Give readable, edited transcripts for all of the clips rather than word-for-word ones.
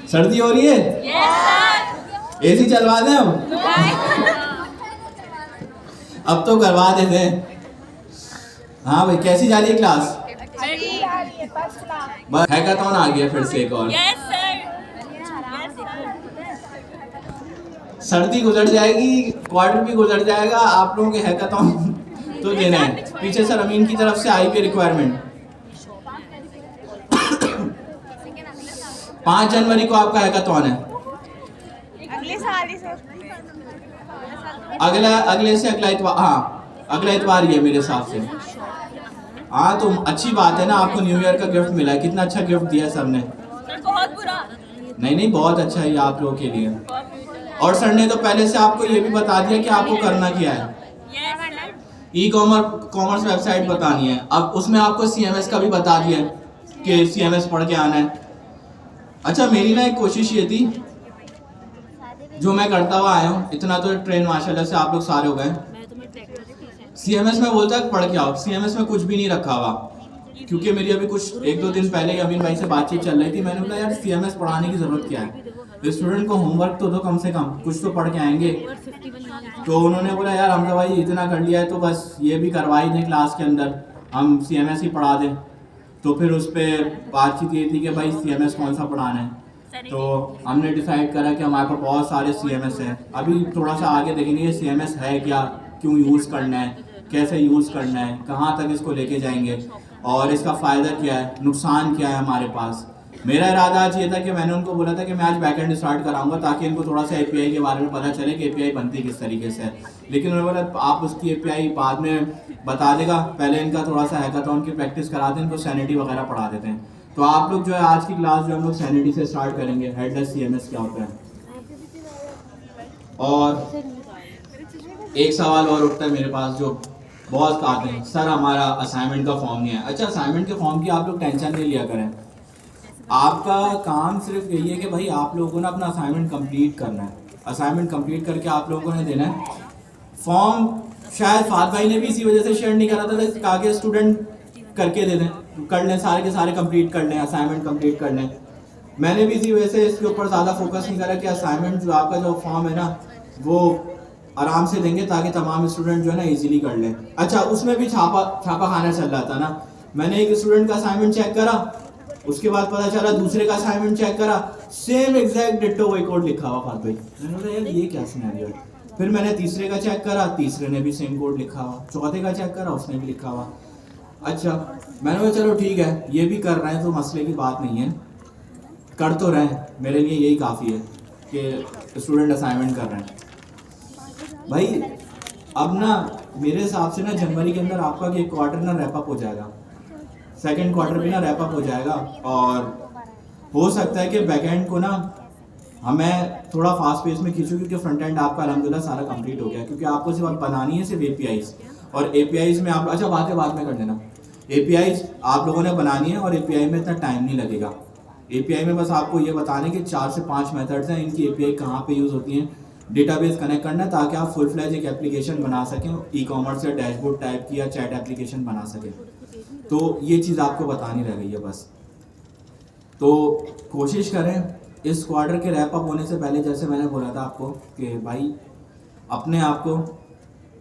सर्दी हो रही है? एसी चलवा दें अब तो करवा देते हैं। हाँ भाई, कैसी जा रही है क्लास? बस हैकाथॉन आ गया फिर से एक और। सर्दी गुजर जाएगी, क्वार्टर भी गुजर जाएगा, आप लोगों के हैकाथॉन तो देना है। पीछे सर अमीन की तरफ से आई पी रिक्वायरमेंट 5 जनवरी को आपका हैकाथॉन है। अगले साल ही अगले से अगला इतवार, हाँ अगला इतवार ही है मेरे हिसाब से। हाँ तो अच्छी बात है ना, आपको न्यू ईयर का गिफ्ट मिला है। कितना अच्छा गिफ्ट दिया सर ने। बहुत बुरा नहीं बहुत अच्छा है ये आप लोगों के लिए। और सर ने तो पहले से आपको ये भी बता दिया कि आपको करना क्या है। ई कॉमर्स वेबसाइट बतानी है। अब उसमें आपको CMS का भी बता दिया है कि CMS पढ़ के आना है। अच्छा मेरी ना एक कोशिश ये थी जो मैं करता हुआ आया हूँ, इतना तो ट्रेन माशाल्लाह से आप लोग सारे हो गए। CMS में बोलता है पढ़ के आओ, CMS में कुछ भी नहीं रखा हुआ। क्योंकि मेरी अभी कुछ 1-2 दिन पहले ही अमीन भाई से बातचीत चल रही थी, मैंने बोला यार CMS पढ़ाने की जरूरत क्या है, स्टूडेंट को होमवर्क तो दो कम से कम, कुछ तो पढ़ के आएंगे। तो उन्होंने बोला यार हमजा भाई इतना कर लिया है तो बस ये भी करवा ही दें क्लास के अंदर, हम CMS ही पढ़ा दें। तो फिर उस पर बातचीत ये थी कि भाई CMS कौन सा पढ़ाना है। तो हमने डिसाइड करा कि हमारे पास बहुत सारे CMS हैं। अभी थोड़ा सा आगे देखेंगे ये CMS है क्या, क्यों यूज़ करना है, कैसे यूज़ करना है, कहाँ तक इसको लेके जाएंगे और इसका फ़ायदा क्या है, नुकसान क्या है हमारे पास। मेरा इरादा आज ये था कि मैंने उनको बोला था कि मैं आज बैकएंड स्टार्ट कराऊंगा ताकि इनको थोड़ा सा API के बारे में पता चले कि API बनती किस तरीके से है। लेकिन उन्होंने बोला आप उसकी API बाद में बता देगा, पहले इनका थोड़ा सा हैकाथॉन की प्रैक्टिस करा दें, इनको सैनिटी वगैरह पढ़ा देते हैं। तो आप लोग जो है आज की क्लास जो हम लोग सैनिटी से स्टार्ट करेंगे, हेडलेस CMS क्या होता है। और एक सवाल और उठता है मेरे पास जो बहुत आते हैं, सर हमारा असाइनमेंट का फॉर्म नहीं है। अच्छा असाइनमेंट के फॉर्म की आप लोग टेंशन नहीं लिया करें, आपका काम सिर्फ यही है कि भाई आप लोगों को ना अपना असाइनमेंट कंप्लीट करना है। असाइनमेंट कंप्लीट करके आप लोगों ने देना है फॉर्म। शायद फात भाई ने भी इसी वजह से शेयर नहीं करा था ताकि स्टूडेंट करके दे दें, कर लें, सारे के सारे कंप्लीट कर लें, असाइनमेंट कंप्लीट कर लें। मैंने भी इसी वजह से इसके ऊपर ज़्यादा फोकस नहीं करा कि असाइनमेंट जो आपका जो फॉर्म है ना वो आराम से देंगे ताकि तमाम स्टूडेंट जो है ना इजीली कर लें। अच्छा उसमें भी छापा खाना चल रहा था ना। मैंने एक स्टूडेंट का असाइनमेंट चेक करा, उसके बाद पता चला दूसरे का असाइनमेंट चेक करा, सेम एग्जैक्ट डिट्टो वही कोड लिखा हुआ फात भाई। मैंने बोला यार ये क्या सिनेरियो है। फिर मैंने तीसरे का चेक करा, तीसरे ने भी सेम कोड लिखा हुआ, चौथे का चेक करा उसने भी लिखा हुआ। अच्छा मैंने बोला चलो ठीक है ये भी कर रहे हैं तो मसले की बात नहीं है, कर तो रहे हैं, मेरे लिए यही काफ़ी है कि स्टूडेंट असाइनमेंट कर रहे हैं। भाई अब ना मेरे हिसाब से ना जनवरी के अंदर आपका एक क्वार्टर ना रैप अप हो जाएगा, सेकंड क्वार्टर भी ना रैप अप हो जाएगा। और हो सकता है कि बैकएंड को ना हमें थोड़ा फास्ट पेस में खींचूं क्योंकि फ्रंट एंड आपका अल्हम्दुलिल्लाह सारा कंप्लीट हो गया, क्योंकि आपको सिर्फ बनानी है सिर्फ APIs। और APIs में आप अच्छा बातें बाद में कर लेना, APIs आप लोगों ने बनानी है और API में इतना टाइम नहीं लगेगा। API में बस आपको ये बताने कि 4 से 5 मेथड्स हैं, इनकी API कहाँ पे यूज़ होती हैं, डेटाबेस कनेक्ट करना है ताकि आप फुल फ्लैज एक एप्लीकेशन बना सकें, ई-कॉमर्स या डैशबोर्ड टाइप की या चैट एप्लीकेशन बना सकें। तो ये चीज़ आपको बतानी रह गई है बस। तो कोशिश करें इस क्वार्टर के रैप अप होने से पहले, जैसे मैंने बोला था आपको कि भाई अपने आप को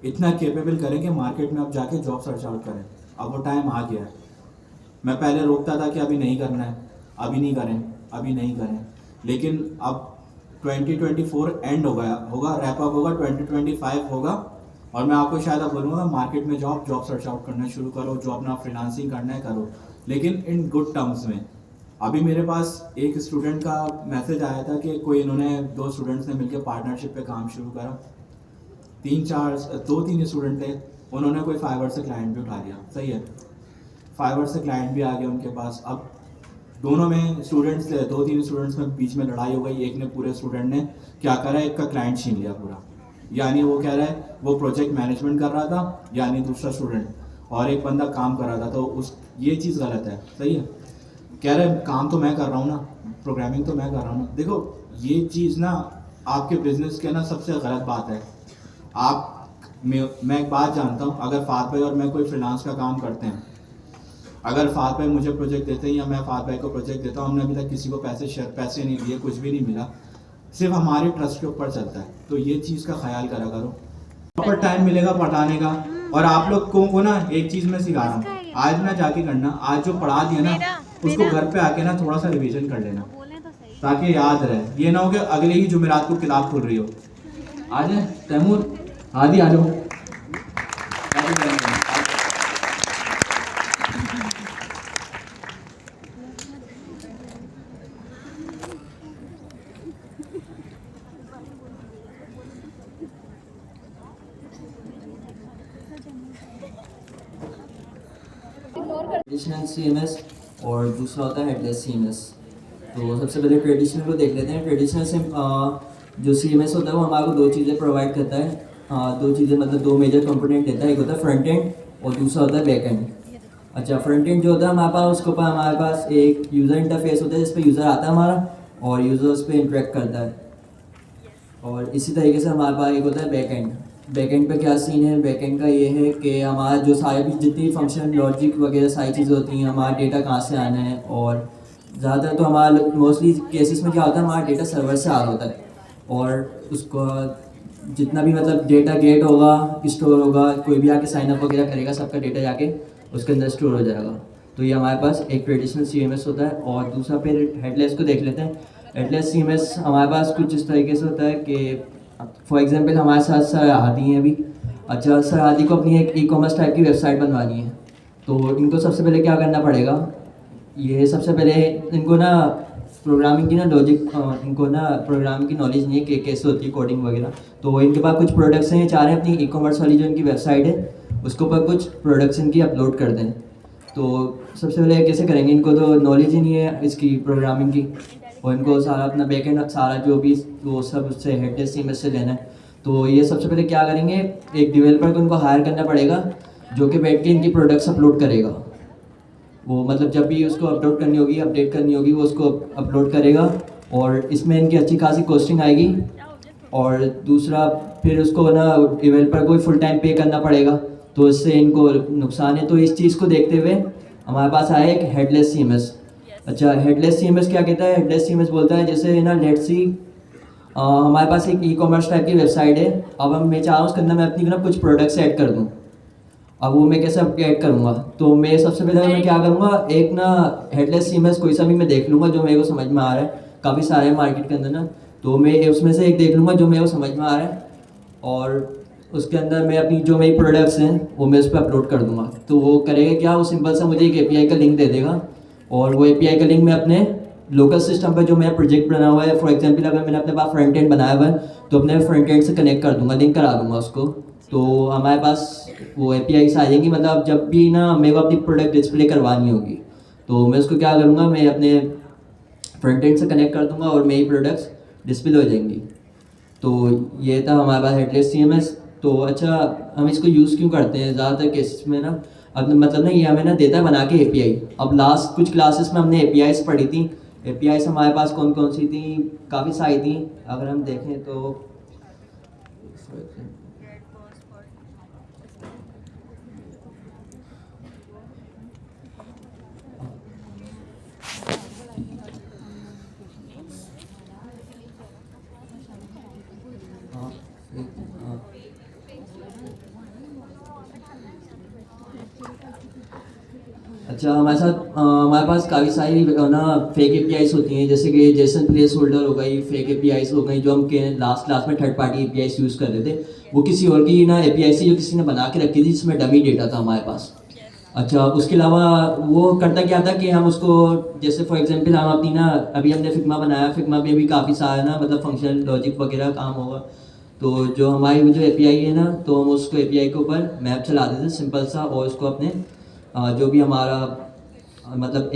इतना कैपेबल करें कि मार्केट में अब जाके जॉब सर्च आउट करें। अब वो टाइम आ गया है। मैं पहले रोकता था कि अभी नहीं करना है, अभी नहीं करें, अभी नहीं करें, लेकिन अब 2024 एंड होगा, रैप अप होगा, 2025 होगा और मैं आपको शायद अब बोलूँगा मार्केट में जॉब सर्च आउट करना शुरू करो, जो अपना फ्रीलांसिंग करना है करो, लेकिन इन गुड टर्म्स में। अभी मेरे पास एक स्टूडेंट का मैसेज आया था कि कोई इन्होंने 2 स्टूडेंट्स ने मिलकर पार्टनरशिप पे काम शुरू करा, 2-3 स्टूडेंट थे, उन्होंने कोई फाइवर से क्लाइंट भी उठा लिया। सही है, फाइवर से क्लाइंट भी आ गया उनके पास। अब दोनों में स्टूडेंट्स थे, 2-3 स्टूडेंट्स में बीच में लड़ाई हो गई, एक ने पूरे स्टूडेंट ने क्या करा, एक का क्लाइंट छीन लिया पूरा। यानी वो कह रहा है वो प्रोजेक्ट मैनेजमेंट कर रहा था, यानी दूसरा स्टूडेंट, और एक बंदा काम कर रहा था, तो उस ये चीज़ गलत है। सही है, कह रहे काम तो मैं कर रहा हूँ ना, प्रोग्रामिंग तो मैं कर रहा हूँ ना। देखो ये चीज़ ना आपके बिजनेस के ना सबसे गलत बात है। मैं एक बात जानता हूँ, अगर फात भाई और मैं कोई फ्रीलांस का काम करते हैं, अगर फात भाई मुझे प्रोजेक्ट देते हैं या मैं फात भाई को प्रोजेक्ट देता हूँ, हमने अभी तक किसी को पैसे नहीं दिए, कुछ भी नहीं मिला, सिर्फ हमारे ट्रस्ट के ऊपर चलता है। तो ये चीज़ का ख्याल करा करो, प्रॉपर टाइम मिलेगा पढ़ाने का। और आप लोग को ना एक चीज़ मैं सिखा रहा हूँ, आज ना जाके करना, आज जो पढ़ा दिया ना उसको घर पे आके ना थोड़ा सा रिवीजन कर लेना ताकि याद रहे। ये ना हो कि अगले ही जुमेरात को किताब खुल रही हो। आ जाए तैमूर, आदि आ जाओ। ट्रेडिशनल CMS और दूसरा होता है हेडलेस CMS। तो सबसे पहले ट्रेडिशनल को देख लेते हैं। ट्रेडिशनल से जो CMS होता है वो हमारे को दो चीज़ें प्रोवाइड करता है। दो चीज़ें मतलब दो मेजर कंपोनेंट देता है, एक होता है फ्रंट एंड और दूसरा होता है बैक एंड। अच्छा, फ्रंट एंड जो होता है हमारे पास, उसके ऊपर हमारे पास एक यूज़र इंटरफेस होता है जिस पर यूज़र आता है हमारा और यूज़र उस पर इंटरेक्ट करता है। और इसी तरीके से हमारे पास एक होता है बैक एंड। बैक एंड पे क्या सीन है, बैक एंड का ये है कि हमारा जो सारे भी जितनी फंक्शन लॉजिक वगैरह सारी चीज़ें होती हैं, हमारा डेटा कहाँ से आना है, और ज़्यादातर तो हमारा मोस्टली केसेस में क्या होता है, हमारा डेटा सर्वर से आ रहा होता है और उसको जितना भी मतलब डेटा गेट होगा, स्टोर होगा, कोई भी आके साइन अप वगैरह करेगा, सबका डेटा जाके उसके अंदर स्टोर हो जाएगा। तो ये हमारे पास एक ट्रेडिशनल CMS होता है। और दूसरा फिर हेडलेस को देख लेते हैं। हेडलेस CMS हमारे पास कुछ इस तरीके से होता है कि फॉर एग्जांपल हमारे साथ सर हादी हैं अभी। अच्छा, सर हादी को अपनी एक ई-कॉमर्स टाइप की वेबसाइट बनवानी है, तो इनको सबसे पहले क्या करना पड़ेगा, ये सबसे पहले इनको ना प्रोग्रामिंग की ना लॉजिक, इनको ना प्रोग्रामिंग की नॉलेज नहीं है कि कैसे होती है कोडिंग वगैरह। तो इनके पास कुछ प्रोडक्ट्स हैं, चाह रहे हैं अपनी ई-कॉमर्स वाली जो इनकी वेबसाइट है उसके ऊपर कुछ प्रोडक्ट्स इनकी अपलोड कर दें। तो सबसे पहले कैसे करेंगे, इनको तो नॉलेज ही नहीं है इसकी प्रोग्रामिंग की, और इनको सारा अपना बैकएंड सारा जो भी वो सब उससे हेडलेस CMS से लेना है। तो ये सबसे पहले क्या करेंगे, एक डेवलपर को इनको हायर करना पड़ेगा जो कि बैठ के इनकी प्रोडक्ट्स अपलोड करेगा। वो मतलब जब भी उसको अपलोड करनी होगी, अपडेट करनी होगी, वो उसको अपलोड करेगा और इसमें इनकी अच्छी खासी कॉस्टिंग आएगी। और दूसरा फिर उसको ना डेवलपर को फुल टाइम पे करना पड़ेगा, तो इससे इनको नुकसान है। तो इस चीज़ को देखते हुए हमारे पास आया एक हेडलेस CMS। अच्छा, हेडलेस CMS क्या कहता है, हेडलेस CMS बोलता है जैसे ना लेट्स सी हमारे पास एक ई-कॉमर्स टाइप की वेबसाइट है। अब हम मैं चाह रहा हूँ उसके अंदर मैं अपनी ना कुछ प्रोडक्ट्स ऐड कर दूँ। अब वो मैं कैसे ऐड करूँगा, तो मैं सबसे पहले मैं क्या करूँगा, एक ना हेडलेस CMS कोई सा भी मैं देख लूँगा जो मेरे को समझ में आ रहा है। काफ़ी सारे मार्केट के अंदर ना, तो मैं उसमें से एक देख लूँगा जो मेरे को समझ में आ रहा है और उसके अंदर मैं अपनी जो मेरी प्रोडक्ट्स हैं वो मैं उस पर अपलोड कर दूँगा। तो वो करेगा क्या, वो सिंपल सा मुझे एक API का लिंक दे देगा और वो API का लिंक मैं अपने लोकल सिस्टम पर जो मेरा प्रोजेक्ट बना हुआ है, फॉर एग्जांपल अगर मैंने अपने पास फ्रंट एंड बनाया हुआ है तो अपने फ्रंट एंड से कनेक्ट कर दूंगा, लिंक करा दूंगा उसको। तो हमारे पास वो APIs आ जाएंगी। मतलब जब भी ना मेरे को अपनी प्रोडक्ट डिस्प्ले करवानी होगी तो मैं उसको क्या करूँगा, मैं अपने फ्रंट एंड से कनेक्ट कर दूंगा और मेरी प्रोडक्ट्स डिस्प्ले हो जाएंगी। तो ये था हमारे पास हेडलेस CMS। तो अच्छा, हम इसको यूज़ क्यों करते हैं ज़्यादातर केसेस में ना, अब मतलब ना ये हमें ना देता है बना के API। अब लास्ट कुछ क्लासेस में हमने APIs पढ़ी थी। APIs हमारे पास कौन कौन सी थी, काफ़ी सारी थी। अगर हम देखें तो अच्छा, हमारे पास काफ़ी सारी ना फेक APIs होती हैं, जैसे कि जेसन प्लेस होल्डर हो गई, फेक APIs हो गई, जो हम के लास्ट क्लास में थर्ड पार्टी APIs यूज़ कर रहे थे, वो किसी और की ना API थी जो किसी ने बना के रखी थी जिसमें डमी डेटा था हमारे पास। अच्छा, उसके अलावा वो करता क्या था कि हम उसको जैसे फॉर एग्जांपल हम अपनी ना अभी हमने फिग्मा बनाया, फिग्मा में भी काफ़ी सारा ना मतलब फंक्शन लॉजिक वगैरह काम होगा। तो जो हमारी जो API है ना, तो हम उसको API के ऊपर मैप चला देते सिंपल सा, और उसको अपने जो भी हमारा मतलब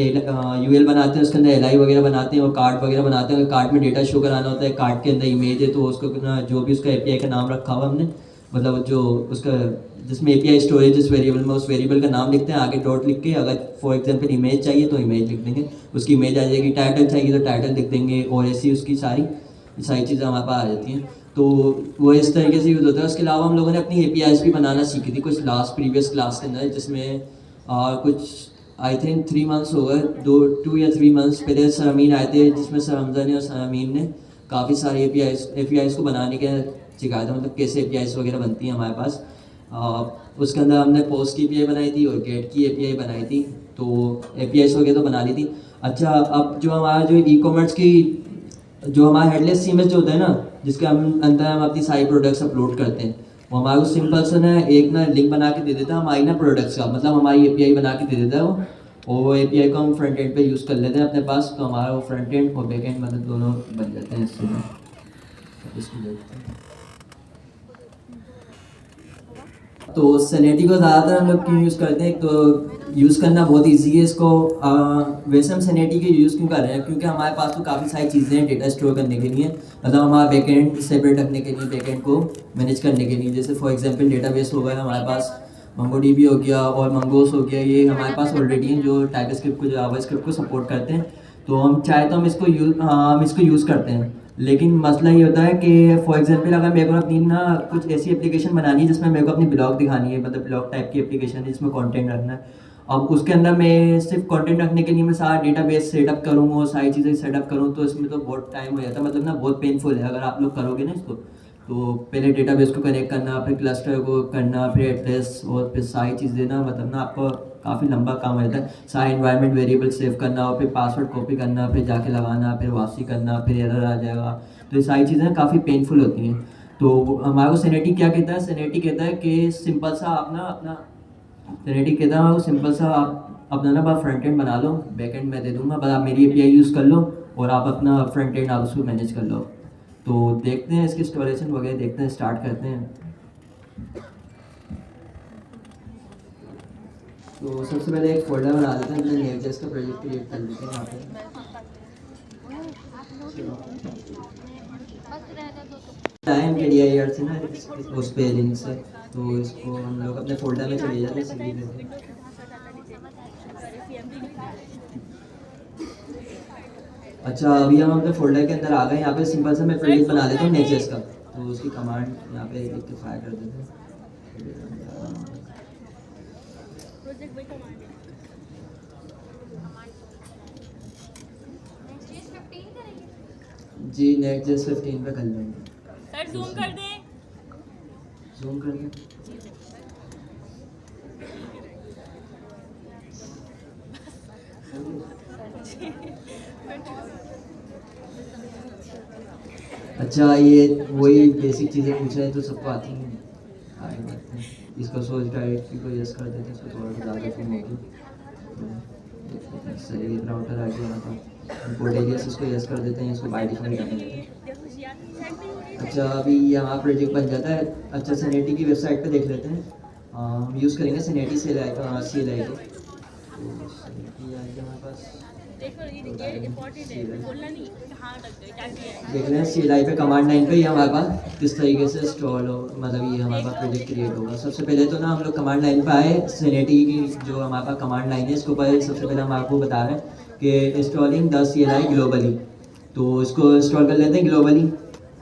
UL बनाते हैं उसके अंदर LI वगैरह बनाते हैं और कार्ड वगैरह बनाते हैं। कार्ड में डेटा शो कराना होता है, कार्ड के अंदर इमेज है तो उसको ना जो भी उसका API का नाम रखा हुआ हमने, मतलब जो उसका जिसमें API स्टोरेज जिस वेरिएबल में, उस वेरिएबल का नाम लिखते हैं, आगे डॉट लिख के, अगर फॉर एग्जांपल इमेज चाहिए तो इमेज लिख देंगे, उसकी इमेज आ जाएगी। टाइटल चाहिए तो टाइटल लिख देंगे, और ऐसी उसकी सारी चीज़ें हमारे पास आ जाती हैं। तो वो इस तरीके से यूज़ होता है। उसके अलावा हम लोगों ने अपनी APIs भी बनाना सीखी थी कुछ लास्ट प्रीवियस क्लास के अंदर, जिसमें कुछ आई थिंक 3 मंथ्स हो गए, 2 या 3 मंथ्स पहले सर अमीन आए थे, जिसमें सर हमजा ने और सर अमीन ने काफ़ी सारी एपीआईज़ को बनाने के सिखाया था, मतलब कैसे एपीआईज़ वगैरह बनती हैं हमारे पास। उसके अंदर हमने पोस्ट की एपीआई बनाई थी और गेट की एपीआई बनाई थी, तो एपीआईज़ वगैरह तो बना ली थी। अच्छा, अब जो हमारा जो ई कॉमर्स की जो हमारा हेडलेस सीएमएस जो होता है ना, जिसके हम अंदर हम अपनी सारी प्रोडक्ट्स अपलोड करते हैं, वो हमारे को सिंपल से ना एक ना लिंक बना के दे देता है हमारी ना प्रोडक्ट्स का, मतलब हमारी एपीआई बना के दे देता है वो, और वो एपीआई को हम फ्रंट एंड पे यूज़ कर लेते हैं अपने पास, तो हमारा वो फ्रंट एंड और बैक एंड मतलब दोनों बन जाते हैं इससे। इसको देखते हैं। तो सनेटी को ज़्यादातर हम लोग क्यों यूज़ करते हैं, तो यूज़ करना बहुत इजी है इसको। वैसे हम सनेटी के यूज़ क्यों कर रहे हैं, क्योंकि हमारे पास तो काफ़ी सारी चीज़ें हैं डेटा स्टोर करने के लिए, मतलब हमारा बैकएंड सेपरेट रखने के लिए, बैकएंड को मैनेज करने के लिए। जैसे फॉर एग्जांपल डेटाबेस हो गया हमारे पास, मंगोडीबी हो गया और मंगोस हो गया, ये हमारे पास ऑलरेडी हैं जो टाइपस्क्रिप्ट को, जावास्क्रिप्ट को सपोर्ट करते हैं। तो हम चाहे तो हम इसको यूज़ करते हैं, लेकिन मसला ये होता है कि फॉर एग्जांपल अगर मेरे को अपनी ना कुछ ऐसी एप्लीकेशन बनानी है जिसमें मेरे को अपनी ब्लॉग दिखानी है, मतलब ब्लॉग टाइप की एप्लीकेशन है जिसमें कंटेंट रखना है, अब उसके अंदर मैं सिर्फ कंटेंट रखने के लिए मैं सारा डेटाबेस सेटअप करूँ और सारी चीज़ें सेटअप करूँ, तो इसमें तो बहुत टाइम हो जाता है, मतलब ना बहुत पेनफुल है अगर आप लोग करोगे ना इसको। तो पहले डेटाबेस को कनेक्ट करना, फिर क्लस्टर को करना, फिर एड्रेस और फिर सारी चीज़ देना, मतलब ना आपको काफ़ी लंबा काम हो जाता है। सारे इन्वायरमेंट वेरिएबल सेव करना और फिर पासवर्ड कॉपी करना, फिर जाके लगाना, फिर वापसी करना, फिर एरर आ जाएगा, तो ये सारी चीज़ें काफ़ी पेनफुल होती हैं। तो हमारा को सेनेटी क्या कहता है, सेनेटी कहता है कि सिंपल सा आप ना अपना, सेनेटी कहता है वो सिंपल सा आप अपना ना बस फ्रंट एंड बना लो, बैक एंड मैं दे दूंगा, बस आप मेरी एपीआई यूज़ कर लो और आप अपना फ्रंट एंड आप उसको मैनेज कर लो। तो देखते हैं इसकी इंस्टॉलेशन वगैरह, देखते हैं, स्टार्ट करते हैं। तो सबसे पहले एक फोल्डर बना देते हैं, अपने नेवजेस का प्रोजेक्ट क्रिएट कर लेते हैं यहाँ पे। टाइम के DIR से ना उस पे लिंक से, तो इसको हम लोग अपने फोल्डर में चले जाते हैं सीधी। अच्छा, अभी हम अपने फोल्डर के अंदर आ गए, यहाँ पे सिंपल सा मैं प्रोजेक्ट बना लेता हूँ नेक्स्ट का, तो उसकी कमांड यहाँ पे लिख के फायर कर देते हैं। जी नेक्स्ट 15 पे कर लेंगे। सर जूम कर दें। जूम कर दें। अच्छा, ये वही बेसिक चीज़ें पूछ रहे हैं तो सबको आती हैं, आगे बढ़ते हैं। इसको सोच डायरेक्टरी को यस कर देते हैं, इसको थोड़ा सा ज़्यादा कम होगी, सही राउटर आ गया यहाँ पर। इंपोर्ट एरियास इसको यस कर देते हैं, इसको बाय डिफॉल्ट करने देते हैं। अच्छा, अभी यहाँ प्रोजेक्ट बन जाता है। अच्छा, सनेटी की वेबसाइट पे देख लेते हैं, हम यूज़ करेंगे सनेटी CLI को, तो सनेटी आएगा हमारे पास। देख लें CLI पे कमांड लाइन पे ही हमारे पास किस तरीके से इंस्टॉल हो, मतलब ये हमारे पास प्रोजेक्ट क्रिएट होगा। सबसे पहले तो ना हम लोग कमांड लाइन पे आए, सनेटी की जो हमारे पास कमांड लाइन है इसके ऊपर सबसे पहले हम आपको बता रहे हैं कि इंस्टॉलिंग द CLI ग्लोबली, तो इसको इंस्टॉल कर लेते हैं ग्लोबली।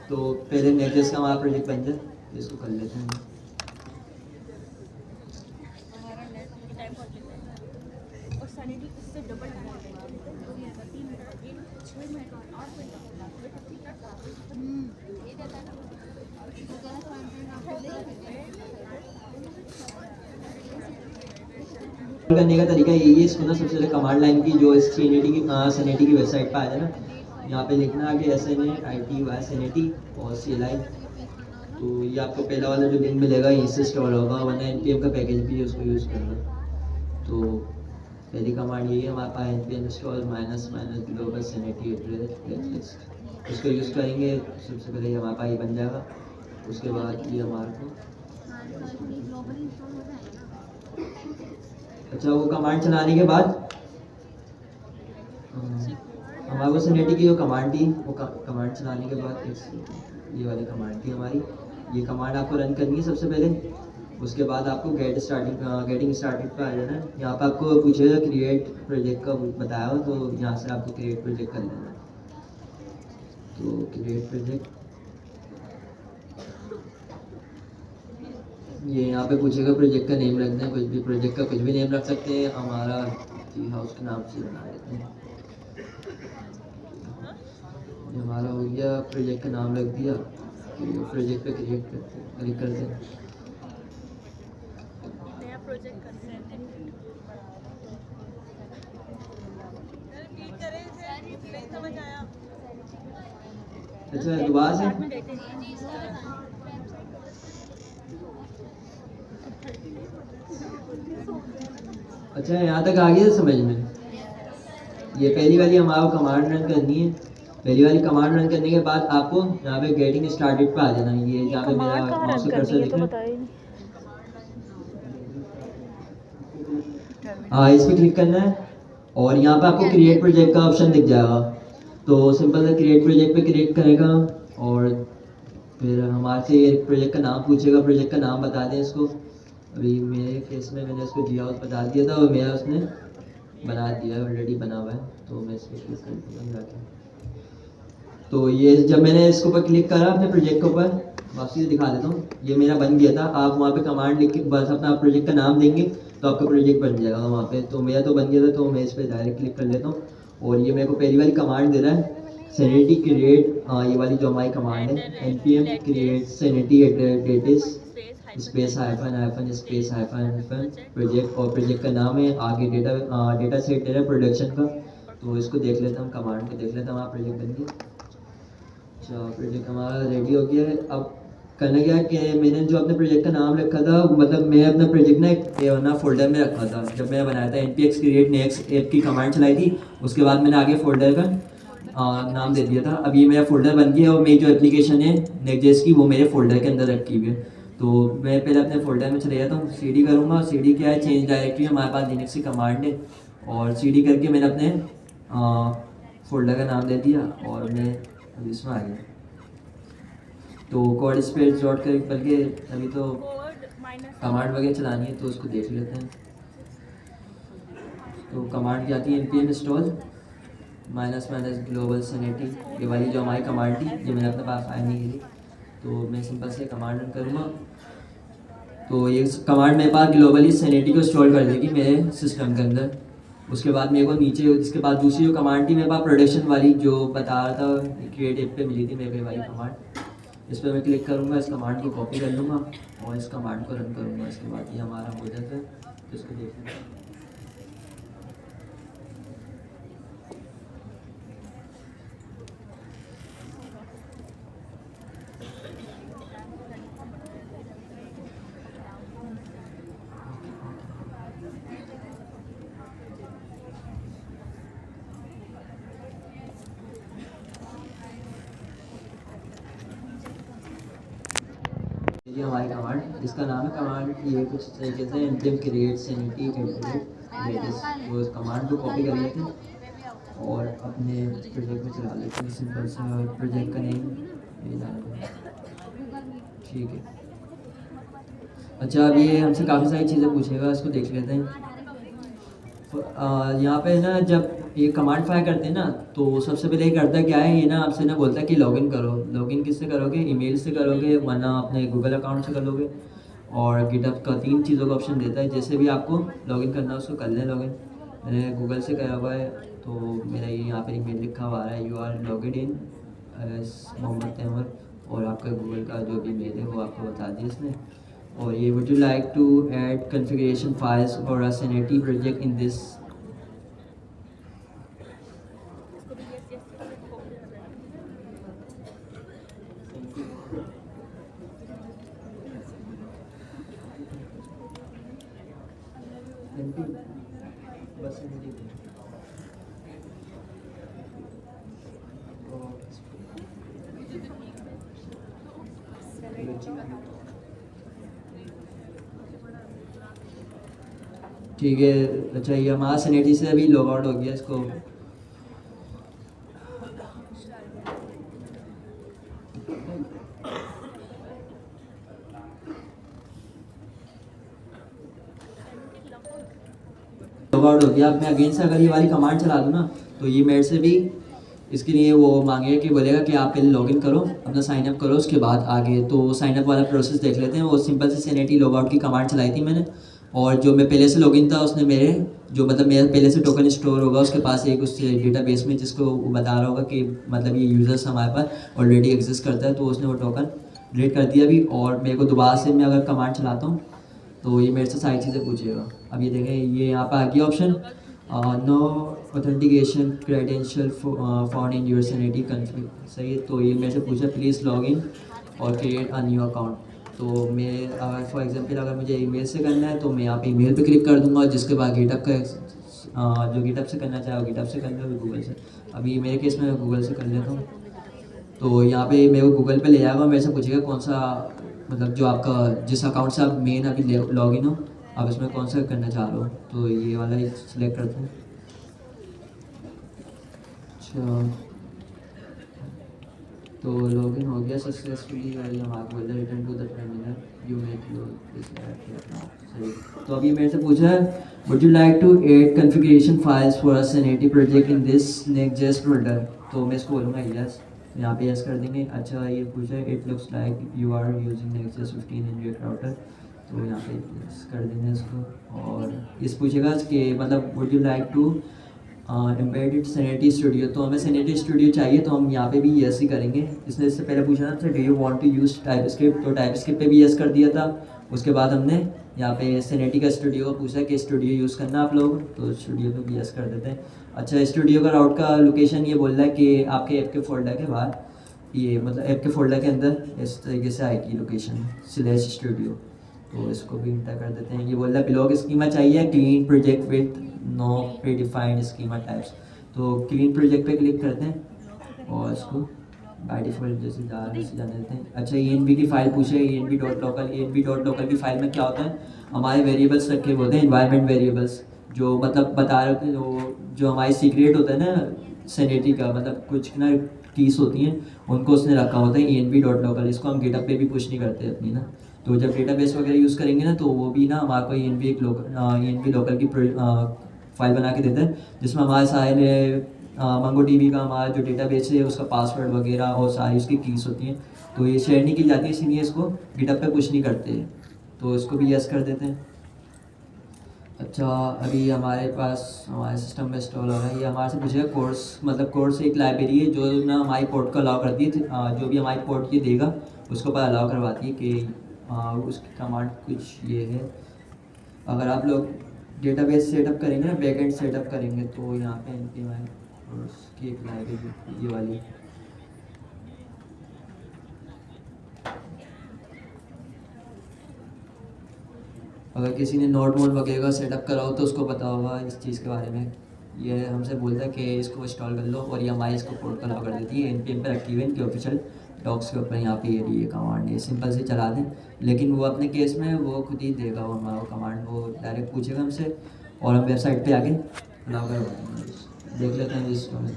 तो पहले नेक्स्ट का हमारा प्रोजेक्ट बन जाए, इसको कर लेते हैं। करने का तरीका यही है, इसको ना सबसे पहले कमांड लाइन की जो सनेटी की वेबसाइट पर आ जाए ना, यहाँ पे लिखना है कि SNATY और CLI, तो ये आपको पहला वाला जो लिंक मिलेगा यहीं से इंस्टॉल होगा, वरना NPM का पैकेज भी है उसको यूज़ करना। तो पहली कमांड यही है हमारे पास, npm install --- SNATY address, उसको यूज़ करेंगे। सबसे पहले हमारे पास ये बन जाएगा, उसके बाद ये हमारे को, अच्छा वो कमांड चलाने के बाद हमारे को सनेटी की जो कमांड थी, वो कमांड चलाने के बाद ये वाली कमांड थी हमारी, ये कमांड आपको रन करनी है सबसे पहले। उसके बाद आपको गेटिंग स्टार्टेड पे आ जाना है। यहाँ पे आपको पूछेगा क्रिएट प्रोजेक्ट का बताया हो, तो यहाँ से आपको क्रिएट प्रोजेक्ट कर लेना है। तो क्रिएट प्रोजेक्ट, ये यहाँ पे पूछेगा प्रोजेक्ट का नेम रखना है, कुछ भी प्रोजेक्ट का कुछ भी नेम रख सकते हैं। हमारा जी हाउस के नाम से बना लेते हैं। ये हमारा हो गया, प्रोजेक्ट का नाम रख दिया, प्रोजेक्ट पे क्लिक करते हैं। नया प्रोजेक्ट करते हैं। रिपीट करें इसे, नहीं समझ आया। अच्छा दोबारा से। अच्छा यहाँ तक आ गया समझ में। ये पहली वाली हमारा कमांड रन करनी है। पहली वाली कमांड रन करने के बाद आपको यहाँ पे गेटिंग स्टार्टेड पे आ जाना है। ये जहाँ पे मेरा माउस का कर्सर दिख रहा है, हाँ इस पे क्लिक करना है और यहाँ पे आपको क्रिएट प्रोजेक्ट का ऑप्शन दिख जाएगा। तो सिंपल से क्रिएट प्रोजेक्ट पे क्लिक करेगा और फिर हमारे से ये प्रोजेक्ट का नाम पूछेगा। प्रोजेक्ट का नाम बता दें इसको। अभी मेरे केस में मैंने उसको जी हाउस बता दिया था और मेरा उसने बना दिया है, ऑलरेडी बना हुआ है। तो मैं इस पर क्लिक करता हूँ जाके। तो ये जब मैंने इसके ऊपर क्लिक करा अपने प्रोजेक्ट के ऊपर, वापसी से दिखा देता हूँ, ये मेरा बन गया था। आप वहाँ पे कमांड लिख के बस अपना प्रोजेक्ट का नाम देंगे तो आपका प्रोजेक्ट बन जाएगा वहाँ पे। तो मेरा तो बन गया था, तो मैं इस पर डायरेक्ट क्लिक कर लेता हूँ और ये मेरे को पहली वाली कमांड दे रहा है, सैनिटी क्रिएट। ये वाली जो हमारी कमांड है, npm create sanity latest space hyphen space hyphen project, और प्रोजेक्ट का नाम है, आगे डेटा सेट दे रहा है प्रोडक्शन का। तो इसको देख लेते हैं, हम कमांड को देख लेते हैं, हमारा प्रोजेक्ट बन गया। अच्छा प्रोजेक्ट हमारा रेडी हो गया है। अब करना क्या है कि मैंने जो अपने प्रोजेक्ट का नाम रखा था, मतलब मैं अपना प्रोजेक्ट ना एक फोल्डर में रखा था जब मैंने बनाया था। npx क्रिएट नेक्स्ट ऐप की कमांड चलाई थी, उसके बाद मैंने आगे फोल्डर का नाम दे दिया था। अब ये मेरा फोल्डर बन गया और मेरी जो एप्लीकेशन है नेक्स्ट.जेएस की, वो मेरे फोल्डर के अंदर रखी हुई है। तो मैं पहले अपने फोल्डर में चले जाता हूँ, cd करूँगा। cd क्या है, चेंज डायरेक्टरी, हमारे पास लिनक्स की कमांड है। और cd करके मैंने अपने फोल्डर का नाम दे दिया और मैं अभी इसमें आ गया। तो कोड स्पेस डॉट कर, बल्कि अभी तो कमांड वगैरह चलानी है तो उसको देख लेते हैं। तो कमांड क्या आती है, npm इंस्टॉल -ग्लोबल सैनिटी, ये वाली जो हमारी कमांड थी, ये मैंने अपने पास फाइल नहीं की। तो मैं सिंपल से कमांड रन करूँगा तो ये कमांड मेरे पास ग्लोबली सैनिटी को इंस्टॉल कर देगी मेरे सिस्टम के अंदर। उसके बाद मेरे को नीचे, इसके बाद दूसरी जो कमांड थी मेरे पास प्रोडक्शन वाली, जो बता रहा था क्रिएट ऐप पे मिली थी मेरे वाली कमांड, इस पर मैं क्लिक करूँगा, इस कमांड को कॉपी कर लूँगा और इस कमांड को रन करूँगा। इसके बाद ये हमारा हो जाता है, तो इसको देख लेंगे। ये हमारी कमांड, इसका नाम है कमांड, ये कुछ तरीके से npm क्रिएट सैनिटी डेटिस, वो इस कमांड को कॉपी कर लेते हैं और अपने प्रोजेक्ट में चला लेते हैं। सिंपल सा प्रोजेक्ट का नेम ये डाल दें, ठीक है। अच्छा अब ये हमसे काफ़ी सारी चीज़ें पूछेगा, इसको देख लेते हैं। यहाँ पे ना जब ये कमांड फायर करते हैं ना, तो सबसे पहले करता क्या है, ये ना आपसे ना बोलता है कि लॉगिन करो। लॉगिन किससे करोगे, ईमेल से करोगे, वरना अपने गूगल अकाउंट से करोगे। और गिटहब का 3 चीज़ों का ऑप्शन देता है, जैसे भी आपको लॉगिन करना है उसको कर लें लॉगिन। मैंने गूगल से करा हुआ है, तो मेरा ये यहाँ पर ईमेल लिखा हुआ है, यू आर लॉगिड इन मोहम्मद तैमूर, और आपका गूगल का जो भी मेल है वो आपको बता दिया इसने। और ये would you like to add configuration files for a Sanity project in this. बस ठीक है। अच्छा ये हमारा सैनिटी से अभी लॉग आउट हो गया, इसको लॉग आउट हो गया। अब मैं अगेन से अगर ये वाली कमांड चला दूँ ना, तो ये मेरे से भी इसके लिए वो मांगेगा कि बोलेगा कि आप पहले लॉगिन करो, अपना साइनअप करो, उसके बाद आगे। तो साइनअप वाला प्रोसेस देख लेते हैं। वो सिंपल से सैनिटी लॉग आउट की कमांड चलाई थी मैंने। और जो मैं पहले से लॉगिन था उसने मेरे जो मतलब मेरा पहले से टोकन स्टोर होगा उसके पास एक उस डेटाबेस में जिसको वो बता रहा होगा कि मतलब ये यूज़र्स हमारे पास ऑलरेडी एग्जिस्ट करता है, तो उसने वो टोकन डिलीट कर दिया भी। और मेरे को दोबारा से मैं अगर कमांड चलाता हूँ तो ये मेरे से सारी चीज़ें पूछेगा। अब ये देखें, ये यहाँ पर आ गया option no authentication credential found in your Sanity config, सही है। तो ये मेरे से पूछा प्लीज़ लॉग इन और क्रिएट अ न्यू अकाउंट। तो मैं अगर फॉर एग्जांपल अगर मुझे ईमेल से करना है तो मैं यहाँ पे ईमेल पे क्लिक कर दूंगा, जिसके बाद गिटहब का जो गिटहब से करना चाहे गिटहब से कर लो, गूगल से। अभी मेरे केस में गूगल से कर लेता हूँ। तो यहाँ पे मेरे को गूगल पे ले जाएगा, मेरे से पूछेगा कौन सा मतलब जो आपका जिस अकाउंट से आप मेन अभी लॉग इन हो, आप इसमें कौन सा करना चाह रहे हो। तो ये वाला ही सिलेक्ट करते हैं। अच्छा, तो लॉगिन हो गया सक्सेसफुली और ये हमारा बोल return to the terminal you make your सही। तो अभी मेरे से पूछा है would you like to add configuration files for a Sanity project in this next folder. तो मैं इसको बोलूँगा यस, यहाँ पे यस कर देंगे। अच्छा, ये पूछा है it looks like you are using Nexus 15 in your router, तो यहाँ पे यस कर देंगे इसको। और इस पूछेगा कि मतलब would you like to embedded Sanity Studio, तो हमें सैनिटी स्टूडियो चाहिए तो हम यहाँ पे भी यस ही करेंगे। इसने इससे पहले पूछा था do you want to use TypeScript, तो टाइप स्क्रिप्ट पे भी यस कर दिया था। उसके बाद हमने यहाँ पे सैनिटी का स्टूडियो को पूछा कि स्टूडियो यूज़ करना आप लोग, तो स्टूडियो पे भी यस कर देते हैं। अच्छा, स्टूडियो का राउट का लोकेशन ये बोल रहा है कि आपके ऐप के फोल्डर के बाहर, ये मतलब ऐप के फोल्डर के अंदर इस तरीके से आएगी लोकेशन /स्टूडियो, तो इसको भी इंटर कर देते हैं। ये बोल रहा है बिलॉग स्कीमा चाहिए clean project with no predefined schema types, तो क्लीन प्रोजेक्ट पे क्लिक करते हैं और इसको बाय डिफ़ॉल्ट जैसे जाने देते हैं। अच्छा, ENB की फ़ाइल पूछे, env.local की फ़ाइल में क्या होता है, हमारे वेरिएबल्स रखे होते हैं, इन्वायरमेंट वेरिएबल्स, जो मतलब बता रहे होते हैं जो हमारी सीक्रेट होता है ना सैनिटी का, मतलब कुछ ना कीज़ होती हैं उनको उसने रखा होता है env.local। इसको हम गिटहब पे भी पुश नहीं करते अपनी ना, तो जब डेटाबेस वगैरह यूज़ करेंगे ना तो वो भी ना हमारे को env लोकल की फाइल बना के देता है, जिसमें हमारे सारे मंगो टीवी का हमारा जो डेटाबेस है उसका पासवर्ड वगैरह और सारी उसकी कीज़ होती हैं। तो ये शेयर नहीं की जाती, इसीलिए इसको गिटहब पे कुछ नहीं करते, तो इसको भी यस कर देते हैं। अच्छा, अभी हमारे पास हमारे सिस्टम में इंस्टॉल हो रहा है। ये हमारे से पूछेगा कोर्स, मतलब कोर्स एक लाइब्रेरी है जो ना हमारी पोर्ट को अलाउ करती है, जो भी हमारी पोर्ट ये देगा उसको पर अलाउ करवाती है कि उसकी कमांड कुछ ये है। अगर आप लोग डेटाबेस सेटअप करेंगे ना, बैकएंड सेटअप करेंगे, तो यहाँ पे इनकी कोर्स की एक लाइब्रेरी ये वाली, अगर किसी ने नोट वोट वगैरह का सेटअप करा हो तो उसको पता होगा इस चीज़ के बारे में। ये हमसे बोलता है कि इसको इंस्टॉल कर लो और ये हमारी इसको पोर्ट अलाउ कर देती है। NPM पर एक्टिव है इनके ऑफिशियल डॉक्स के ऊपर, यहाँ पे ये कमांड है, सिंपल से चला दें। लेकिन वो अपने केस में वो खुद ही देगा वो हमारा कमांड, वो डायरेक्ट पूछेगा हमसे और हम वेबसाइट पे आके अलाउ कर देख लेते हैं जिसको में।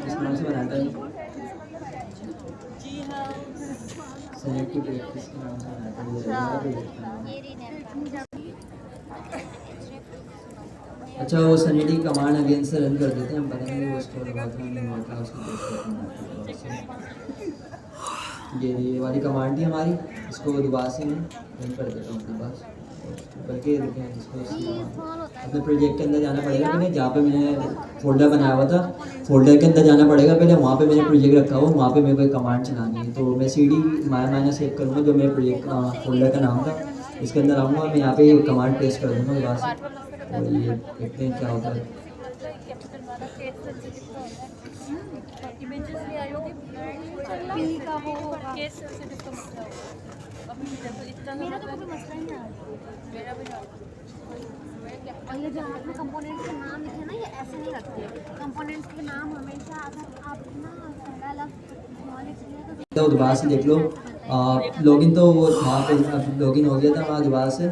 इस नाम से बनाता है जी हाँ। सैनिटी प्रोजेक्ट के नाम से बनाता है। अच्छा, वो सैनिटी कमांड अगेन से रन कर देते हैं, हम पता नहीं वो स्टोर हुआ था नहीं हुआ था उसको ये वाली कमांड थी हमारी, इसको दोबारा से मैं रन कर देता हूँ अपने पास, बल्कि देखें इसको अपने प्रोजेक्ट के अंदर जाना पड़ेगा। मैंने जहाँ पे मैंने फोल्डर बनाया हुआ था, फोल्डर के अंदर जाना पड़ेगा पहले, वहाँ पे मैंने प्रोजेक्ट रखा हुआ, वहाँ पे मेरे को एक कमांड चलानी है। तो मैं CD माइनस सेव करूँगा जो मेरे प्रोजेक्ट फोल्डर का नाम था, इसके अंदर आऊँगा, मैं यहाँ पे कमांड पेस्ट कर दूँगा दोबारा से, और ये देखते हैं क्या होता है। मेरा तो कोई मसला नहीं है, मेरा भी और ये जो आपने कंपोनेंट्स के नाम लिखे ना, ये ऐसे नहीं रखते। कंपोनेंट्स के नाम हमेशा अगर आप ना पहला अलग नॉलेज लिया तो दोबारा से देख लो, लॉगिन तो वो वहाँ पे लॉगिन हो गया था वहाँ दोबारा से।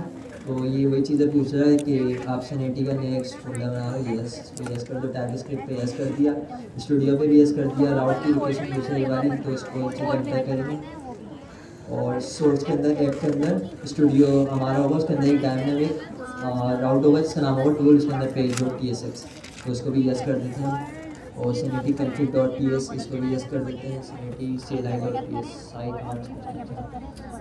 तो ये वही चीज़ें पूछ रहा है कि आप सैनिटी का नेक्स्ट फोल्डर बना रहे हो, यस पे यस कर दो, टाइप स्क्रिप्ट पे यस कर दिया, स्टूडियो पे भी यस कर दिया, राउट की लोकेशन पूछ रही वाली तो इसको एंटर करेंगे। और सोर्स के अंदर ऐप के अंदर स्टूडियो हमारा होगा, उसके अंदर एक डायनामिक राउट होगा जिसका नाम होगा टूल, उसके अंदर पेज डॉट TSX, तो उसको भी यस कर देते हैं। और सिनेटी कन्फिग डॉट TS इसको भी यस कर देते हैं। Sanity CLI dot TS site command.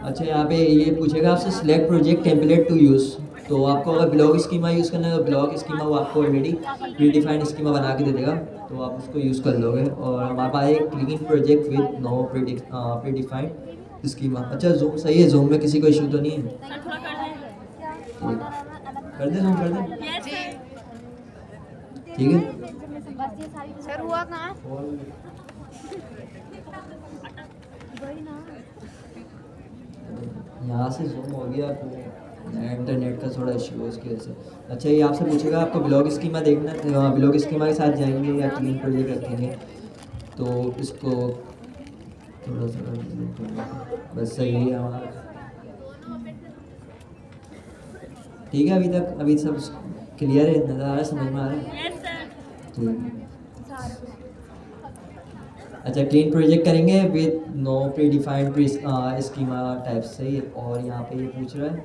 अच्छा, यहाँ पे ये पूछेगा आपसे select project template to use. तो आपको अगर ब्लॉक स्कीमा यूज़ करना है तो ब्लॉक स्कीमा वो आपको ऑलरेडी प्री डिफाइंड स्कीमा बना के दे देगा, तो आप उसको यूज़ कर लोगे। और हमारे पास एक clean project with no predefined schema. अच्छा, जूम सही है, जूम में किसी को इशू तो नहीं है? कर दे, जूम कर दे, ठीक है। सर हुआ कहाँ? यहाँ से जूम हो गया तो इंटरनेट का थोड़ा इशू है उसकी वजह से। अच्छा, ये आपसे पूछेगा आपको ब्लॉग स्कीमा देखना है, ब्लॉग स्कीमा के साथ जाएंगे या क्लीन प्रोजेक्ट रखेंगे, तो इसको थोड़ा सा बस सही है हमारा, ठीक है। अभी सब क्लियर है, नज़र आ रहा है, समझ में आ रहा है? ठीक है। अच्छा, क्लीन प्रोजेक्ट करेंगे with no predefined schema type, सही है। और यहाँ पे ये पूछ रहा है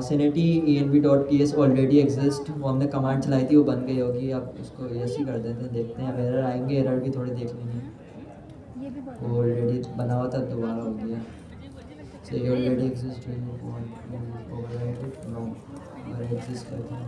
सिनेटी env.ts ऑलरेडी एग्जिस्ट, वो हमने कमांड चलाई थी, वो बन गई होगी, आप उसको यस ही कर देते हैं। देखते हैं अब एरर आएंगे, एरर भी थोड़े देख लेंगे। वो ऑलरेडी बना हुआ था, दोबारा हो गया। सही, already exist, override it, no अगर एग्जिस्ट करते हैं।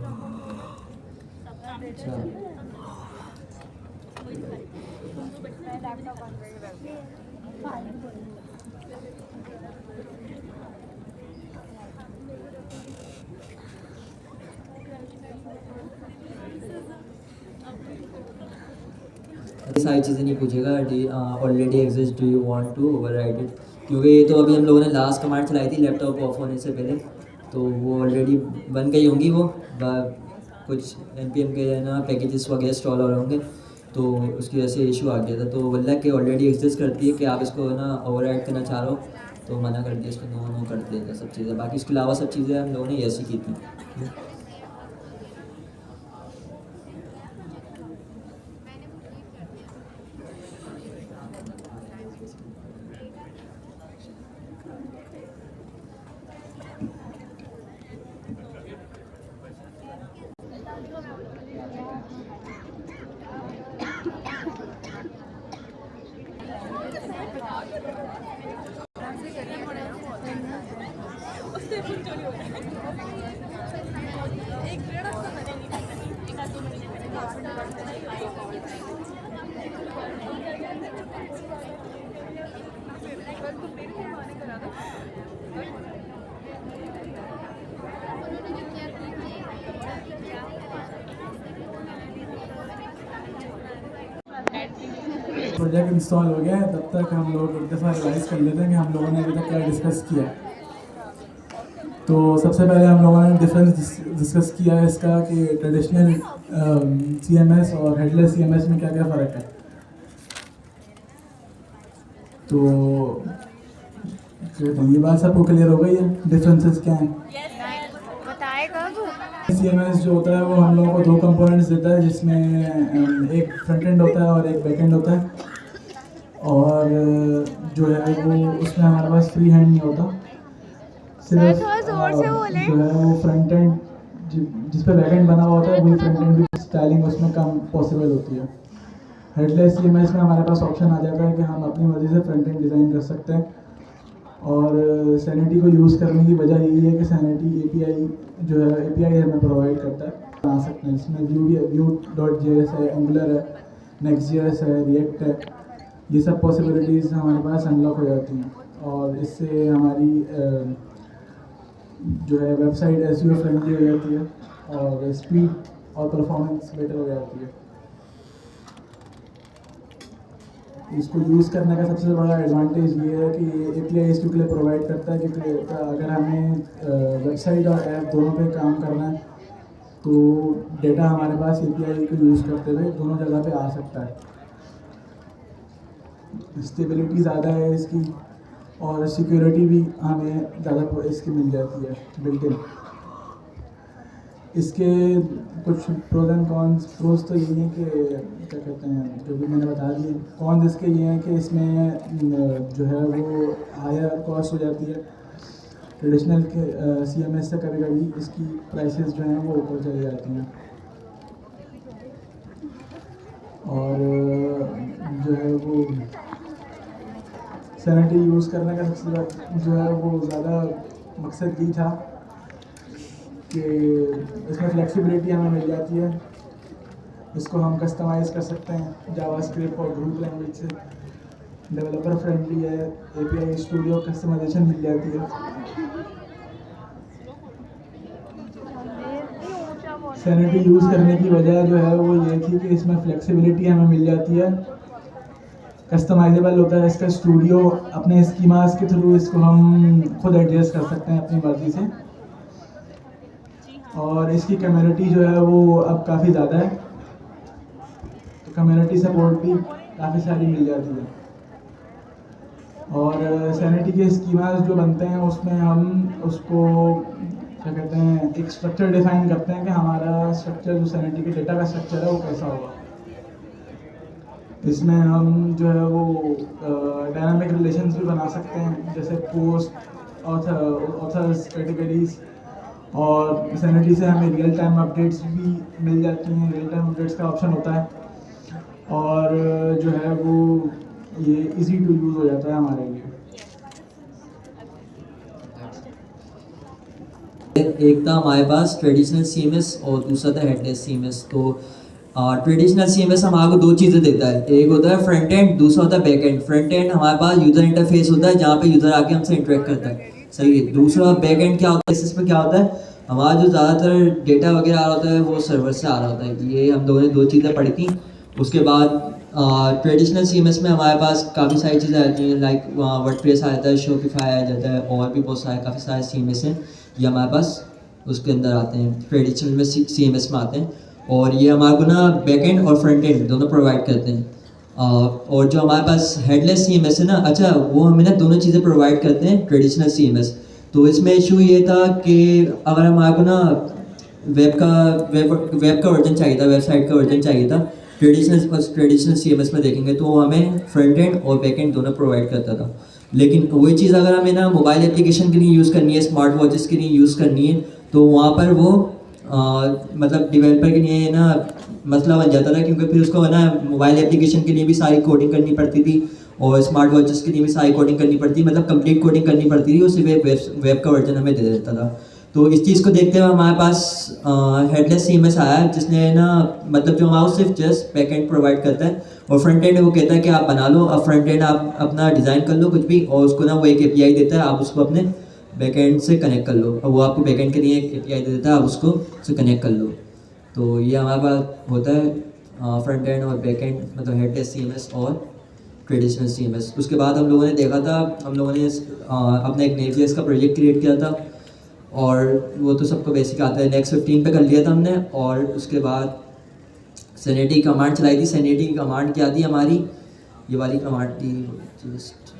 अच्छा, सारी चीज़ें नहीं पूछेगा। Already exist, do you want to override it, क्योंकि ये तो अभी हम लोगों ने लास्ट कमांड चलाई थी लैपटॉप ऑफ होने से पहले, तो वो ऑलरेडी बन गई होंगी। वो कुछ npm के ना पैकेजेस वगैरह इंस्टॉल हो रहे होंगे, तो उसकी वजह से इशू आ गया था। तो बोला कि ऑलरेडी एग्जिस्ट करती है कि आप इसको ना ओवरराइड करना चाह रहे हो, तो मना कर दिया, इसको नो नो कर दिया सब चीज़ें। बाकी इसके अलावा सब चीज़ें हम लोगों ने ऐसी की थी। प्रोजेक्ट इंस्टॉल हो गया है, तब तक हम लोग एक दफ़ा रिवाइज कर लेते हैं कि हम लोगों ने अभी तक क्या डिस्कस किया। तो सबसे पहले हम लोगों ने डिफरेंस डिस्कस किया है इसका कि ट्रेडिशनल CMS और हेडलेस CMS में क्या क्या फ़र्क है। तो ये बात सबको क्लियर हो गई है, डिफरेंसेस क्या हैं? बताए कब? CMS जो होता है वो हम लोगों को दो कंपोनेंट्स देता है, जिसमें एक फ्रंट एंड होता है और एक बैक एंड होता है। और जो है वो उसमें हमारे पास फ्री हैंड नहीं होता, सिर्फ थोड़ा जोर से बोलें। जो है वो फ्रंट एंड जिस पे बैक एंड बना हुआ होता है वही फ्रंट एंड भी स्टाइलिंग उसमें कम पॉसिबल होती है। हेडलेस CMS में हमारे पास ऑप्शन आ जाता है कि हम अपनी मर्जी से फ्रंट एंड डिज़ाइन कर सकते हैं। और सैनिटी को यूज़ करने की वजह यही है कि सैनिटी API जो है API हमें प्रोवाइड करता है, बना सकते हैं। इसमें Vue.js है, एंगुलर है, Next.js है, रिएक्ट है, ये सब पॉसिबिलिटीज़ हमारे पास अनलॉक हो जाती हैं। और इससे हमारी जो है वेबसाइट SEO फ्रेंडली हो जाती है और स्पीड और परफॉर्मेंस बेटर हो जाती है। इसको यूज़ करने का सबसे बड़ा एडवांटेज ये है कि API इसके लिए प्रोवाइड करता है, क्योंकि अगर हमें वेबसाइट और ऐप दोनों पे काम करना है तो डेटा हमारे पास API को यूज़ करते हुए दोनों जगह पे आ सकता है। स्टेबिलिटी ज़्यादा है इसकी और सिक्योरिटी भी हमें ज़्यादा इसकी मिल जाती है बिल्ट इन। इसके कुछ प्रोज एंड कॉन्स। प्रोज तो यही है कि क्या कहते हैं, जो भी मैंने बता दिए। कॉन्स इसके ये हैं कि इसमें जो है वो हायर कॉस्ट हो जाती है ट्रेडिशनल के CMS से कभी कभी इसकी प्राइसेस जो हैं वो ऊपर चली जाती हैं। और जो है वो सैनिटरी यूज़ करने का सबसे जो है वो ज़्यादा मकसद यही था कि इसमें फ्लेक्सिबिलिटी हमें मिल जाती है, इसको हम कस्टमाइज़ कर सकते हैं जावास्क्रिप्ट और ग्रुप लैंग्वेज से, डेवलपर फ्रेंडली है, API स्टूडियो कस्टमाइजेशन मिल जाती है। सैनिटरी यूज़ करने की वजह जो है वो ये थी कि इसमें फ्लेक्सिबिलिटी हमें मिल जाती है, कस्टमाइजेबल होता है इसका स्टूडियो, अपने स्कीमास के थ्रू इसको हम खुद एडजस्ट कर सकते हैं अपनी मर्ज़ी से। और इसकी कम्युनिटी जो है वो अब काफ़ी ज़्यादा है, तो कम्युनिटी सपोर्ट भी काफ़ी सारी मिल जाती है। और सैनिटी के स्कीमास जो बनते हैं उसमें हम उसको क्या कहते हैं, एक स्ट्रक्चर डिफाइन करते हैं कि हमारा स्ट्रक्चर जो सैनिटी के डेटा का स्ट्रक्चर है वो कैसा होगा। इसमें हम जो है वो डायनामिक रिलेशंस भी बना सकते हैं, जैसे पोस्ट ऑथर्स कैटेगरीज, और सैनिटी से हमें रियल टाइम अपडेट्स भी मिल जाती हैं, रियल टाइम अपडेट्स का ऑप्शन होता है, और जो है वो ये इजी टू यूज़ हो जाता है हमारे लिए। एक था हमारे पास ट्रेडिशनल CMS और दूसरा था हेडलेस CMS। तो ट्रेडिशनल CMS हमारे को दो चीज़ें देता है, एक होता है फ्रंट एंड, दूसरा होता है बैक एंड। फ्रंट एंड हमारे पास यूज़र इंटरफेस होता है जहाँ पे यूज़र आके हमसे इंटरेक्ट करता है, सही है। दूसरा बैक एंड क्या होता है, इसमें क्या होता है, हमारा जो ज़्यादातर डेटा वगैरह आ रहा होता है वो सर्वर से आ रहा होता है। ये हम लोगों ने दो चीज़ें पढ़ी थी। उसके बाद ट्रेडिशनल CMS में हमारे पास काफ़ी सारी चीज़ें आती हैं, लाइक वर्डप्रेस आ जाता है, शॉपिफाई आ जाता है, और भी बहुत सारे काफ़ी सारे CMS हैं, ये हमारे पास उसके अंदर आते हैं, ट्रेडिशनल में CMS में आते हैं। और ये हमारे को ना बैक एंड और फ्रंट एंड दोनों प्रोवाइड करते हैं। और जो हमारे पास हेडलेस CMS है ना, अच्छा वो हमें ना दोनों चीज़ें प्रोवाइड करते हैं ट्रेडिशनल CMS। तो इसमें इशू ये था कि अगर हमारे को ना वेब का वर्जन चाहिए था, वेबसाइट का वर्जन चाहिए था, ट्रेडिशनल CMS में देखेंगे तो वो हमें फ्रंट एंड और बैक एंड दोनों प्रोवाइड करता था। लेकिन वही चीज़ अगर हमें ना मोबाइल एप्लीकेशन के लिए यूज़ करनी है, स्मार्ट वॉचेस के लिए यूज़ करनी है, तो वहाँ पर वो मतलब डेवलपर के लिए ना मसला बन जाता था, क्योंकि फिर उसको ना मोबाइल एप्लीकेशन के लिए भी सारी कोडिंग करनी पड़ती थी और स्मार्ट वॉचेस के लिए भी सारी कोडिंग करनी पड़ती थी, मतलब कंप्लीट कोडिंग करनी पड़ती थी, उसी वेब का वर्जन हमें दे देता था। तो इस चीज़ को देखते हुए हमारे पास हेडलेस CMS आया है, जिसने ना मतलब जो हमारा सिर्फ जस्ट बैक एंड प्रोवाइड करता है, और फ्रंट एंड वो कहता है कि आप बना लो, अब फ्रंट एंड आप अपना डिज़ाइन कर लो कुछ भी, और उसको ना वो एक API देता है, आप उसको अपने बैक एंड से कनेक्ट कर लो, और वो आपको बैक एंड के लिए एक API दे देता है, आप उसको से कनेक्ट कर लो। तो ये हमारे पास होता है फ्रंट एंड और बैक एंड, मतलब हेडलेस CMS और ट्रेडिशनल CMS। उसके बाद हम लोगों ने देखा था, हम लोगों ने अपना एक Node.js का प्रोजेक्ट क्रिएट किया था, और वो तो सबको बेसिक आता है, नेक्स्ट 15 पे कर लिया था हमने। और उसके बाद सैनिटी कमांड चलाई थी। सैनिटी की कमांड क्या थी हमारी, ये वाली कमांड थी, जस्ट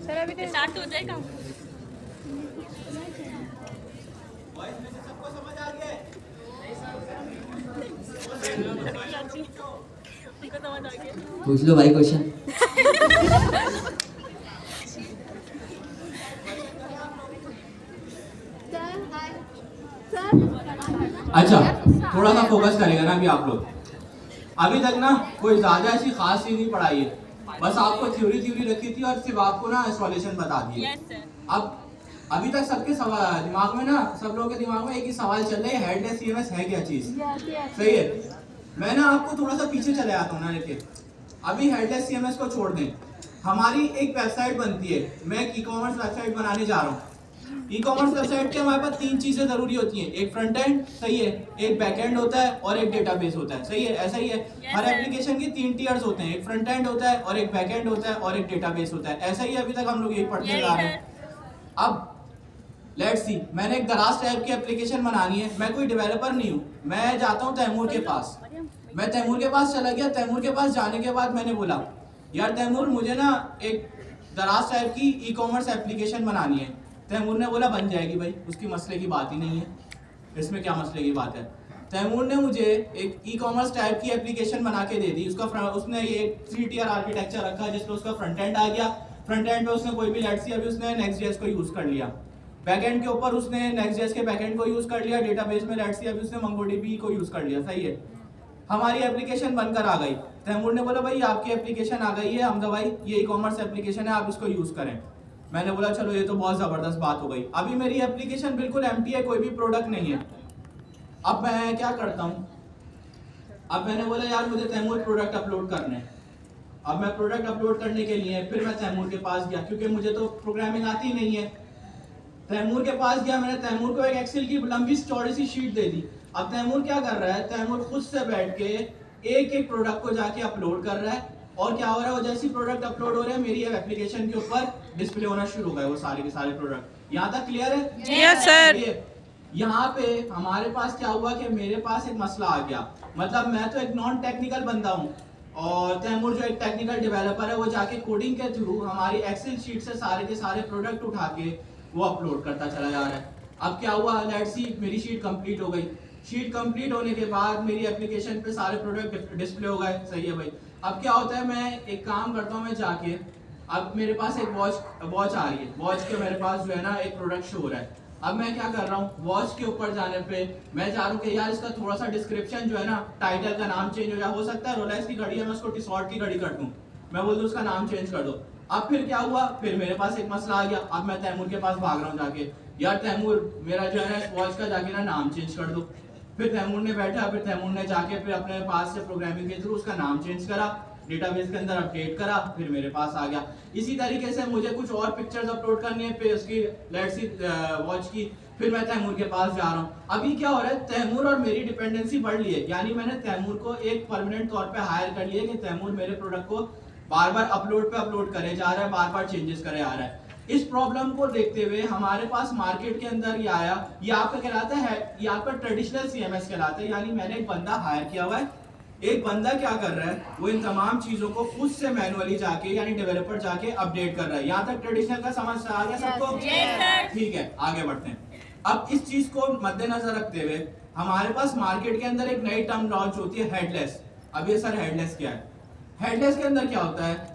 सर अभी तो स्टार्ट हो जाएगा। पूछ लो भाई क्वेश्चन। अच्छा, थोड़ा सा फोकस करेगा ना अभी आप लोग। अभी तक ना कोई ज़्यादा ऐसी खास चीज़ नहीं पढ़ाई है, बस आपको थ्योरी रखी थी और सिर्फ आपको ना इंस्टॉलेशन बता दिए। अब अभी तक सबके दिमाग में ना, सब लोगों के दिमाग में एक ही सवाल चल रहा है, हेडलेस CMS है क्या चीज़? सही है। मैं ना आपको थोड़ा सा पीछे चले आता हूँ ना लेके। अभी हेडलेस CMS को छोड़ दें, हमारी एक वेबसाइट बनती है, मैं एक ई-कॉमर्स वेबसाइट बनाने जा रहा हूँ। ई-कॉमर्स वेबसाइट के हमारे पास 3 चीज़ें ज़रूरी होती हैं, एक फ्रंट एंड, सही है, एक बैक एंड होता है और एक डेटाबेस होता है, सही है, ऐसा ही है। हर एप्लीकेशन की 3 टियर्स होते हैं, एक फ्रंट एंड होता है और एक बैक एंड होता है और एक डेटाबेस होता है, ऐसा ही अभी तक हम लोग यही पढ़ते जा रहे हैं। अब लेट्स सी, मैंने एक दराज टाइप की एप्लीकेशन बनानी है, मैं कोई डेवलपर नहीं हूँ, मैं जाता हूँ तैमूर के पास। मैं तैमूर के पास चला गया, तैमूर के पास जाने के बाद मैंने बोला, यार तैमूर मुझे ना एक दराज टाइप की ई-कॉमर्स एप्लीकेशन बनानी है। तैमूर ने बोला बन जाएगी भाई, उसकी मसले की बात ही नहीं है, इसमें क्या मसले की बात है। तैमूर ने मुझे एक ई कॉमर्स टाइप की एप्लीकेशन बना के दे दी। उसने ये 3 tier आर्किटेक्चर रखा जिसमें उसका फ्रंट एंड आ गया। फ्रंट एंड पे उसने कोई भी लेट्स सी अभी उसने Next.js को यूज कर लिया। बैकएंड के ऊपर उसने Next.js के बैकएंड को यूज कर लिया। डेटाबेस में लेट्स सी अभी उसने MongoDB को यूज कर लिया। सही है, हमारी एप्लीकेशन बनकर आ गई। तैमूर ने बोला भाई आपकी एप्लीकेशन आ गई है, हमजा भाई ये ई कॉमर्स एप्लीकेशन है, आप इसको यूज करें। मैंने बोला चलो ये तो बहुत जबरदस्त बात हो गई। अभी मेरी एप्लीकेशन बिल्कुल एम्प्टी है, कोई भी प्रोडक्ट नहीं है। अब मैं क्या करता हूँ, अब मैंने बोला यार मुझे तैमूर प्रोडक्ट अपलोड करने हैं। अब मैं प्रोडक्ट अपलोड करने के लिए फिर मैं तैमूर के पास गया, क्योंकि मुझे तो प्रोग्रामिंग आती नहीं है। तैमूर के पास गया, मैंने तैमूर को एक एक्सेल की लंबी चौड़ी सी शीट दे दी। अब तैमूर क्या कर रहा है, तैमूर खुद से बैठ के एक एक प्रोडक्ट को जाके अपलोड कर रहा है। और क्या हो रहा है, वो जैसी प्रोडक्ट अपलोड हो रहे हैं मेरी एप्लीकेशन के ऊपर डिस्प्ले होना शुरू हो गए वो सारे के सारे प्रोडक्ट। यहाँ तक क्लियर है? Yes sir. यहाँ पे हमारे पास क्या हुआ कि मेरे पास एक मसला आ गया। मतलब मैं तो एक नॉन टेक्निकल बंदा हूँ और तैमूर जो एक टेक्निकल डेवलपर है वो जाके कोडिंग के थ्रू हमारी एक्सेल शीट से सारे के सारे प्रोडक्ट उठा के वो अपलोड करता चला जा रहा है। अब क्या हुआ, लेट्स सी मेरी शीट कंप्लीट हो गई। शीट कंप्लीट होने के बाद मेरी एप्लीकेशन पे सारे प्रोडक्ट डिस्प्ले हो गए। सही है भाई। अब क्या होता है, मैं एक काम करता हूँ, मैं जाके अब मेरे पास एक वॉच आ रही है। वॉच के मेरे पास जो है ना एक प्रोडक्ट शो हो रहा है। अब मैं क्या कर रहा हूँ, वॉच के ऊपर जाने पे मैं चाह रहा हूँ कि यार इसका थोड़ा सा डिस्क्रिप्शन जो है ना, टाइटल का नाम चेंज हो जाए। हो सकता है रोलेक्स की घड़ी है, मैं उसको टिसॉट की घड़ी कर दूँ, मैं बोल दूँ उसका नाम चेंज कर दो। अब फिर क्या हुआ, फिर मेरे पास एक मसला आ गया। अब मैं तैमूर के पास भाग रहा हूँ जाके, यार तैमूर मेरा जो है ना इस वॉच का जाके ना नाम चेंज कर दो। फिर तैमूर ने बैठा, फिर तैमूर ने जाके फिर अपने पास से प्रोग्रामिंग के थ्रू उसका नाम चेंज करा, डेटाबेस के अंदर अपडेट करा, फिर मेरे पास आ गया। इसी तरीके से मुझे कुछ और पिक्चर्स अपलोड करनी है फिर उसकी लेट्स सी वॉच की, फिर मैं तैमूर के पास जा रहा हूँ। अभी क्या हो रहा है, तैमूर और मेरी डिपेंडेंसी बढ़ ली है। यानी मैंने तैमूर को एक परमानेंट तौर पे हायर कर लिया कि तैमूर मेरे प्रोडक्ट को बार बार अपलोड पे अपलोड करे जा रहा है, बार बार चेंजेस करे आ रहा है। इस प्रॉब्लम को देखते हुए हमारे पास मार्केट के अंदर ये आया, ये आपका कहलाता है, ये आपका ट्रेडिशनल सीएमएस कहलाता है। यानी मैंने एक बंदा हायर किया हुआ है। एक बंदा क्या कर रहा है, वो इन तमाम चीजों को खुद से मैनुअली जाके यानी डेवलपर जाके अपडेट कर रहा है। यहाँ तक ट्रेडिशनल का समझ आ गया सबको? ठीक है, आगे बढ़ते हैं। अब इस चीज को मद्देनजर रखते हुए हमारे पास मार्केट के अंदर एक नई टर्म लॉन्च होती है, हेडलेस। अब ये सर हेडलेस क्या है? हेडलेस के अंदर क्या होता है,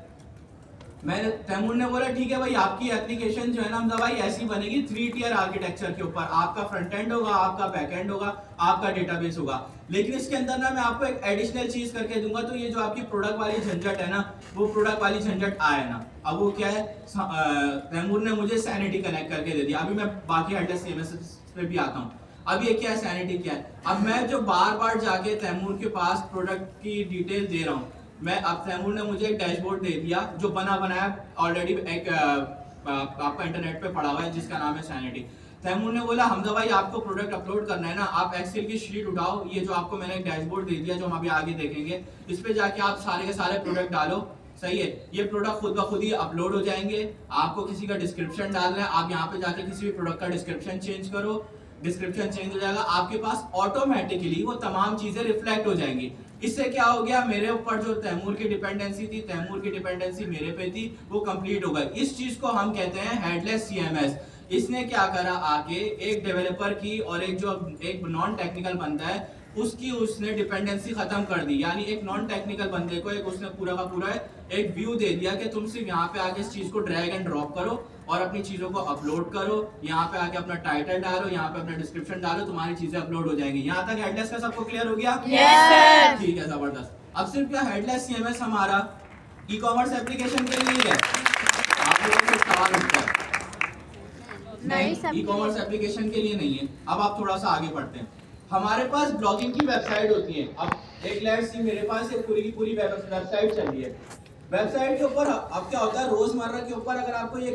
मैंने तैमूर ने बोला ठीक है भाई आपकी एप्लीकेशन जो है ना हमजा भाई ऐसी बनेगी 3 tier आर्किटेक्चर के ऊपर। आपका फ्रंट एंड होगा, आपका बैक एंड होगा, आपका डेटाबेस होगा। लेकिन इसके अंदर ना मैं आपको एक एडिशनल चीज करके दूंगा, तो ये जो आपकी प्रोडक्ट वाली झंझट है ना, वो प्रोडक्ट वाली झंझट आए ना। अब वो क्या है, तैमूर ने मुझे सैनिटी कनेक्ट करके दे दिया। अभी मैं बाकी हेडलेस सीएमएस पे भी आता हूँ। अब ये क्या है, सैनिटी क्या है? अब मैं जो बार बार जाके तैमूर के पास प्रोडक्ट की डिटेल दे रहा हूँ, मैं अब तैमूर ने मुझे एक डैशबोर्ड दे दिया जो बना बनाया ऑलरेडी एक आपका इंटरनेट पे पड़ा हुआ है जिसका नाम है सैनिटी। तैमूर ने बोला हमजा भाई आपको प्रोडक्ट अपलोड करना है ना, आप एक्सेल की शीट उठाओ, ये जो आपको मैंने एक डैशबोर्ड दे दिया जो हम अभी आगे देखेंगे, इस पे जाके आप सारे के सारे प्रोडक्ट डालो। सही है, ये प्रोडक्ट खुद ब खुद ही अपलोड हो जाएंगे। आपको किसी का डिस्क्रिप्शन डालना है, आप यहाँ पे जाके किसी भी प्रोडक्ट का डिस्क्रिप्शन चेंज करो, डिस्क्रिप्शन चेंज हो जाएगा, आपके पास ऑटोमेटिकली वो तमाम चीजें रिफ्लेक्ट हो जाएंगी। इससे क्या हो गया, मेरे ऊपर जो तैमूर की डिपेंडेंसी थी, तैमूर की डिपेंडेंसी मेरे पे थी, वो कंप्लीट हो गई। इस चीज को हम कहते हैं हेडलेस सीएमएस। इसने क्या करा, आके एक डेवलपर की और एक जो एक नॉन टेक्निकल बंदा है उसकी उसने डिपेंडेंसी खत्म कर दी। यानी एक नॉन टेक्निकल बंदे को एक उसने पूरा का पूरा एक व्यू दे दिया कि तुम सिर्फ यहाँ पे आके इस चीज को ड्रैग एंड ड्रॉप करो और अपनी चीजों को अपलोड करो, यहाँ पे आके अपना टाइटल डालो, यहाँ पे अपना डिस्क्रिप्शन डालो, तुम्हारी चीजें अपलोड हो जाएंगी। यहाँ तक हेडलेस का सबको क्लियर हो गया? Yes, ठीक है, जबरदस्त। अब सिर्फ क्या हेडलेस सीएमएस हमारा ई कॉमर्स एप्लीकेशन के लिए है? आप लोगों से सवाल उठता है, नहीं, ई कॉमर्स एप्लीकेशन के लिए नहीं है। अब आप थोड़ा सा आगे बढ़ते हैं। हमारे पास ब्लॉगिंग की वेबसाइट होती है। अब एक लेट्स सी मेरे पास एक पूरी की पूरी वेबसाइट चल रही है। वेबसाइट के ऊपर अब क्या होता है, रोजमर्रा के ऊपर अगर आपको ये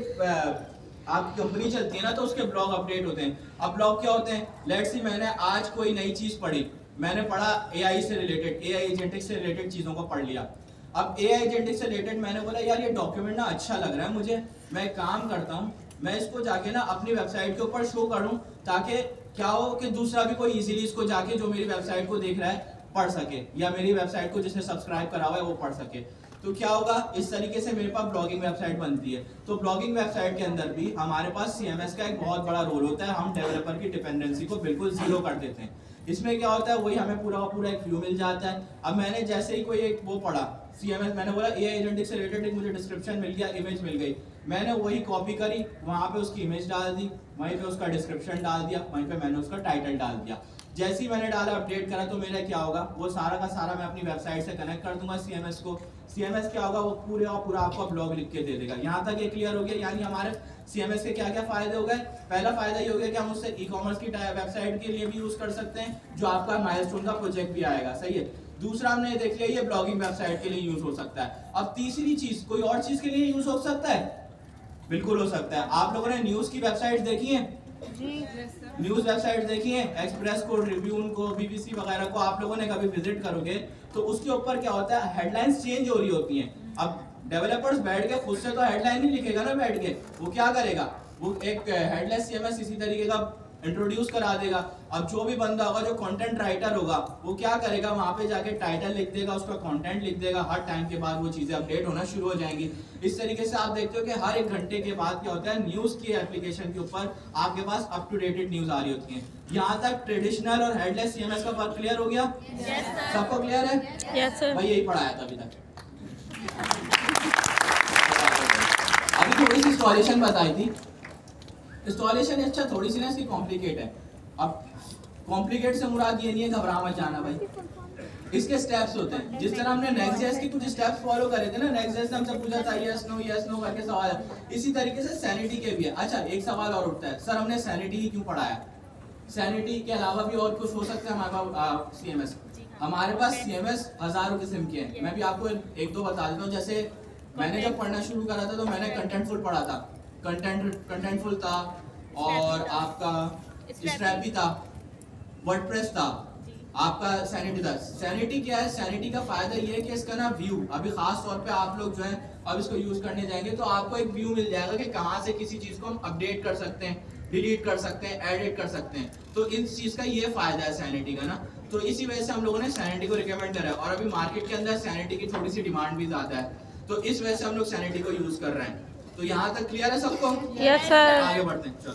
आपकी कंपनी चलती है ना, तो उसके ब्लॉग अपडेट होते हैं। अब ब्लॉग क्या होते हैं, लेट्स सी मैंने आज कोई नई चीज पढ़ी, मैंने पढ़ा एआई से रिलेटेड, एआई एजेंटिक्स से रिलेटेड चीजों को पढ़ लिया। अब एआई एजेंटिक्स से रिलेटेड मैंने बोला यार ये डॉक्यूमेंट ना अच्छा लग रहा है मुझे, मैं काम करता हूँ, मैं इसको जाके ना अपनी वेबसाइट के ऊपर शो करूँ, ताकि क्या हो कि दूसरा भी कोई इजीली इसको जाके जो मेरी वेबसाइट को देख रहा है पढ़ सके, या मेरी वेबसाइट को जिसने सब्सक्राइब करा हुआ है वो पढ़ सके। तो क्या होगा, इस तरीके से मेरे पास ब्लॉगिंग वेबसाइट बनती है। तो ब्लॉगिंग वेबसाइट के अंदर भी हमारे पास CMS का एक बहुत बड़ा रोल होता है। हम डेवलपर की डिपेंडेंसी को बिल्कुल जीरो कर देते हैं। इसमें क्या होता है, वही हमें पूरा का पूरा एक व्यू मिल जाता है। अब मैंने जैसे ही कोई एक वो पढ़ा CMS, मैंने बोला AI एजेंटिक से रिलेटेड एक मुझे डिस्क्रिप्शन मिल गया, इमेज मिल गई, मैंने वही कॉपी करी, वहाँ पे उसकी इमेज डाल दी, वहीं पे उसका डिस्क्रिप्शन डाल दिया, वहीं पे मैंने उसका टाइटल डाल दिया। जैसे ही मैंने डाला, अपडेट करा, तो मेरा क्या होगा, वो सारा का सारा मैं अपनी वेबसाइट से कनेक्ट कर दूंगा CMS को। CMS क्या होगा, वो पूरे और पूरा आपको ब्लॉग लिख के दे देगा। यहाँ तक ये क्लियर हो गया। यानी हमारे CMS के क्या क्या फायदे हो गए। पहला फायदा ये हो गया कि हम उससे ई-कॉमर्स की वेबसाइट के लिए भी यूज कर सकते हैं, जो आपका माइलस्टोन का प्रोजेक्ट भी आएगा, सही है। दूसरा हमने देख लिया, ये ब्लॉगिंग वेबसाइट के लिए यूज हो सकता है। अब तीसरी चीज, कोई और चीज के लिए यूज हो सकता है, बिल्कुल हो सकता है। आप लोगों ने न्यूज की वेबसाइट देखी है, न्यूज वेबसाइट देखी है, एक्सप्रेस को, ट्रिब्यून को, BBC वगैरह को आप लोगों ने कभी विजिट करोगे तो उसके ऊपर क्या होता है, हेडलाइंस चेंज हो रही होती हैं। अब डेवलपर्स बैठ के खुद से तो हेडलाइन नहीं लिखेगा ना बैठ के, वो क्या करेगा, वो एक हेडलेस CMS इसी तरीके का इंट्रोड्यूस करा देगा। अब जो भी बंदा होगा, जो कंटेंट राइटर होगा, वो क्या करेगा, वहां पे जाके टाइटल लिख देगा, उसका कंटेंट लिख देगा, हर टाइम के बाद वो चीजें अपडेट होना शुरू हो जाएंगी। इस तरीके से आप देखते हो कि हर 1 घंटे के बाद क्या होता है, न्यूज की एप्लीकेशन के ऊपर आपके पास अप टू डेटेड न्यूज आ रही होती है। यहाँ तक ट्रेडिशनल और हेडलेस CMS का फर्क क्लियर हो गया? सबको क्लियर है? Yes sir. भाई यही पढ़ाया था अभी तक। अभी थोड़ी सी इंस्टॉलेशन बताई थी। इंस्टॉलेशन अच्छा थोड़ी सी ना इसकी कॉम्प्लिकेट है। अब कॉम्प्लिकेट से मुराद ये नहीं है घबरा मत जाना भाई, इसके स्टेप्स होते हैं। जिस तरह हमने नेक्स्ट.जेएस की कुछ स्टेप्स फॉलो करे थे ना, नेक्स्ट.जेएस ने हमसे पूछा था यस नो करके सवाल है, इसी तरीके से सैनिटी के भी है। अच्छा एक सवाल और उठता है, सर हमने सैनिटी ही क्यों पढ़ाया? सैनिटी के अलावा भी और कुछ हो सकता है हमारे पास CMS। हमारे पास CMS हजारों किस्म के हैं। मैं भी आपको 1-2 बता देता हूँ। जैसे मैंने जब पढ़ना शुरू करा था तो मैंने कंटेंटफुल पढ़ा था, कंटेंटफुल था, और आपका स्ट्रैप भी था, वर्डप्रेस था, आपका सैनिटी था। सैनिटी क्या है, सैनिटी का फायदा ये है कि इसका ना व्यू, अभी खास तौर पे आप लोग जो है अब इसको यूज करने जाएंगे तो आपको एक व्यू मिल जाएगा कि कहाँ से किसी चीज को हम अपडेट कर सकते हैं, डिलीट कर सकते हैं, एडिट कर सकते हैं। तो इस चीज का ये फायदा है सैनिटी का ना। तो इसी वजह से हम लोगों ने सैनिटी को रिकमेंड करा है, और अभी मार्केट के अंदर सैनिटी की थोड़ी सी डिमांड भी ज्यादा है, तो इस वजह से हम लोग सैनिटी को यूज कर रहे हैं। तो यहाँ तक क्लियर है सबको? Yes sir. आगे बढ़ते हैं, चलो।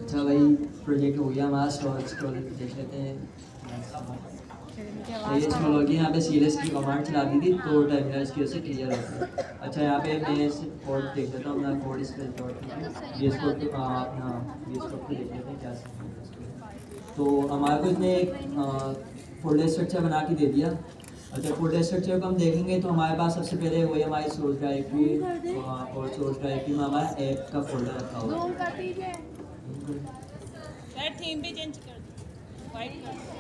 अच्छा भाई, प्रोजेक्ट हो गया हमारा, स्टोरी देख लेते हैं। ये स्क्रॉल यहाँ पे सीरियस की कमांड चला दी थी तो टर्मिनल इसकी वजह से क्लियर होता है। अच्छा यहाँ पे मैं कोड देख लेता हूँ, अपना कोड इस पर VS कोड को अपना VS कोड को देख लेते हैं क्या है। तो हमारे को इसने एक फोल्डर स्ट्रक्चर बना के दे दिया। अच्छा फोल्डर स्ट्रक्चर को हम देखेंगे तो हमारे पास सबसे पहले वही हमारी सोर्स डायरेक्टरी, और सोर्स डायरेक्टरी में हमारा ऐप का फोल्डर रखा हुआ है। सर थीम भी चेंज कर दो, वाइट कर दो।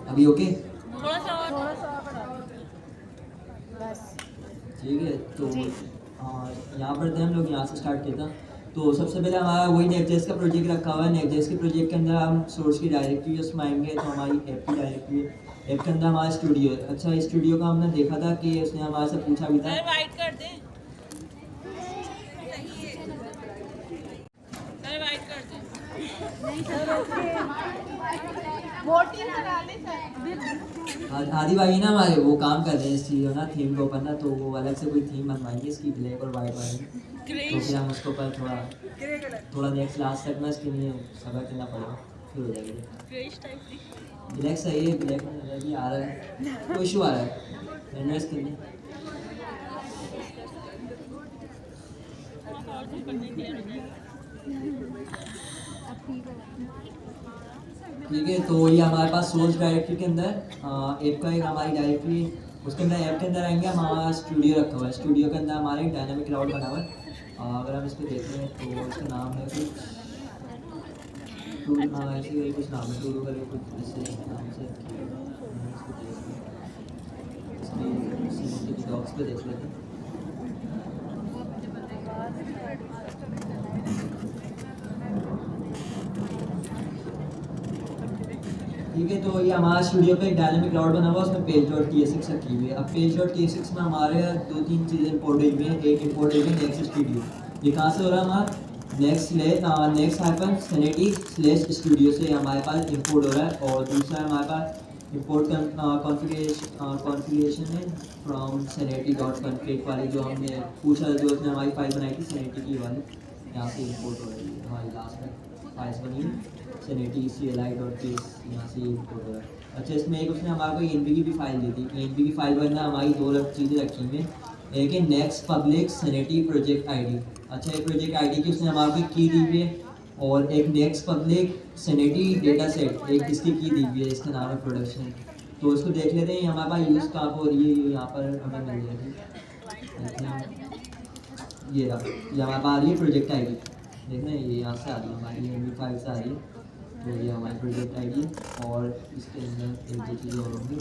अभी ओके थोड़ा सा और। ठीक है। तो यहाँ पर थे हम लोग, यहाँ से स्टार्ट किया था। तो सबसे पहले हमारा वही नेक्स्ट.जेएस का प्रोजेक्ट रखा हुआ है। नेक्स्ट.जेएस के प्रोजेक्ट के अंदर हम सोर्स की डायरेक्टरी उसमें आएंगे तो हमारी ऐप की डायरेक्टरी है। ऐप के अंदर हमारा स्टूडियो है। अच्छा स्टूडियो का हमने देखा था कि उसने हमारे से पूछा भी था। सर वाइट कर दें, सर वाइट कर दें। आदि भाई ना हमारे वो काम कर रहे हैं इस चीज़ ना, थीम के ऊपर ना, तो वो अलग से कोई थीम बनवाएंगे इसकी ब्लैक और वाइट वाली। तो फिर हम उसके ऊपर थोड़ा नेक्स्ट लास्ट तक ना इसके लिए सब्र करना पड़ेगा, फिर हो जाएगी। ब्लैक सही है, ब्लैक में भी आ रहा है, कोई इशू आ रहा है इन्वेस्ट करने। ठीक है। तो ये हमारे पास सोर्स डायरेक्टरी के अंदर ऐप का एक हमारी डायरेक्टरी, उसके अंदर ऐप के अंदर आएंगे हमारा स्टूडियो रखा हुआ है। स्टूडियो के अंदर हमारा एक डायनामिक क्लाउड बना हुआ है। अगर हम इसको देखें तो इसका नाम है कुछ ऐसे कुछ नाम है, टूरू करके कुछ ऐसे नाम से इसकी डॉक्स पे देख लेते हैं। ठीक ठीक है। तो ये हमारा स्टूडियो पे एक डायनामिक क्लाउड बना हुआ है, उसमें page.tsx रखी हुई है। अब page.tsx में हमारे 2-3 चीज़ें इंपोर्ट हुई हुई हैं। एक इंपोर्ट हुई है नेक्स्ट स्टूडियो, ये कहाँ से हो रहा है हमारा next-sanity/studio से हमारे पास इंपोर्ट हो रहा है। और दूसरा हमारे पास इंपोर्ट कॉन्फ़िगरेशन है फ्रॉम sanity.config वाली, जो हमने पूछा जो उसने हमारी फाइल बनाई थी sanity की वाली, यहाँ से इंपोर्ट हो रही है। हमारी लास्ट में फाइल्स बनी है sanity cli.case, यहाँ से इंपोर्ट हो रहा है। अच्छा, इसमें एक उसने हमारे को env की भी फाइल दी थी। env की फाइल बनना हमारी 2 चीज़ें रखी हुई हैं। एक है next public sanity project ID. अच्छा, एक प्रोजेक्ट आईडी की उसने हमारे को की दी हुई है। और एक next public sanity data set, एक इसकी की दी हुई है, इसका नाम है प्रोडक्शन। तो इसको देख लेते हैं हमारे पास यूज़ कहाँ पर हो रही है। ये यहाँ पर हमें मिल जाएगी, ये रहा, ये हमारे पास आ रही है प्रोजेक्ट आईडी। देख रहे हैं, ये यहाँ से आ रही है हमारी env फाइल से आ रही है। तो ये हमारी प्रोजेक्ट आईडी है। और इसके अंदर एक दो चीज़ें और होंगी।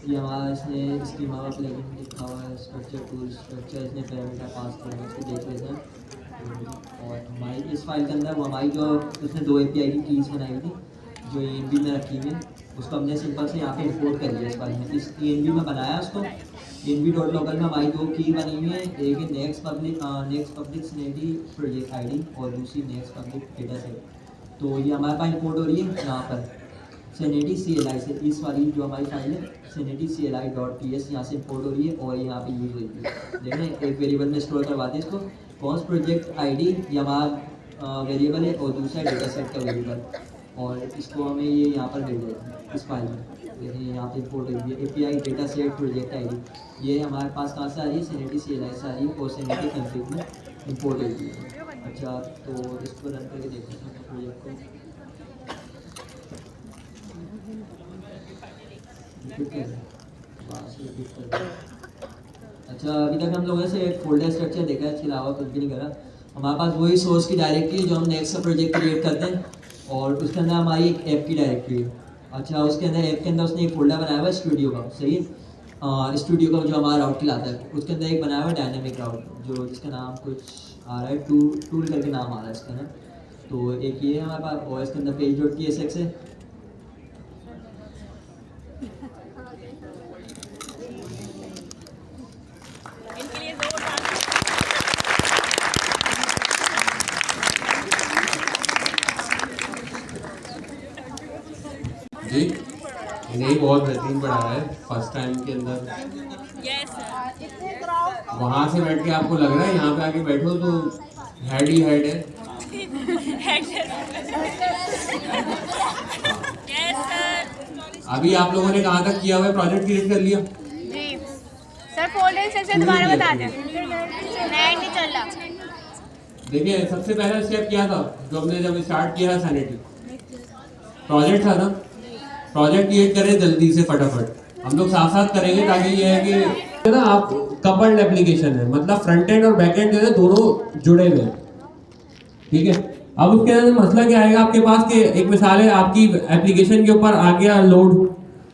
ये हमारा इसने स्कीमा का प्लगइन लिखा हुआ है, स्ट्रक्चर टूल स्ट्रक्चर, इसने पैरामीटर पास करना है, इसको देख लेते हैं। और हमारी इस फाइल के अंदर वो हमारी जो उसने 2 API की कीज़ बनाई थी जो env में रखी हुई है, उसको हमने सिंपल से यहाँ पे इंपोर्ट कर लिया इस फाइल में। इस env में बनाया उसको। env.local में हमारी 2 की बनी हुई है, एक है next public sanity project ID और दूसरी नेक्स्ट पब्लिक डेटा सेट। तो ये हमारे पास इंपोर्ट हो रही है यहाँ पर sanity CLI से, इस वाली जो हमारी फाइल है sanity CLI.ts यहाँ से इंपोर्ट हो रही है और यहाँ पे यूज़ हुई है। देख रहे हैं, एक वेरिएबल में स्टोर करवाते हैं इसको। कौन प्रोजेक्ट आईडी ये हमारा वेरिएबल है और दूसरा डेटा सेट का वेरिएबल, और इसको हमें ये यहाँ पर मिल जाएगा इस फाइल में। देखिए यहाँ पे इंपोर्ट हुई है API data set project ID. ये हमारे पास कहाँ से आ रही है sanity CLI से आ रही है और sanity config में इंपोर्ट हुई है। अच्छा, तो इसको रन करके देखते हैं प्रोजेक्ट को। अच्छा, अभी तक हम लोगों से एक फोल्डर स्ट्रक्चर देखा है, इसके अलावा कुछ भी नहीं करा। हमारे पास वही सोर्स की डायरेक्टरी जो हम नेक्स्ट का प्रोजेक्ट क्रिएट करते हैं, और उसके अंदर हमारी एक ऐप की डायरेक्टरी है। अच्छा, उसके अंदर ऐप के अंदर उसने एक फोल्डर बनाया हुआ है स्टूडियो का, सही है। स्टूडियो का जो हमारा राउट खिलाता है, उसके अंदर एक बनाया हुआ है डायनेमिक राउट, जो जिसका नाम कुछ आ रहा है टूल करके नाम आ रहा है इसका ना। तो एक ये है हमारे पास, और इसके अंदर page.tsx है। इनके लिए जोरदार जी, नहीं बहुत बेहतरीन पढ़ा है फर्स्ट टाइम के अंदर। Yes sir. वहाँ से बैठ के आपको लग रहा है यहाँ पे आके बैठो तो हेड ही हेड है। Yes sir. अभी आप लोगों ने कहाँ तक किया हुआ है, प्रोजेक्ट क्रिएट कर लिया? जी सर, फोल्डर सेक्शन दोबारा बता दें, नेट नहीं चल रहा। देखिए, सबसे पहला स्टेप क्या था जो हमने जब स्टार्ट किया है sanity प्रोजेक्ट था ना, प्रोजेक्ट क्रिएट करें जल्दी से फटाफट। हम लोग साथ साथ करेंगे ताकि ये है कि ना आप कपल्ड एप्लीकेशन है, मतलब फ्रंट एंड और बैक एंड जो है दोनों जुड़े हुए हैं, ठीक है। अब उसके अंदर मसला क्या आएगा आपके पास कि एक मिसाल है आपकी एप्लीकेशन के ऊपर आ गया लोड,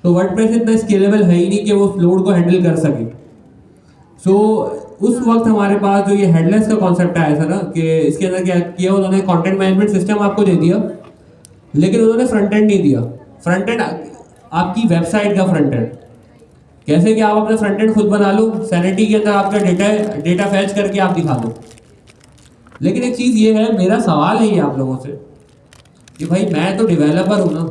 तो वर्डप्रेस इतना स्केलेबल है ही नहीं कि वो उस लोड को हैंडल कर सके। सो उस वक्त हमारे पास जो ये हेडलेस का कॉन्सेप्ट आया था ना, कि इसके अंदर क्या किया उन्होंने, कंटेंट मैनेजमेंट सिस्टम आपको दे दिया, लेकिन उन्होंने फ्रंट एंड नहीं दिया। फ्रंट एंड आपकी वेबसाइट का फ्रंट एंड, कैसे कि आप अपना फ्रंट एंड खुद बना लो, sanity के अंदर आपका डेटा फैच करके आप दिखा दो। लेकिन एक चीज़ ये है, मेरा सवाल है ये आप लोगों से कि भाई मैं तो डेवलपर हूँ ना,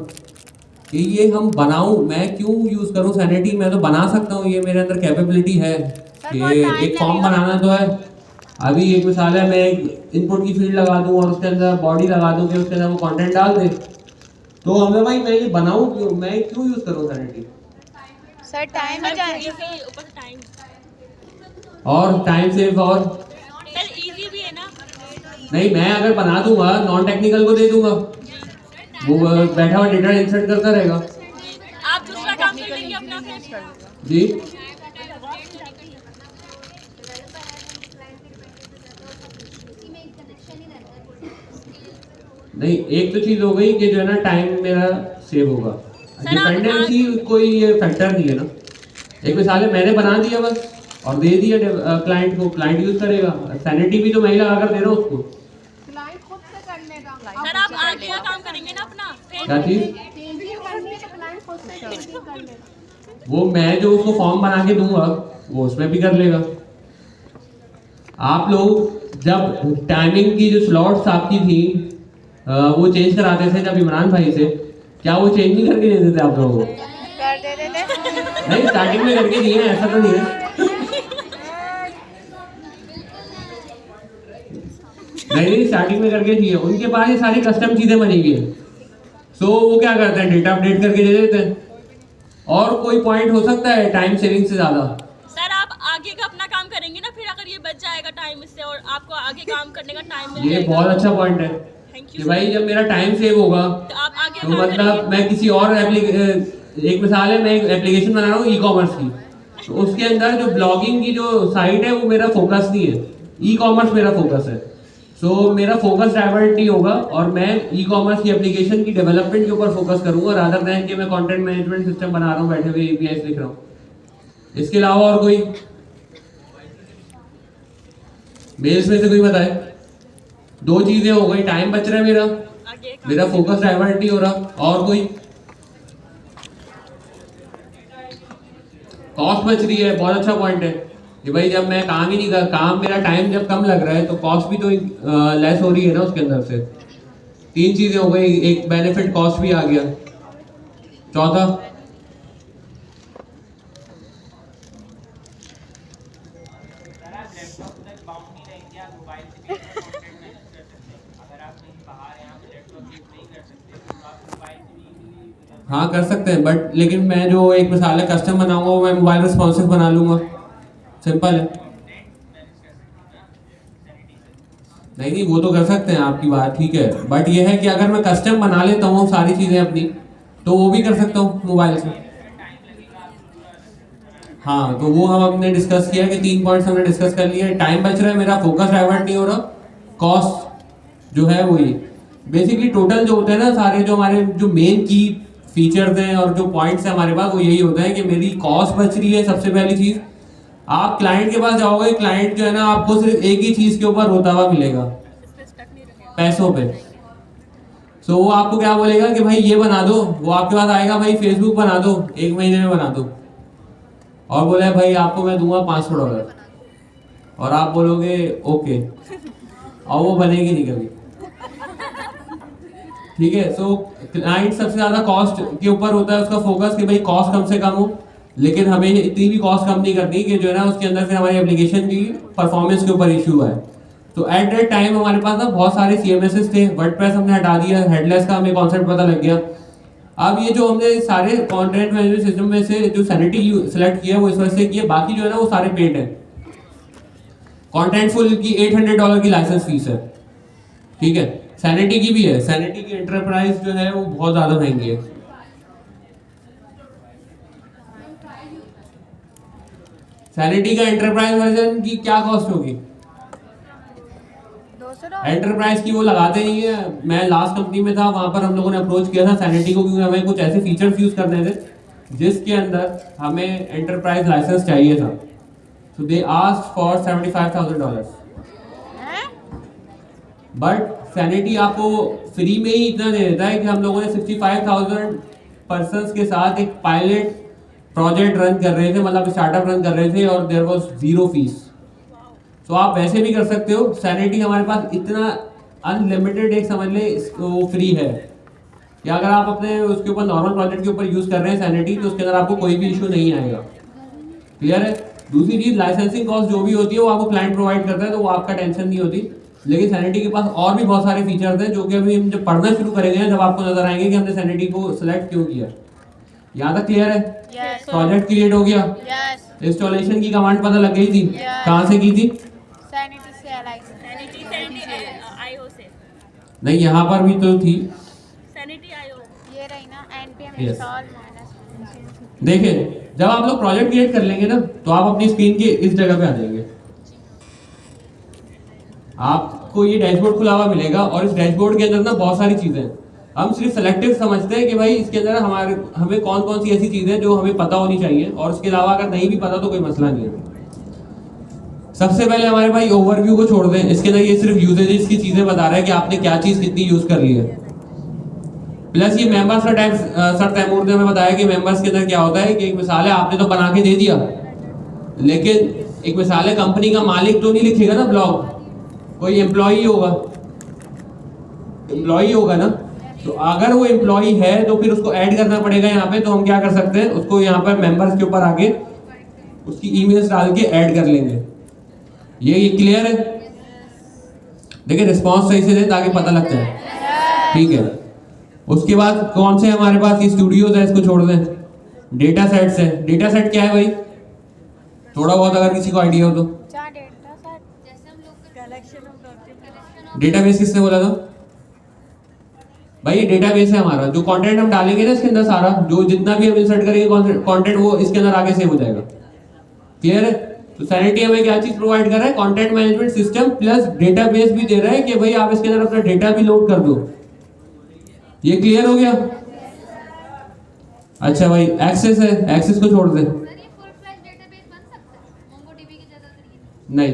कि ये हम बनाऊँ, मैं क्यों यूज़ करूँ sanity? मैं तो बना सकता हूँ, ये मेरे अंदर कैपेबिलिटी है कि एक फॉर्म बनाना तो है। अभी एक मिसाल है, मैं एक इनपुट की फील्ड लगा दूँ और उसके अंदर बॉडी लगा दूँ कि उसके अंदर वो कंटेंट डाल दे, तो हमें भाई मैं ये बनाऊँ क्यों, मैं क्यों यूज़ करूँ sanity? सर टाइम में जाए, ऊपर टाइम और टाइम सेव, और सर इजी भी है ना। नहीं, मैं अगर बना दूंगा नॉन टेक्निकल को दे दूंगा, वो बैठा हुआ डेटा इंसर्ट करता रहेगा। आप दूसरा काम कर लेंगे अपना फिर। जी, नहीं, एक तो चीज हो गई कि जो है ना टाइम मेरा सेव होगा, डिपेंडेंसी कोई ये फैक्टर नहीं है ना। एक मिसाल है, मैंने बना दिया बस और दे दिया क्लाइंट को, क्लाइंट यूज करेगा। sanity भी तो मैं ही लगा कर दे रहा हूँ उसको। क्लाइंट खुद से करने का। सर आगे का काम करेंगे ना अपना फिर क्या चीज? करनी है तो क्लाइंट सोचते हैं कि कर लेगा। वो मैं जो उसको फॉर्म बना के दूंगा वो उसमें भी कर लेगा। आप लोग जब टाइमिंग की जो स्लॉट्स आपकी थी वो चेंज कराते थे जब इमरान भाई से, क्या वो चेंज नहीं करके देते थे आप लोगों को? कर दे थे। नहीं, स्टार्टिंग में करके दिए हैं, ऐसा तो नहीं है। नहीं, स्टार्टिंग में करके दिए। उनके पास ये सारी कस्टम चीजें बनी हुई है। सो वो क्या करते हैं, डेटा अपडेट करके दे देते हैं। और कोई पॉइंट हो सकता है टाइम सेविंग से ज्यादा? सर आप आगे का अपना काम करेंगे ना, फिर अगर ये बच जाएगा टाइम इससे और आपको आगे काम करने का टाइम मिल ये जाएगा। बहुत अच्छा पॉइंट है थैंक कि यू। भाई जब मेरा टाइम सेव होगा तो आप आगे तो काम मतलब करेंगे। मैं किसी और एक मिसाल है, मैं एक एप्लीकेशन बना रहा हूँ ई कॉमर्स की, तो उसके अंदर जो ब्लॉगिंग की जो साइट है वो मेरा फोकस नहीं है, ई कॉमर्स मेरा फोकस है। सो मेरा फोकस डाइवर्ट नहीं होगा और मैं ई कॉमर्स की एप्लीकेशन की डेवलपमेंट के ऊपर फोकस करूंगा रादर देन कि मैं कंटेंट मैनेजमेंट सिस्टम बना रहा हूँ बैठे हुए एपीआई लिख रहा हूँ। इसके अलावा और कोई मेल्स में से कोई बताए? दो चीजें हो गई, टाइम बच रहा है आगे काम मेरा फोकस डाइवर्ट नहीं हो रहा। और कोई? कॉस्ट बच रही है, बहुत अच्छा पॉइंट है कि भाई जब मैं काम ही नहीं कर, काम मेरा टाइम जब कम लग रहा है तो कॉस्ट भी तो लेस हो रही है ना उसके अंदर से। 3 चीजें हो गई, एक बेनिफिट कॉस्ट भी आ गया। चौथा हाँ कर सकते हैं, बट लेकिन मैं जो एक मिसाल है कस्टम बनाऊंगा वो मैं मोबाइल रिस्पॉन्सिव बना लूंगा, सिंपल है। नहीं वो तो कर सकते हैं, आपकी बात ठीक है, बट ये है कि अगर मैं कस्टम बना लेता हूँ सारी चीजें अपनी तो वो भी कर सकता हूँ मोबाइल से। हाँ तो वो हम हमने डिस्कस किया कि 3 पॉइंट्स हमने डिस्कस कर लिए। टाइम बच रहा है मेरा, फोकस डाइवर्ट नहीं हो रहा, कॉस्ट जो है वो ये बेसिकली टोटल जो होते हैं ना सारे जो हमारे जो मेन की फीचर्स हैं और जो पॉइंट्स हैं हमारे पास वो यही होता है कि मेरी कॉस्ट बच रही है। सबसे पहली चीज, आप क्लाइंट के पास जाओगे, क्लाइंट जो है ना आपको सिर्फ एक ही चीज के ऊपर रोता हुआ मिलेगा, पैसों पे। सो वो आपको क्या बोलेगा कि भाई ये बना दो, वो आपके पास आएगा भाई फेसबुक बना दो, 1 महीने में बना दो, और बोले भाई आपको मैं दूंगा $500, और आप बोलोगे ओके, और वो बनेगी नहीं कभी। ठीक है, सो क्लाइंट सबसे ज्यादा कॉस्ट के ऊपर होता है उसका फोकस कि भाई कॉस्ट कम से कम हो, लेकिन हमें इतनी भी कॉस्ट कम नहीं करनी कि जो है ना उसके अंदर फिर हमारी एप्लीकेशन की परफॉर्मेंस के ऊपर इशू है। तो एट दैट टाइम हमारे पास ना बहुत सारे CMSs थे, वर्डप्रेस हमने हटा दिया, हेडलेस का हमें कॉन्सेप्ट पता लग गया। अब ये जो हमने सारे कंटेंट मैनेजमेंट सिस्टम में से जो सैनिटी सेलेक्ट किया वो इस वजह से किया, बाकी जो है ना वो सारे पेड है। कॉन्टेंटफुल की $800 की लाइसेंस फीस है, ठीक है, सैनिटी की भी है। सैनिटी की एंटरप्राइज जो है वो बहुत ज्यादा महंगी है। सैनिटी का एंटरप्राइज वर्जन की क्या कॉस्ट होगी? एंटरप्राइज की वो लगाते नहीं है। मैं लास्ट कंपनी में था, वहां पर हम लोगों ने अप्रोच किया था सैनिटी को, क्योंकि हमें कुछ ऐसे फीचर्स यूज करने थे जिसके अंदर हमें एंटरप्राइज लाइसेंस चाहिए था। तो they asked for $75,000, but sanity आपको फ्री में ही इतना दे देता है कि हम लोगों ने 65,000 पर्सन्स के साथ एक पायलट प्रोजेक्ट रन कर रहे थे, मतलब स्टार्टअप रन कर रहे थे, और देयर वाज 0 फीस। तो आप वैसे भी कर सकते हो। सैनिटी हमारे पास इतना अनलिमिटेड एक समझ ले वो फ्री है कि अगर आप अपने उसके ऊपर नॉर्मल प्रोजेक्ट के ऊपर यूज कर रहे हैं सैनिटी, तो उसके अंदर आपको कोई भी इशू नहीं आएगा। क्लियर है? दूसरी चीज, लाइसेंसिंग कॉस्ट जो भी होती है वो आपको क्लाइंट प्रोवाइड करता है, तो वो आपका टेंशन नहीं होती। लेकिन सैनिटी के पास और भी बहुत सारे फीचर्स हैं जो कि अभी हम जब पढ़ना शुरू करेंगे जब आपको नजर आएंगे कि हमने सैनिटी को सिलेक्ट क्यों किया। यहाँ तक क्लियर है? प्रोजेक्ट क्रिएट हो गया, इंस्टॉलेशन की कमांड पता लग गई थी, कहाँ से की थी? आईओ से। नहीं, यहाँ पर भी तो थी। सैनिटी आईओ ये रही ना npm Yes. install minus। देखिए, जब आप लोग प्रोजेक्ट क्रिएट कर लेंगे ना तो आप अपनी स्क्रीन के इस जगह पे आ जाएंगे। आपको ये डैशबोर्ड खुला हुआ मिलेगा और इस डैशबोर्ड के अंदर ना बहुत सारी चीजें हैं। हम सिर्फ सेलेक्टिव समझते हैं कि भाई इसके अंदर हमें कौन कौन सी ऐसी चीजें जो हमें पता होनी चाहिए, और उसके अलावा अगर नहीं भी पता तो कोई मसला नहीं है। सबसे पहले हमारे भाई ओवरव्यू को छोड़ दें, इसके अंदर ये सिर्फ यूजेजेस की चीजें बता रहा है कि आपने क्या चीज कितनी यूज कर ली है। प्लस ये मेंबर्स का टाइप सर तैमूर ने हमें बताया कि मेंबर्स के अंदर क्या होता है कि एक मिसाल है आपने तो बना के दे दिया, लेकिन एक मिसाल है कंपनी का मालिक तो नहीं लिखेगा ना ब्लॉग, कोई एम्प्लॉई होगा ना, तो अगर वो एम्प्लॉई है तो फिर उसको ऐड करना पड़ेगा यहाँ पे। तो हम क्या कर सकते हैं, उसको यहाँ पर मेंबर्स के ऊपर आके उसकी ईमेल्स डाल के ऐड कर लेंगे। ये क्लियर है? देखिए रिस्पॉन्स सही से दे ताकि पता लगता है, ठीक है। उसके बाद कौन से हमारे पास ये स्टूडियोज है, इसको छोड़ दें। डेटा सेट्स है। डेटा सेट क्या है भाई, थोड़ा बहुत अगर किसी को आइडिया हो तो। डेटाबेस किसने बोला था भाई? ये डेटाबेस है हमारा, जो कंटेंट हम डालेंगे ना इसके अंदर सारा, जो जितना भी हम इंसर्ट करेंगे कंटेंट वो इसके अंदर आगे सेव हो जाएगा। क्लियर है? तो सैनिटी हमें क्या चीज प्रोवाइड कर रहा है, content management system plus database भी दे रहा है कि भाई आप इसके अंदर अपना डेटा भी लोड कर दो। ये क्लियर हो गया? अच्छा भाई एक्सेस है, एक्सेस को छोड़ दे। नहीं,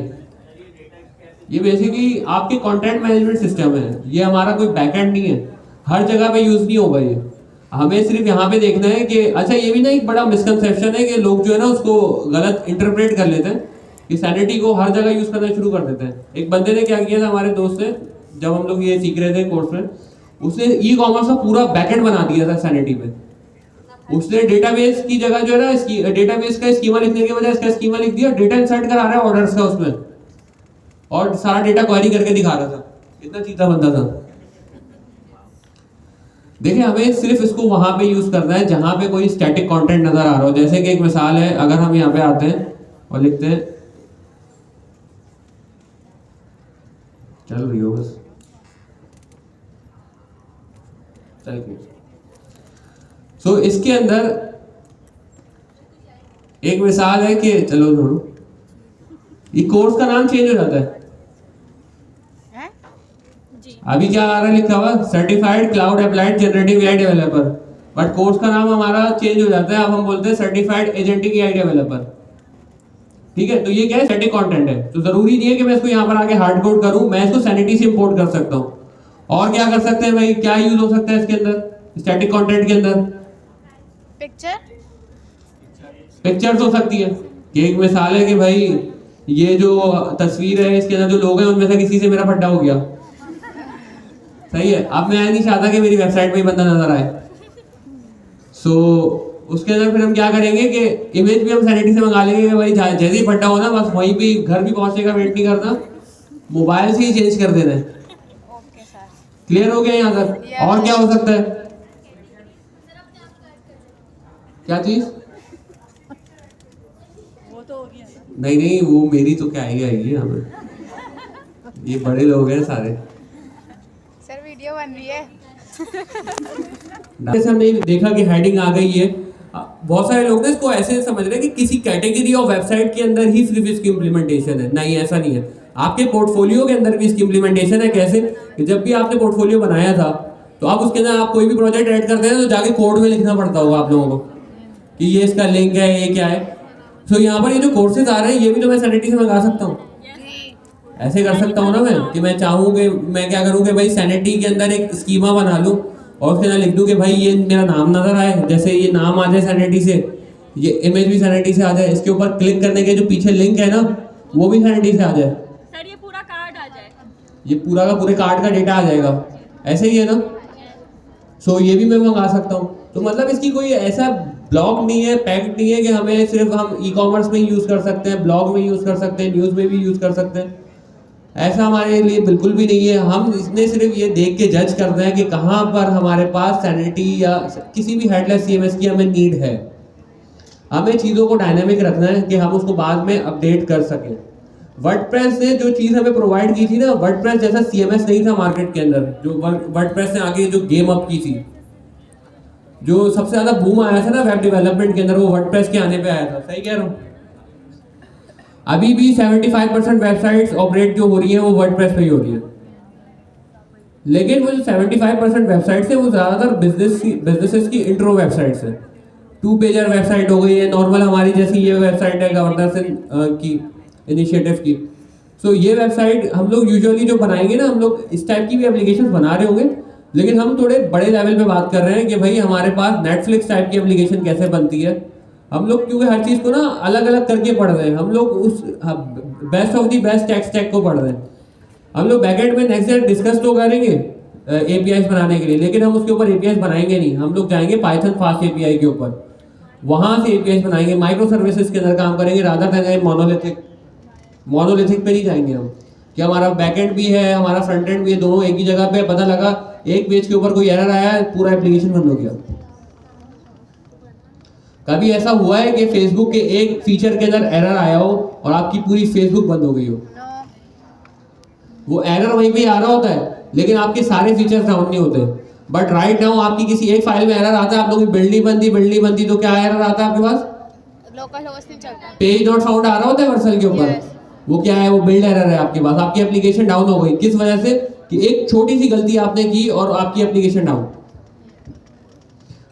ये बेसिकली आपके कंटेंट मैनेजमेंट सिस्टम है, ये हमारा कोई बैकएंड नहीं है, हर जगह पे यूज नहीं होगा ये। हमें सिर्फ यहाँ पे देखना है कि अच्छा ये भी ना एक बड़ा मिसकंसेप्शन है कि लोग जो है ना उसको गलत इंटरप्रेट कर लेते हैं कि सैनिटी को हर जगह यूज करना शुरू कर देते हैं। एक बंदे ने क्या किया था, हमारे दोस्त ने, जब हम लोग ये सीख रहे थे कोर्स में, उसने ई कॉमर्स का पूरा बैकएंड बना दिया था सैनिटी में। उसने डेटाबेस की जगह जो है ना इसकी डेटाबेस का स्कीमा लिखने के बजाय इसका स्कीमा लिख दिया, डेटा इंसर्ट करा रहा है ऑर्डर्स का उसमें, और सारा डेटा क्वेरी करके दिखा रहा था। इतना चीता बंदा था। देखिए हमें सिर्फ इसको वहां पे यूज करना है जहां पे कोई स्टैटिक कंटेंट नजर आ रहा हो। जैसे कि एक मिसाल है, अगर हम यहाँ पे आते हैं और लिखते हैं, चल रही हो बस, चल सो इसके अंदर एक मिसाल है कि चलो छोड़ो, ये कोर्स का नाम चेंज हो जाता है। अभी क्या आ रहा है लिखा हुआ, certified cloud applied generative AI developer, but course का नाम हमारा चेंज हो जाता है। अब हम बोलते हैं सर्टिफाइड एजेंटिक एआई डेवलपर। ठीक है, तो ये क्या है, स्टैटिक कंटेंट है, तो जरूरी नहीं है कि मैं इसको यहाँ पर आके हार्ड कोड करूं, मैं इसको सैनिटी से इंपोर्ट कर सकता हूँ। और क्या कर सकते हैं भाई, क्या यूज हो सकता है इसके अंदर स्टैटिक कंटेंट के अंदर? पिक्चर्स हो सकती है कि एक मिसाल है कि भाई ये जो तस्वीर है इसके अंदर जो लोग हैं उनमें से किसी से मेरा फड्डा हो गया, सही है, अब मैं नहीं चाहता कि मेरी वेबसाइट पे बंदा नजर आए। सो उसके अंदर फिर हम क्या करेंगे कि इमेज भी हम सैनिटी से मंगा लेंगे कि भाई जैसे ही फड्डा हो ना बस वहीं पे घर भी पहुंचने का वेट नहीं करना, मोबाइल से ही चेंज कर देना है। क्लियर हो गया यहाँ तक? और क्या हो सकता है, क्या चीज? नहीं वो मेरी तो क्या ही आएगी यहाँ पे, ये बड़े लोग हैं सारे। सर वीडियो बन रही है। जैसे हमने देखा कि हेडिंग आ गई है, बहुत सारे लोग ना इसको ऐसे समझ रहे हैं कि किसी कैटेगरी ऑफ वेबसाइट के अंदर ही सिर्फ इसकी इम्प्लीमेंटेशन है। नहीं, ऐसा नहीं है, आपके पोर्टफोलियो के अंदर भी इसकी इम्प्लीमेंटेशन है। कैसे कि जब भी आपने पोर्टफोलियो बनाया था तो आप उसके अंदर आप कोई भी प्रोजेक्ट ऐड करते हैं तो जाके कोड में लिखना पड़ता होगा आप लोगों को कि ये इसका लिंक है, ये क्या है। तो यहाँ पर ये जो कोर्सेज आ रहे हैं ये भी तो मैं सैनिटी से मंगा सकता हूँ। ऐसे कर सकता हूँ ना मैं कि मैं चाहूँ कि मैं क्या करूँ कि भाई सैनिटी के अंदर एक स्कीमा बना लूँ और उसके अंदर लिख दूँ कि भाई ये मेरा नाम नजर आए, जैसे ये नाम आ जाए सैनिटी से, ये इमेज भी सैनिटी से आ जाए, इसके ऊपर क्लिक करने के जो पीछे लिंक है ना वो भी सैनिटी से आ जाए, सर ये पूरा कार्ड आ जाए, ये पूरा का पूरे कार्ड का डेटा आ जाएगा। ऐसे ही है ना? सो ये भी मैं मंगा सकता हूँ। तो मतलब इसकी कोई ऐसा ब्लॉग नहीं है, पैक्ट नहीं है कि हमें सिर्फ हम ई कॉमर्स में यूज कर सकते हैं, ब्लॉग में यूज कर सकते हैं, न्यूज में भी यूज कर सकते हैं, ऐसा हमारे लिए बिल्कुल भी नहीं है। हम इसने सिर्फ ये देख के जज करते हैं कि कहाँ पर हमारे पास सैनिटी या किसी भी हेडलेस सीएमएस की हमें नीड है। हमें चीज़ों को डायनेमिक रखना है कि हम उसको बाद में अपडेट कर सकें। वर्डप्रेस ने जो चीज़ हमें प्रोवाइड की थी ना, वर्डप्रेस जैसा सीएमएस नहीं था मार्केट के अंदर, जो वर्डप्रेस ने आगे जो गेम अप की थी, जो सबसे ज़्यादा बूम आया था ना वेब डेवलपमेंट के अंदर, वो वर्डप्रेस के आने पे आया था। सही कह रहा हूँ? अभी भी 75% वेबसाइट्स ऑपरेट जो हो रही है वो वर्डप्रेस पे ही हो रही है, लेकिन वो जो 75% वेबसाइट्स है वो ज़्यादातर बिजनेसेस की इंट्रो वेबसाइट्स है। 2 पेजर वेबसाइट हो गई है नॉर्मल, हमारी जैसी ये वेबसाइट है गवर्नर की इनिशिएटिव की। सो ये वेबसाइट हम लोग यूजुअली जो बनाएंगे ना, हम लोग इस टाइप की भी एप्लीकेशन बना रहे होंगे, लेकिन हम थोड़े बड़े लेवल पे बात कर रहे हैं कि भाई हमारे पास नेटफ्लिक्स टाइप की एप्लीकेशन कैसे बनती है। हम लोग क्योंकि हर चीज़ को ना अलग अलग करके पढ़ रहे हैं, हम लोग उस best of the best tech stack को पढ़ रहे हैं। हम लोग बैकएंड में नेक्स्ट ईयर डिस्कस तो करेंगे एपीआईज बनाने के लिए, लेकिन हम उसके ऊपर एपीआईज बनाएंगे नहीं। हम लोग जाएंगे पाइथन फास्ट एपीआई के ऊपर, वहां से एपीआईज बनाएंगे, माइक्रो सर्विसेज के अंदर काम करेंगे, रादर देन मोनोलिथिक पे नहीं जाएंगे हम कि हमारा बैकएंड भी है हमारा फ्रंट एंड भी है, दोनों एक ही जगह पे। पता लगा एक पेज के ऊपर कोई एरर आया है, पूरा एप्लीकेशन बंद हो गया। कभी ऐसा हुआ है कि फेसबुक के एक फीचर के अंदर एरर आया हो और आपकी पूरी फेसबुक बंद हो गई हो? वो एरर वहीं पे आ रहा होता है लेकिन आपके सारे फीचर्स डाउन नहीं होते। बट राइट नाउ आपकी किसी एक फाइल में एरर आता है, आप लोगों की बिल्ड नहीं बनती, तो क्या एरर आता है आपके पास? लोकल होस्ट नहीं चलता, पेज नॉट फाउंड आ रहा होता है वर्सल के ऊपर। वो क्या है? वो बिल्ड एरर है आपके पास, आपकी एप्लीकेशन डाउन हो गई। किस वजह से? कि एक छोटी सी गलती आपने की और आपकी एप्लीकेशन डाउन।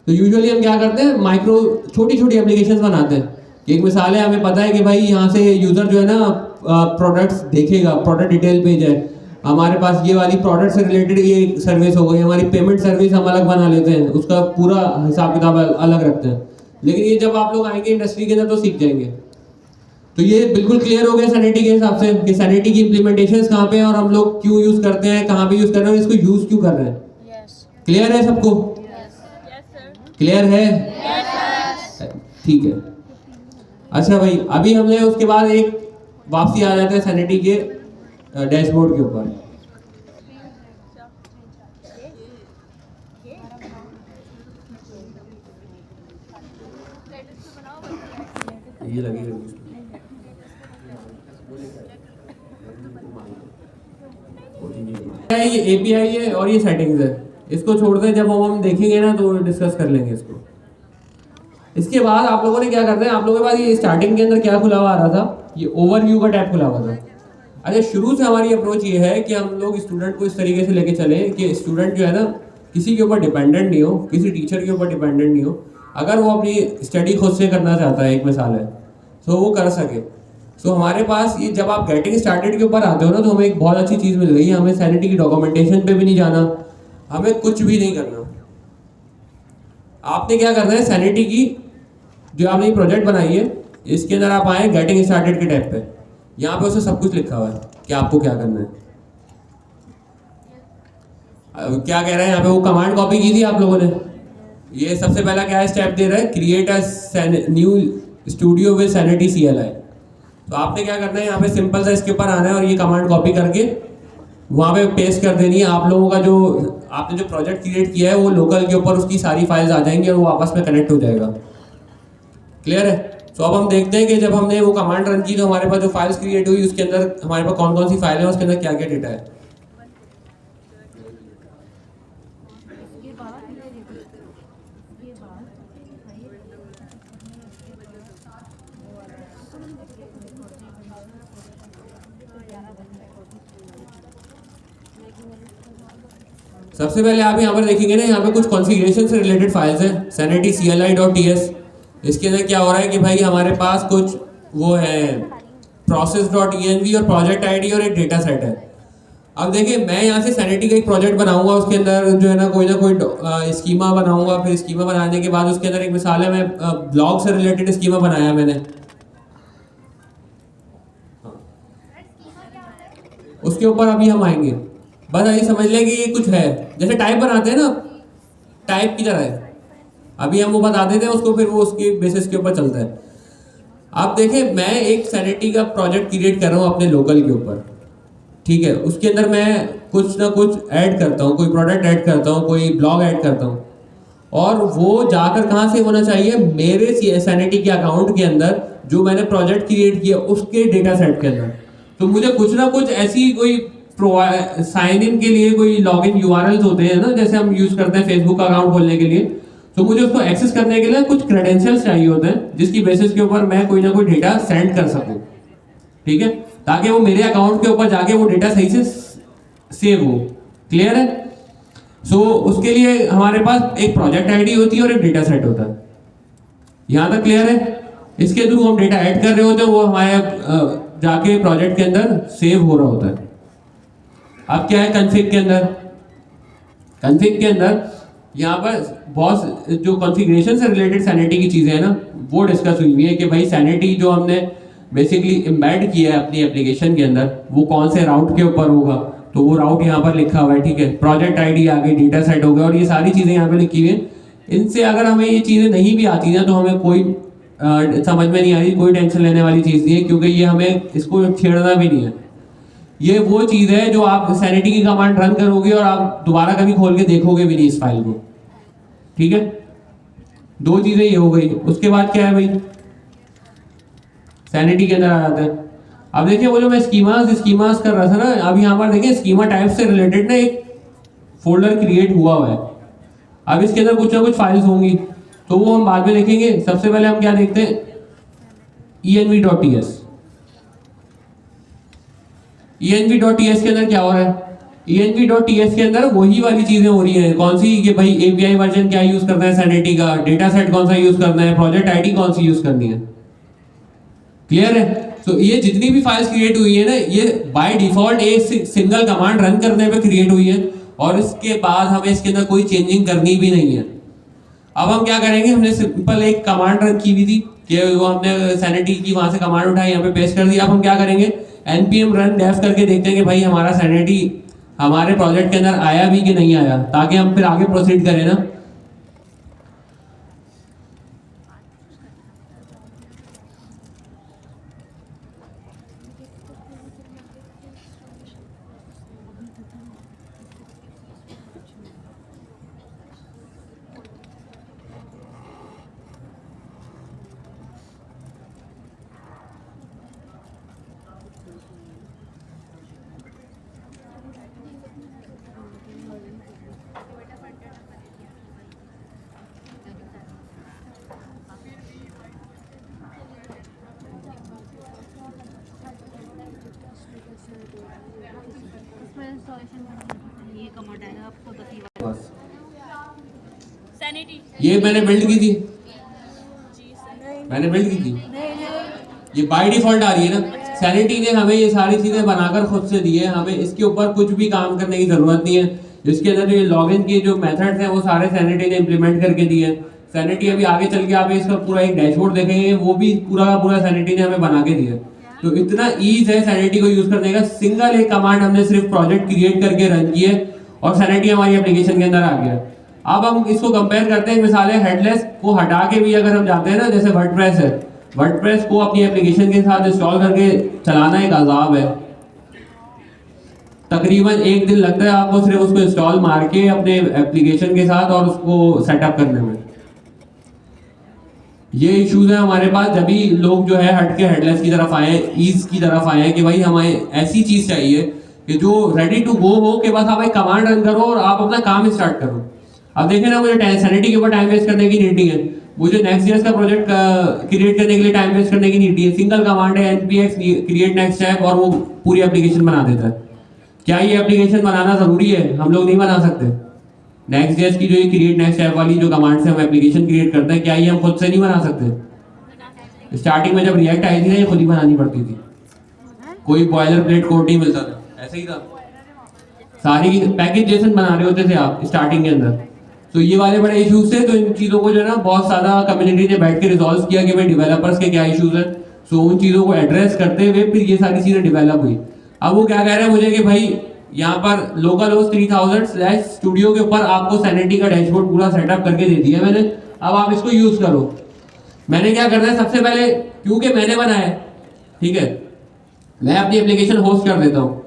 तो यूजुअली हम क्या करते हैं, माइक्रो छोटी छोटी एप्लीकेशंस बनाते हैं। एक मिसाल है, हमें पता है कि भाई यहाँ से यूजर जो है ना प्रोडक्ट्स देखेगा, प्रोडक्ट डिटेल पेज है हमारे पास, ये वाली प्रोडक्ट से रिलेटेड ये सर्विस हो गई, हमारी पेमेंट सर्विस हम अलग बना लेते हैं, उसका पूरा हिसाब किताब अलग रखते हैं। लेकिन ये जब आप लोग आएंगे इंडस्ट्री के अंदर तो सीख जाएंगे। तो ये बिल्कुल क्लियर हो गया सैनिटी के हिसाब से कि सैनिटी की इम्प्लीमेंटेशंस कहाँ पे हैं और हम लोग क्यों यूज करते हैं, कहाँ पे यूज कर रहे हैं और इसको यूज क्यों कर रहे हैं। क्लियर है सबको? क्लियर है? ठीक है। अच्छा भाई, अभी हमने उसके बाद एक वापसी आ जाते हैं सैनिटी के डैशबोर्ड के ऊपर। ये लगेगा ये एपीआई है और ये सेटिंग्स है, इसको छोड़ दें, जब हम देखेंगे ना तो डिस्कस कर लेंगे इसको। इसके बाद आप लोगों ने क्या करना है, आप लोगों के पास ये स्टार्टिंग के अंदर क्या खुला हुआ आ रहा था, ये ओवरव्यू का टैब खुला हुआ था। अच्छा, शुरू से हमारी अप्रोच ये है कि हम लोग स्टूडेंट को इस तरीके से लेके चले कि स्टूडेंट जो है ना किसी के ऊपर डिपेंडेंट नहीं हो, किसी टीचर के ऊपर डिपेंडेंट नहीं हो। अगर वो अपनी स्टडी खुद से करना चाहता है, एक मिसाल है, तो वो कर सके। सो हमारे पास ये जब आप गेटिंग स्टार्टेड के ऊपर आते हो ना, तो हमें एक बहुत अच्छी चीज़ मिल गई। हमें सैनिटी की डॉक्यूमेंटेशन पे भी नहीं जाना, हमें कुछ भी नहीं करना। आपने क्या करना है, सैनिटी की जो आपने प्रोजेक्ट बनाई है इसके अंदर आप आए गेटिंग स्टार्टेड के टैब पे, यहाँ पे उसे सब कुछ लिखा हुआ है कि आपको क्या करना है। क्या कह रहे हैं यहाँ पे, वो कमांड कॉपी की थी आप लोगों ने। ये सबसे पहला क्या स्टेप दे रहा है, create a new studio with sanity CLI। तो आपने क्या करना है, यहाँ पे सिंपल सा इसके ऊपर आना है और ये कमांड कॉपी करके वहाँ पे पेस्ट कर देनी है। आप लोगों का जो आपने जो प्रोजेक्ट क्रिएट किया है वो लोकल के ऊपर उसकी सारी फाइल्स आ जाएंगी और वो आपस में कनेक्ट हो जाएगा। क्लियर है? तो अब हम देखते हैं कि जब हमने वो कमांड रन की तो हमारे पास जो फाइल्स क्रिएट हुई उसके अंदर हमारे पास कौन कौन सी फाइल है, उसके अंदर क्या क्या डेटा है। सबसे पहले आप यहाँ पर देखेंगे ना, यहाँ पे कुछ कॉन्फ़िगरेशन से रिलेटेड फाइल्स हैं, सैनिटी CLI.ts। इसके अंदर क्या हो रहा है कि भाई हमारे पास कुछ वो है process.env और प्रोजेक्ट आईडी और एक डेटा सेट है। अब देखिए, मैं यहाँ से सैनिटी का एक प्रोजेक्ट बनाऊंगा, उसके अंदर जो है ना कोई स्कीमा बनाऊंगा। फिर स्कीमा बनाने के बाद उसके अंदर एक मिसाल है, मैं ब्लॉग से रिलेटेड स्कीमा बनाया मैंने। उसके ऊपर अभी हम आएंगे, बस ये समझ लें कि ये कुछ है, जैसे टाइप बनाते हैं ना, टाइप की तरह है। अभी हम वो बता देते हैं उसको, फिर वो उसके बेसिस के ऊपर चलता है। आप देखें, मैं एक सैनिटी का प्रोजेक्ट क्रिएट कर रहा हूँ अपने लोकल के ऊपर, ठीक है। उसके अंदर मैं कुछ ना कुछ ऐड करता हूँ, कोई प्रोडक्ट ऐड करता हूँ, कोई ब्लॉग ऐड करता हूँ, और वो जाकर कहाँ से होना चाहिए, मेरे सैनिटी के अकाउंट के अंदर जो मैंने प्रोजेक्ट क्रिएट किया उसके डेटा सेट के अंदर। तो मुझे कुछ ना कुछ ऐसी कोई साइन इन के लिए कोई लॉगिन URLs होते हैं ना, जैसे हम यूज करते हैं फेसबुक अकाउंट खोलने के लिए, तो मुझे उसको एक्सेस करने के लिए कुछ क्रेडेंशियल्स चाहिए होते हैं जिसकी बेसिस के ऊपर मैं कोई ना कोई डेटा सेंड कर सकूं, ठीक है, ताकि वो मेरे अकाउंट के ऊपर जाके वो डेटा सही से सेव हो। क्लियर है? सो उसके लिए हमारे पास एक प्रोजेक्ट आईडी होती है और एक डेटा सेट होता है। यहाँ तक क्लियर है? इसके थ्रू हम डेटा ऐड कर रहे होते हैं, वो हमारे जाके प्रोजेक्ट के अंदर सेव हो रहा होता है। अब क्या है कॉन्फ़िग के अंदर, कॉन्फ़िग के अंदर यहाँ पर बहुत जो कॉन्फ़िगरेशन से रिलेटेड सैनिटी की चीज़ें हैं ना, वो डिस्कस हुई है कि भाई सैनिटी जो हमने बेसिकली एम्बेड किया है अपनी एप्लीकेशन के अंदर, वो कौन से राउट के ऊपर होगा, तो वो राउट यहाँ पर लिखा हुआ है, ठीक है। प्रोजेक्ट आईडी आ गई, डेटा सेट हो गया, और ये सारी चीज़ें यहाँ पे लिखी हुई हैं। इनसे अगर हमें ये चीज़ें नहीं भी आती ना, तो हमें कोई समझ में नहीं आ रही, कोई टेंशन लेने वाली चीज़ नहीं है, क्योंकि ये हमें इसको छेड़ना भी नहीं है। ये वो चीज़ है जो आप सैनिटी की कमांड रन करोगे और आप दोबारा कभी खोल के देखोगे भी नहीं इस फाइल को, ठीक है। दो चीज़ें ये हो गई। उसके बाद क्या है भाई, सैनिटी के अंदर आ जाते हैं। अब देखिए वो जो मैं स्कीमास कर रहा था ना, अब यहाँ पर देखिए स्कीमा टाइप से रिलेटेड ना एक फोल्डर क्रिएट हुआ है। अब इसके अंदर कुछ ना कुछ फाइल्स होंगी, तो वो हम बाद में देखेंगे। सबसे पहले हम क्या देखते हैं, env.ts। env.ts के अंदर क्या हो रहा है, env.ts के अंदर वही वाली चीजें हो रही हैं। कौन सी, कि भाई एपीआई वर्जन क्या यूज करना है सैनिटी का, डेटा सेट कौन सा यूज करना है, प्रोजेक्ट आईडी कौन सी यूज करनी है, क्लियर है। तो ये जितनी भी फाइल्स क्रिएट हुई है ना, ये बाय डिफॉल्ट एक सिंगल कमांड रन करने पे क्रिएट हुई है, और इसके बाद हमें इसके अंदर कोई चेंजिंग करनी भी नहीं है। अब हम क्या करेंगे, हमने सिंपल एक कमांड रन की हुई थी कि वो हमने सैनिटी की वहां से कमांड उठाई, यहाँ पे पेस्ट कर दिया। अब हम क्या करेंगे, npm run dev करके देखते हैं कि भाई हमारा सैनिटी हमारे प्रोजेक्ट के अंदर आया भी कि नहीं आया, ताकि हम फिर आगे प्रोसीड करें ना। ये कमांड आएगा आपको तो सैनिटी ये मैंने बिल्ड की थी, मैंने बिल्ड की थी, ये बाय डिफॉल्ट आ रही है ना। सैनिटी ने हमें ये सारी चीजें बनाकर खुद से दी है, हमें इसके ऊपर कुछ भी काम करने की जरूरत नहीं है। इसके अंदर जो लॉगिन के जो मेथड्स हैं वो सारे सैनिटी ने इंप्लीमेंट करके दिए हैं। सैनिटी अभी आगे चल के आप इसका पूरा एक डैशबोर्ड देखेंगे, वो भी पूरा का पूरा सैनिटी ने हमें बना के दिया है। तो इतना ईज है सैनिटी को यूज करने का। सिंगल एक कमांड हमने सिर्फ प्रोजेक्ट क्रिएट करके रन किए और सैनिटी हमारी एप्लीकेशन के अंदर आ गया। अब हम इसको कंपेयर करते हैं, मिसाल है हेडलेस को हटा के भी अगर हम जाते हैं ना, जैसे वर्डप्रेस है, वर्डप्रेस को अपनी एप्लीकेशन के साथ इंस्टॉल करके चलाना एक अजाब है। तकरीबन 1 दिन लगता है आपको सिर्फ उसको इंस्टॉल मार के अपने एप्लीकेशन के साथ और उसको सेटअप करने में। ये इश्यूज है हमारे पास, जब भी लोग जो है हट के हेडलेस की तरफ आए, ईज की तरफ आए कि भाई हमें ऐसी चीज चाहिए कि जो रेडी टू गो हो, कि बस आप एक कमांड रन करो और आप अपना काम स्टार्ट करो। अब देखें ना, मुझे सैनिटी के ऊपर टाइम वेस्ट करने की नीड नहीं है, मुझे नेक्स्ट.js का प्रोजेक्ट क्रिएट करने के लिए टाइम वेस्ट करने की नीड नहीं है। सिंगल कमांड है npx क्रिएट नेक्स्ट ऐप और वो पूरी एप्लीकेशन बना देता है। क्या ये एप्लीकेशन बनाना जरूरी है? हम लोग नहीं बना सकते। नेक्स्ट.js की जो ये क्रिएट नेक्स्ट ऐप वाली जो कमांड से हम एप्लीकेशन क्रिएट करते हैं, क्या ये हम खुद से नहीं बना सकते? स्टार्टिंग में जब रिएक्ट आई थी ना, ये खुद ही बनानी पड़ती थी, कोई बॉयलर प्लेट कोड नहीं मिलता था, ऐसे ही था। सारी पैकेज जेसन बना रहे होते थे आप स्टार्टिंग के अंदर। तो ये वाले बड़े इश्यूज थे, तो इन चीज़ों को जो है ना बहुत ज़्यादा कम्युनिटी ने बैठ के रिजॉल्व किया कि भाई डेवलपर्स के क्या इश्यूज हैं। सो उन चीज़ों को एड्रेस करते हुए फिर ये सारी चीज़ें डेवलप हुई। अब वो क्या कह रहे हैं मुझे कि भाई यहाँ पर लोकल होस्ट 3000 स्टूडियो के ऊपर आपको सैनिटी का डैशबोर्ड पूरा सेटअप करके दे दिया मैंने, अब आप इसको यूज़ करो। मैंने क्या करना है, सबसे पहले क्योंकि मैंने बनाया है, ठीक है, मैं अपनी एप्लीकेशन होस्ट कर देता हूँ।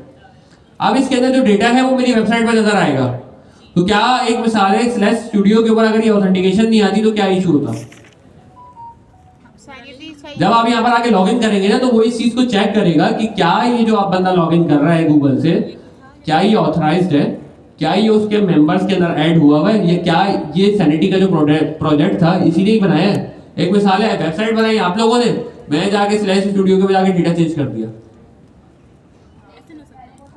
अब इसके अंदर जो डेटा है वो मेरी वेबसाइट पर नजर आएगा। तो क्या एक मिसाल है, स्लैश स्टूडियो के ऊपर अगर ये ऑथेंटिकेशन नहीं आती तो क्या इशू होता? जब आप यहाँ पर आके लॉगिन करेंगे ना, तो वो इस चीज को चेक करेगा कि क्या ये जो आप बंदा लॉगिन कर रहा है गूगल से, क्या ये ऑथराइज्ड है, क्या ये उसके मेंबर्स के अंदर ऐड हुआ हुआ है, ये क्या ये सैनिटी का जो प्रोजेक्ट था इसीलिए ही बनाया है। एक मिसाल है, वेबसाइट बनाई आप लोगों ने, मैं जाके स्लैश स्टूडियो के जाके डेटा चेंज कर दिया।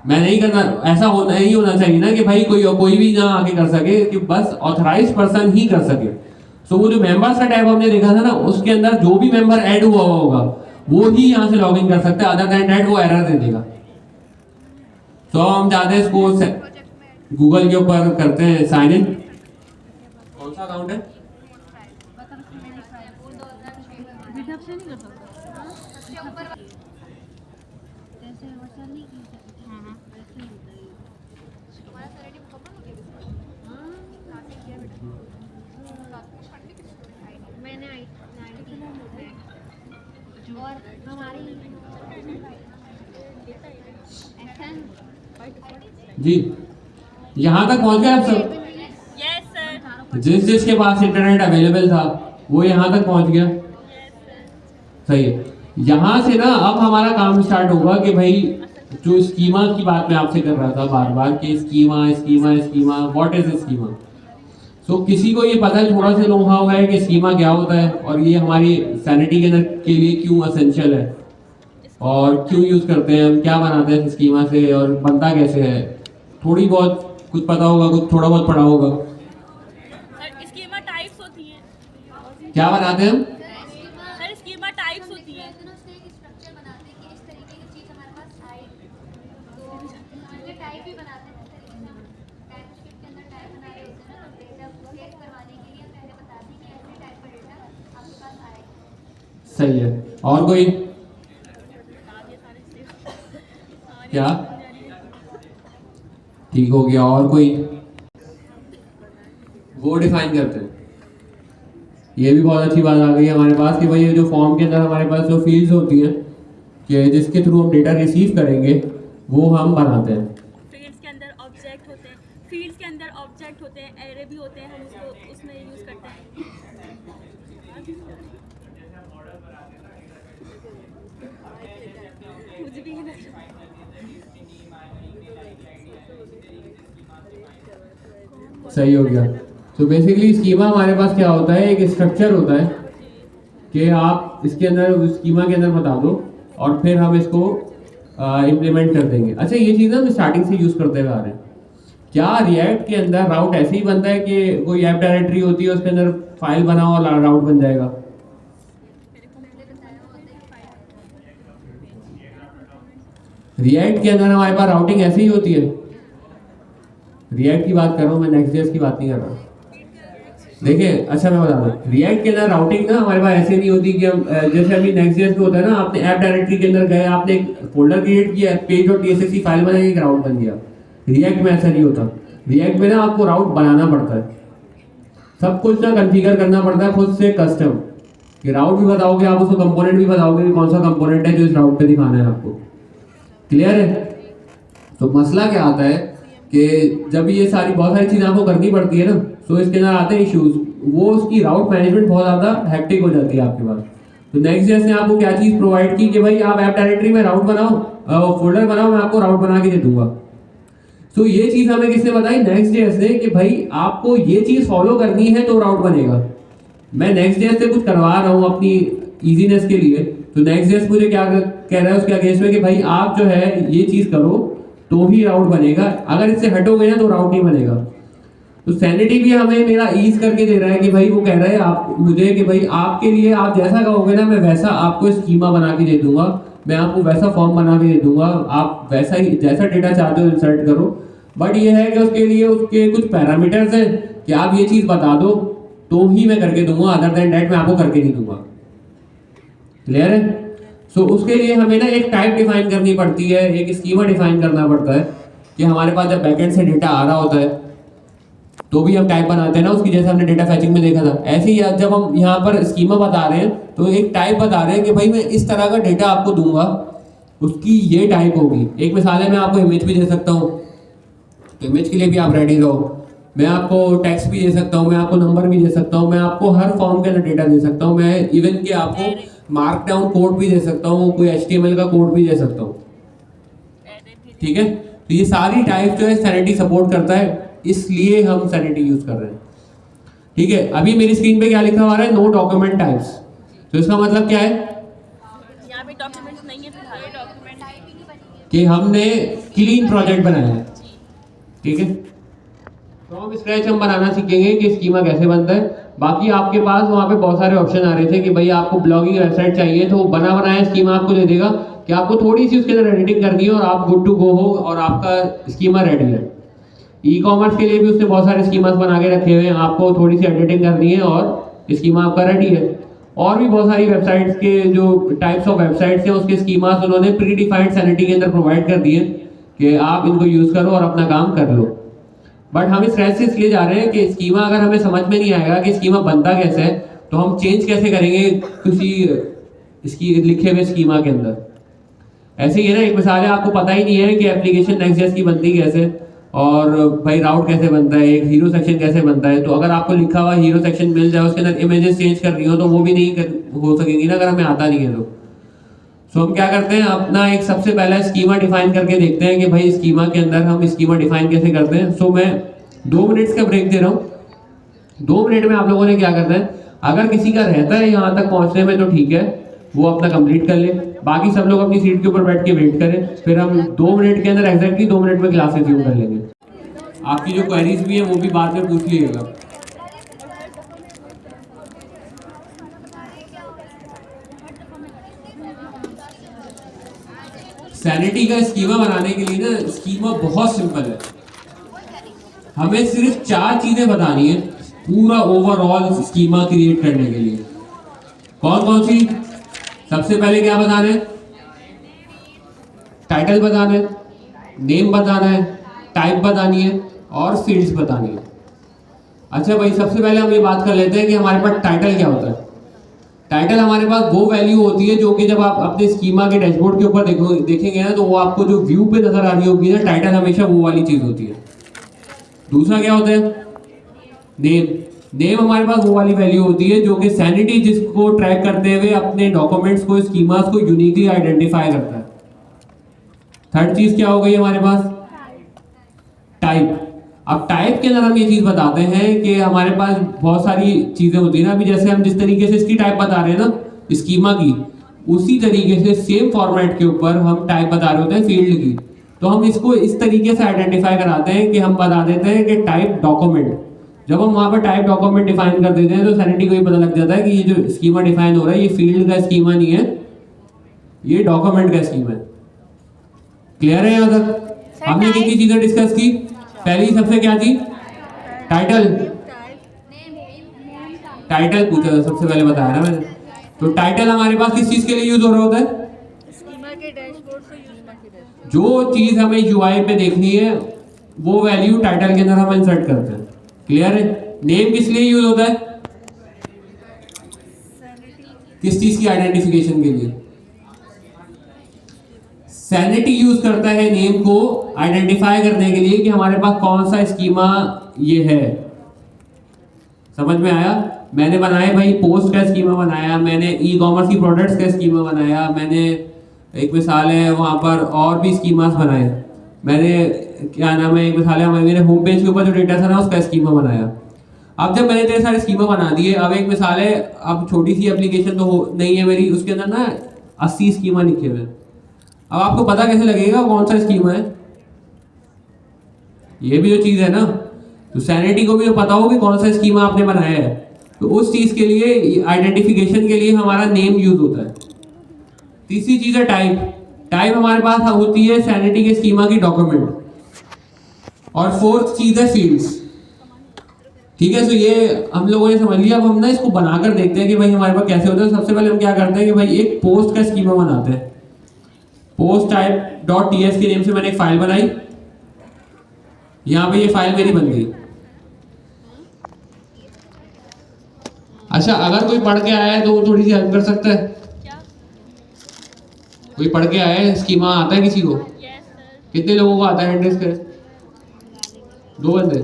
मैं नहीं करना, ऐसा होना नहीं होना चाहिए ना कि भाई कोई भी ना आके कर सके, कि बस ऑथराइज्ड पर्सन ही कर सके। सो वो जो मेंबर्स का टैब हमने देखा था ना, उसके अंदर जो भी मेंबर ऐड हुआ होगा वो ही यहाँ से लॉगिन कर सकते हैं, अदर देन दैट वो एरर दे देगा। तो हम चाहते हैं इसको गूगल के ऊपर करते हैं साइन इन। कौन सा अकाउंट है? जैसे WhatsApp नहीं की वैसे होता है। तुम्हारा सैलरी मुकम्मल हो गया मैंने आई और हमारी जी, यहाँ तक पहुँच गए आप सब? Yes sir. जिसके पास इंटरनेट अवेलेबल था वो यहाँ तक पहुँच गया। सही है। यहाँ से ना अब हमारा काम स्टार्ट होगा कि भाई जो स्कीमा की बात मैं आपसे कर रहा था बार बार कि schema schema schema, what is schema. So किसी को ये पता है, थोड़ा सा नो हाउ है कि स्कीमा क्या होता है और ये हमारी सैनिटी के लिए क्यों असेंशियल है और क्यों यूज़ करते हैं, हम क्या बनाते हैं स्कीमा से और बनता कैसे है। थोड़ी बहुत कुछ पता होगा, कुछ थोड़ा बहुत पढ़ा होगा। सर स्कीमा टाइप्स होती हैं। क्या बनाते हैं हम? सर स्कीमा टाइप्स होती हैं। स्ट्रक्चर बनाते हैं कि इस तरीके की चीज हमारे पास आए तो उसके टाइप भी बनाते हैं। टाइप स्क्रिप्ट के अंदर टाइप बना रहे होते हैं ना, तो डेटा क्रिएट करवाने के लिए पहले बताते हैं कि ऐसे टाइप का डेटा आपके पास आए। सही है। और कोई? क्या ठीक हो गया? और कोई? वो डिफाइन करते हैं। ये भी बहुत अच्छी बात आ गई है हमारे पास कि भाई ये जो फॉर्म के अंदर हमारे पास जो फील्ड्स होती हैं कि जिसके थ्रू हम डेटा रिसीव करेंगे वो हम बनाते हैं। फील्ड्स के अंदर ऑब्जेक्ट होते हैं, फील्ड्स के अंदर ऑब्जेक्ट होते हैं, एरे भी होते हैं, हम उसको उसमें यूज़ करते हैं। कुछ भी है ना। सही हो गया। तो बेसिकली स्कीमा हमारे पास क्या होता है, एक स्ट्रक्चर होता है कि आप इसके अंदर स्कीमा के अंदर बता दो और फिर हम इसको इम्प्लीमेंट कर देंगे। अच्छा, ये चीज़ हम स्टार्टिंग से यूज़ करते हुए आ रहे हैं। क्या रिएक्ट के अंदर राउट ऐसे ही बनता है कि कोई ऐप डायरेक्टरी होती है उसके अंदर फाइल बनाओ और राउट बन जाएगा? रिएक्ट के अंदर हमारे पास राउटिंग ऐसे ही होती है। रिएक्ट की बात कर रहा हूँ मैं, नेक्स्ट.जेएस की बात नहीं कर रहा। देखिए, अच्छा मैं बता दूँ, रिएक्ट के अंदर राउटिंग ना हमारे पास ऐसे नहीं होती कि हम जैसे अभी नेक्स्ट.जेएस पे होता है ना, आपने ऐप डायरेक्टरी के अंदर गए, आपने एक फोल्डर क्रिएट किया, page.tsx फाइल बनाई, एक राउट बन गया। रिएक्ट में ऐसा नहीं होता। रिएक्ट में ना आपको राउट बनाना पड़ता है, सब कुछ ना कॉन्फ़िगर करना पड़ता है खुद से कस्टम। कि राउट भी बताओगे आप, उसको कंपोनेंट भी बताओगे कि कौन सा कंपोनेंट है जो इस राउट पे दिखाना है आपको। क्लियर है? तो मसला क्या आता है कि जब ये बहुत सारी चीज़ें आपको करनी पड़ती है ना, तो इसके अंदर आते हैं इश्यूज, वो उसकी राउट मैनेजमेंट बहुत ज़्यादा हैक्टिक हो जाती है आपके पास। तो नेक्स्ट.जेएस ने आपको क्या चीज़ प्रोवाइड की कि भाई आप ऐप डायरेक्टरी में राउट बनाओ, फोल्डर बनाओ, मैं आपको राउट बना के दे दूंगा। तो ये चीज़ हमें किसने बताई? नेक्स्ट.जेएस ने, कि भाई आपको ये चीज़ फॉलो करनी है तो राउट बनेगा। मैं नेक्स्ट.जेएस से कुछ करवा रहा हूँ अपनी ईजीनेस के लिए, तो नेक्स्ट.जेएस मुझे क्या कह रहा है उसके अगेंस्ट में कि भाई आप जो है ये चीज़ करो तो ही राउट बनेगा, अगर इससे हटोगे ना तो राउट नहीं बनेगा। तो सैनिटी भी हमें मेरा ईज करके दे रहा है कि भाई वो कह रहा है आप मुझे कि भाई आपके लिए आप जैसा कहोगे ना मैं वैसा आपको स्कीमा बना के दे दूंगा, मैं आपको वैसा फॉर्म बना के दे दूंगा, आप वैसा ही जैसा डेटा चाहते हो इंसर्ट करो। बट ये है कि उसके लिए उसके कुछ पैरामीटर्स हैं कि आप ये चीज़ बता दो तो ही मैं करके दूंगा, अदर देन डैट मैं आपको करके नहीं दूंगा। क्लियर है? सो उसके लिए हमें ना एक टाइप डिफाइन करनी पड़ती है, एक स्कीमा डिफाइन करना पड़ता है कि हमारे पास जब बैकएंड से डेटा आ रहा होता है तो भी हम टाइप बनाते हैं ना उसकी, जैसे हमने डेटा फैचिंग में देखा था। ऐसे ही जब हम यहाँ पर स्कीमा बता रहे हैं तो एक टाइप बता रहे हैं कि भाई मैं इस तरह का डेटा आपको दूंगा, उसकी ये टाइप होगी। एक मिसाल है, मैं आपको इमेज भी दे सकता हूँ, तो इमेज के लिए भी आप रेडी रहो। मैं आपको टेक्स्ट भी दे सकता हूँ, मैं आपको नंबर भी दे सकता हूँ, मैं आपको हर फॉर्म के अंदर डेटा दे सकता हूँ, मैं इवन कि आपको मार्क डाउन कोड भी दे सकता हूँ, कोई HTML का कोड भी दे सकता हूँ। ठीक है? तो ये सारी टाइप जो है सैनिटी सपोर्ट करता है, इसलिए हम सैनिटी यूज कर रहे हैं। ठीक है? अभी मेरी स्क्रीन पे क्या लिखा हुआ है? No document types. तो इसका मतलब क्या है? यहाँ पे डॉक्यूमेंट्स नहीं है फिलहाल। डॉक्यूमेंट कि हमने क्लीन प्रोजेक्ट बनाया है। ठीक है? तो हम स्क्रैच हम बनाना सीखेंगे कि स्कीमा कैसे बनता है। बाकी आपके पास वहाँ पे बहुत सारे ऑप्शन आ रहे थे कि भाई आपको ब्लॉगिंग वेबसाइट चाहिए, तो बना बनाया स्कीमा आपको दे देगा कि आपको थोड़ी सी उसके अंदर एडिटिंग करनी है और आप गुड टू गो हो और आपका स्कीमा रेडी है। ई कॉमर्स के लिए भी उसने बहुत सारे स्कीमास बना के रखे हुए हैं, आपको थोड़ी सी एडिटिंग करनी है और स्कीमा आपका रेडी है। और भी बहुत सारी वेबसाइट्स के जो टाइप्स ऑफ वेबसाइट्स हैं उसके स्कीमास उन्होंने प्री डिफाइंड सैनिटी के अंदर प्रोवाइड कर दिए कि आप इनको यूज़ करो और अपना काम कर लो। बट हम इस स्क्रैच से इसलिए जा रहे हैं कि स्कीमा अगर हमें समझ में नहीं आएगा कि स्कीमा बनता कैसे है तो हम चेंज कैसे करेंगे किसी इसकी लिखे हुए स्कीमा के अंदर। ऐसे ही है ना, एक मिसाल है, आपको पता ही नहीं है कि एप्लीकेशन नेक्स्ट.जेएस की बनती कैसे और भाई राउट कैसे बनता है, एक हीरो सेक्शन कैसे बनता है। तो अगर आपको लिखा हुआ हीरो सेक्शन मिल जाए उसके अंदर इमेजेस चेंज कर रही हो तो वो भी नहीं हो सकेंगी ना अगर हमें आता नहीं है तो। सो हम क्या करते हैं, अपना एक सबसे पहला स्कीमा डिफाइन करके देखते हैं कि भाई स्कीमा के अंदर हम स्कीमा डिफाइन कैसे करते हैं। सो मैं 2 मिनट्स का ब्रेक दे रहा हूँ। 2 मिनट में आप लोगों ने क्या करना है, अगर किसी का रहता है यहाँ तक पहुँचने में तो ठीक है, वो अपना कंप्लीट कर ले, बाकी सब लोग अपनी सीट के ऊपर बैठ के वेट करें, फिर हम 2 मिनट के अंदर एग्जैक्टली 2 मिनट में क्लास रिज्यूम कर लेंगे। आपकी जो क्वेरीज भी है वो भी बाद में पूछ लीजिएगा। सैनिटी का स्कीमा बनाने के लिए ना स्कीमा बहुत सिंपल है, हमें सिर्फ 4 चीजें बतानी है पूरा ओवरऑल स्कीमा क्रिएट करने के लिए। कौन कौन सी? सबसे पहले क्या बताना है, टाइटल बताना है, नेम बताना है, टाइप बतानी है और फील्ड्स बतानी है। अच्छा भाई, सबसे पहले हम ये बात कर लेते हैं कि हमारे पास टाइटल क्या होता है। टाइटल हमारे पास वो वैल्यू होती है जो कि जब आप अपने स्कीमा के डैशबोर्ड के ऊपर देखेंगे ना तो वो आपको जो व्यू पे नजर आ रही होगी ना, टाइटल हमेशा वो वाली चीज होती है। दूसरा क्या होता है, नेम। नेम हमारे पास वो वाली वैल्यू होती है जो कि सैनिटी जिसको ट्रैक करते हुए अपने डॉक्यूमेंट्स को, स्कीमास को यूनिकली आइडेंटिफाई करता है। थर्ड चीज क्या हो गई हमारे पास, टाइप। अब टाइप के अंदर हम ये चीज बताते हैं कि हमारे पास बहुत सारी चीजें होती है ना, अभी जैसे हम जिस तरीके से इसकी टाइप बता रहे हैं ना स्कीमा की, उसी तरीके से सेम फॉर्मेट के ऊपर हम टाइप बता रहे होते हैं फील्ड की। तो हम इसको इस तरीके से आइडेंटिफाई कराते हैं कि हम बता देते हैं कि टाइप डॉक्यूमेंट। जब हम वहां पर टाइप डॉक्यूमेंट डिफाइन कर देते हैं तो सैनिटी को ये पता लग जाता है कि ये जो स्कीमा डिफाइन हो रहा है ये फील्ड का स्कीमा नहीं है, ये डॉक्यूमेंट का स्कीमा है। क्लियर है यहाँ तक? हमने कितनी चीजें डिस्कस की? पहली सबसे क्या थी, टाइटल। टाइटल पूछा सबसे पहले, बताया ना मैंने। तो टाइटल हमारे पास किस चीज के लिए यूज हो रहा होता है, स्कीमा के डैशबोर्ड से यूज। जो चीज हमें यूआई पे देखनी है वो वैल्यू टाइटल के अंदर हम इंसर्ट करते हैं। क्लियर है? नेम किस लिए यूज होता है, किस चीज की आइडेंटिफिकेशन के लिए? सैनिटी यूज करता है नेम को आइडेंटिफाई करने के लिए कि हमारे पास कौन सा स्कीमा ये है। समझ में आया? मैंने बनाया भाई पोस्ट का स्कीमा बनाया, मैंने ई कॉमर्स की प्रोडक्ट्स का स्कीमा बनाया, मैंने एक मिसाल है वहाँ पर और भी स्कीमास बनाए, मैंने क्या नाम है, एक मिसाल है मेरे होम पेज के ऊपर जो डेटा था ना उसका स्कीमा बनाया। अब जब मैंने इतने सारे स्कीमा बना दिए, अब एक मिसाल है, अब छोटी सी एप्लीकेशन तो नहीं है मेरी, उसके अंदर ना 80 स्कीमा लिखे हुए हैं। अब आपको पता कैसे लगेगा कौन सा स्कीमा है? ये भी जो चीज है ना, तो सैनिटी को भी तो पता हो कि कौन सा स्कीमा आपने बनाया है। तो उस चीज के लिए आइडेंटिफिकेशन के लिए हमारा नेम यूज होता है। तीसरी चीज है टाइप। टाइप हमारे पास होती है सैनिटी के स्कीमा की डॉक्यूमेंट। और फोर्थ चीज है फील्ड्स। ठीक है, तो ये हम लोगों ने समझ लिया। अब हम ना इसको बनाकर देखते हैं कि भाई हमारे पास कैसे होता है। सबसे पहले हम क्या करते हैं कि भाई एक पोस्ट का स्कीमा बनाते हैं। पोस्ट टाइप डॉट टीएस के नेम से मैंने एक फाइल बनाई, यहां पे ये फाइल मेरी बन गई। अच्छा, अगर कोई पढ़ के आया है तो वो थोड़ी सी हेल्प कर सकता है? क्या? कोई पढ़ के आया है, स्कीमा आता है किसी को? Yes sir. कितने लोगों को आता है? हैंड रेज करें। 2 बंदे।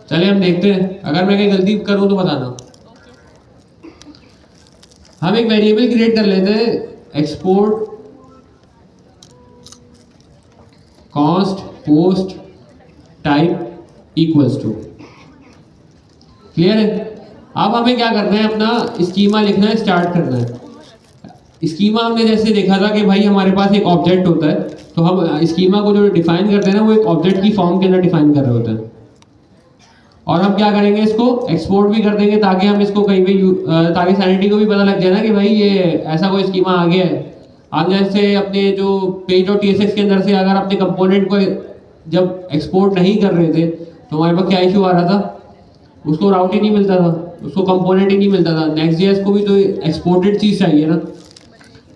चलिए हम देखते हैं, अगर मैं कहीं गलती करूं तो बताना। हम एक वेरिएबल क्रिएट कर लेते हैं, export const post type equals to. Clear है? अब हमें क्या करना है, अपना स्कीमा लिखना है, स्टार्ट करना है। स्कीमा हमने जैसे देखा था कि भाई हमारे पास एक ऑब्जेक्ट होता है, तो हम स्कीमा को जो डिफाइन करते हैं ना वो एक ऑब्जेक्ट की फॉर्म के अंदर डिफाइन कर रहे होते हैं। और हम क्या करेंगे, इसको एक्सपोर्ट भी कर देंगे ताकि हम इसको कहीं भी ताकि सैनिटी को भी पता लग जाए ना कि भाई ये ऐसा कोई स्कीमा आ गया है। आप जैसे अपने जो पेज और TSX के अंदर से अगर अपने कंपोनेंट को जब एक्सपोर्ट नहीं कर रहे थे तो हमारे पास क्या इशू आ रहा था, उसको राउट ही नहीं मिलता था, उसको कंपोनेंट ही नहीं मिलता था। Next.js को भी तो एक्सपोर्टेड चीज़ चाहिए ना,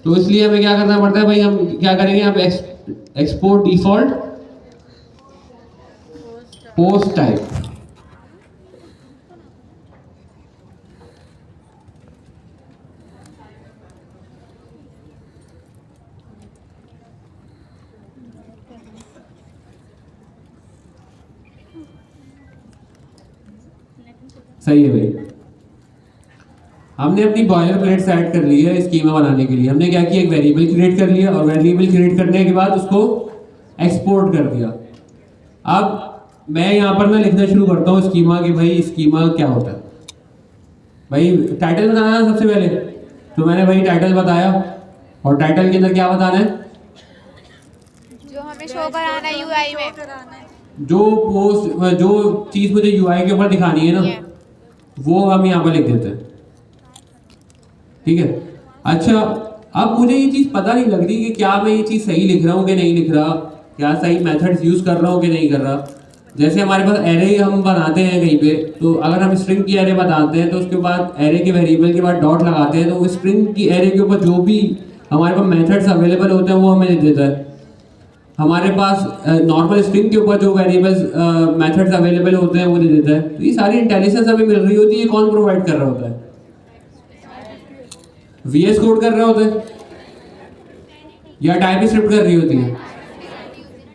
तो इसलिए हमें क्या करना पड़ता है भाई, हम क्या करेंगे यहाँ पे एक्सपोर्ट डिफॉल्ट पोस्ट टाइप। सही है भाई, हमने अपनी बॉयलर प्लेट सेट कर ली है स्कीमा बनाने के लिए। हमने क्या किया, एक वेरिएबल क्रिएट कर लिया और वेरिएबल क्रिएट करने के बाद उसको एक्सपोर्ट कर दिया। अब मैं यहाँ पर ना लिखना शुरू करता हूँ स्कीमा कि भाई स्कीमा क्या होता है। भाई टाइटल बताना है सबसे पहले, तो मैंने भाई टाइटल बताया, और टाइटल के अंदर क्या बताना है, जो हमें शो कराना है यूआई में, जो पोस्ट जो चीज़ मुझे यूआई के ऊपर दिखानी है ना, वो हम यहाँ पर लिख देते हैं। ठीक है, अच्छा अब मुझे ये चीज़ पता नहीं लग रही कि क्या मैं ये चीज़ सही लिख रहा हूँ कि नहीं लिख रहा, क्या सही मेथड्स यूज़ कर रहा हूँ कि नहीं कर रहा। जैसे हमारे पास एरे हम बनाते हैं कहीं पे, तो अगर हम स्ट्रिंग की एरे बताते हैं तो उसके बाद एरे के वेरिएबल के बाद डॉट लगाते हैं, तो वो स्ट्रिंग की एरे के ऊपर जो भी हमारे पास मेथड्स अवेलेबल होते हैं वो हमें लिख देता है। हमारे पास नॉर्मल स्ट्रिंग के ऊपर जो वेरिएबल्स मेथड्स अवेलेबल होते हैं वो दे देता है। तो ये सारी इंटेलिजेंस हमें मिल रही होती है, कौन प्रोवाइड कर रहा होता है, VS कोड कर रहा होता है या टाइप स्क्रिप्ट कर रही होती है,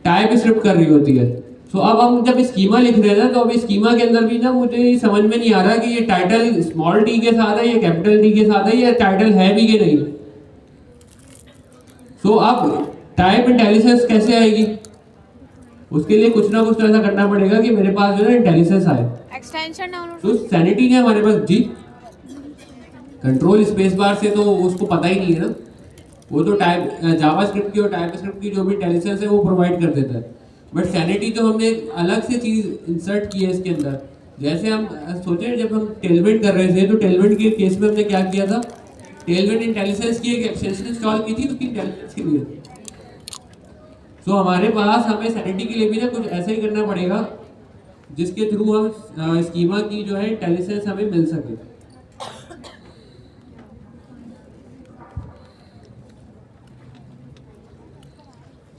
टाइप स्क्रिप्ट कर रही होती है। तो अब हम जब स्कीमा लिख रहे हैं तो अब स्कीमा के अंदर भी ना मुझे समझ में नहीं आ रहा कि ये टाइटल स्मॉल टी के साथ है या कैपिटल टी के साथ है, या टाइटल है भी कि नहीं। तो अब टाइप इंटेलिजेंस कैसे आएगी, उसके लिए कुछ ना कुछ तो ऐसा करना पड़ेगा कि मेरे पास जो है इंटेलिजेंस आए। Extension download. तो सैनिटी है हमारे पास जी, कंट्रोल स्पेस बार से तो उसको पता ही नहीं है ना, वो तो टाइप जावास्क्रिप्ट की और टाइप स्क्रिप्ट की जो भी इंटेलिजेंस है वो प्रोवाइड कर देता है। बट सैनिटी तो हमने अलग से चीज़ इंसर्ट की है इसके अंदर। जैसे हम सोचे जब हम टेलमेंट कर रहे थे तो टेलमेंट के केस में हमने क्या किया था, टेलमेंट इंटेलिजेंस की एक एक्सटेंशन इंस्टॉल की थी उसकी इंटेलिजेंस के लिए। तो हमारे पास हमें सैनिटी के लिए भी ना कुछ ऐसा ही करना पड़ेगा जिसके थ्रू हम स्कीमा की जो है इंटेलिजेंस हमें मिल सके।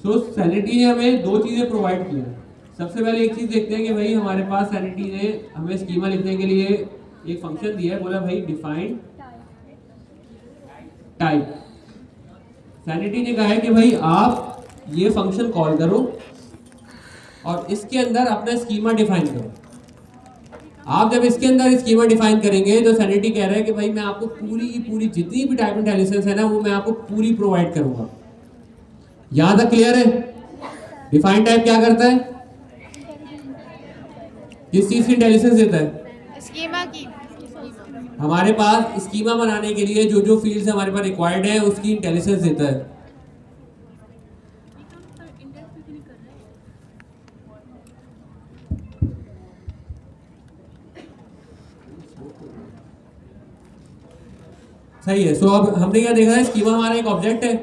तो सैनिटी ने हमें दो चीज़ें प्रोवाइड की हैं। सबसे पहले एक चीज़ देखते हैं कि भाई हमारे पास सैनिटी ने हमें स्कीमा लिखने के लिए एक फंक्शन दिया है, बोला भाई डिफाइन टाइप। सैनिटी ने कहा है कि भाई आप ये फंक्शन कॉल करो और इसके अंदर अपना स्कीमा डिफाइन करो। आप जब इसके अंदर स्कीमा डिफाइन करेंगे तो सैनिटी कह रहा है कि भाई मैं आपको पूरी की पूरी जितनी भी टाइप इंटेलिजेंस है ना वो मैं आपको पूरी प्रोवाइड करूंगा। यहां तक क्लियर है? डिफाइन टाइप क्या करता है, किस चीज की इंटेलिजेंस देता है, स्कीमा की। हमारे पास स्कीमा बनाने के लिए जो जो फील्ड्स हमारे पास रिक्वायर्ड है उसकी इंटेलिजेंस देता है। सही है। सो अब हमने क्या देखा है, स्कीमा हमारा एक ऑब्जेक्ट है,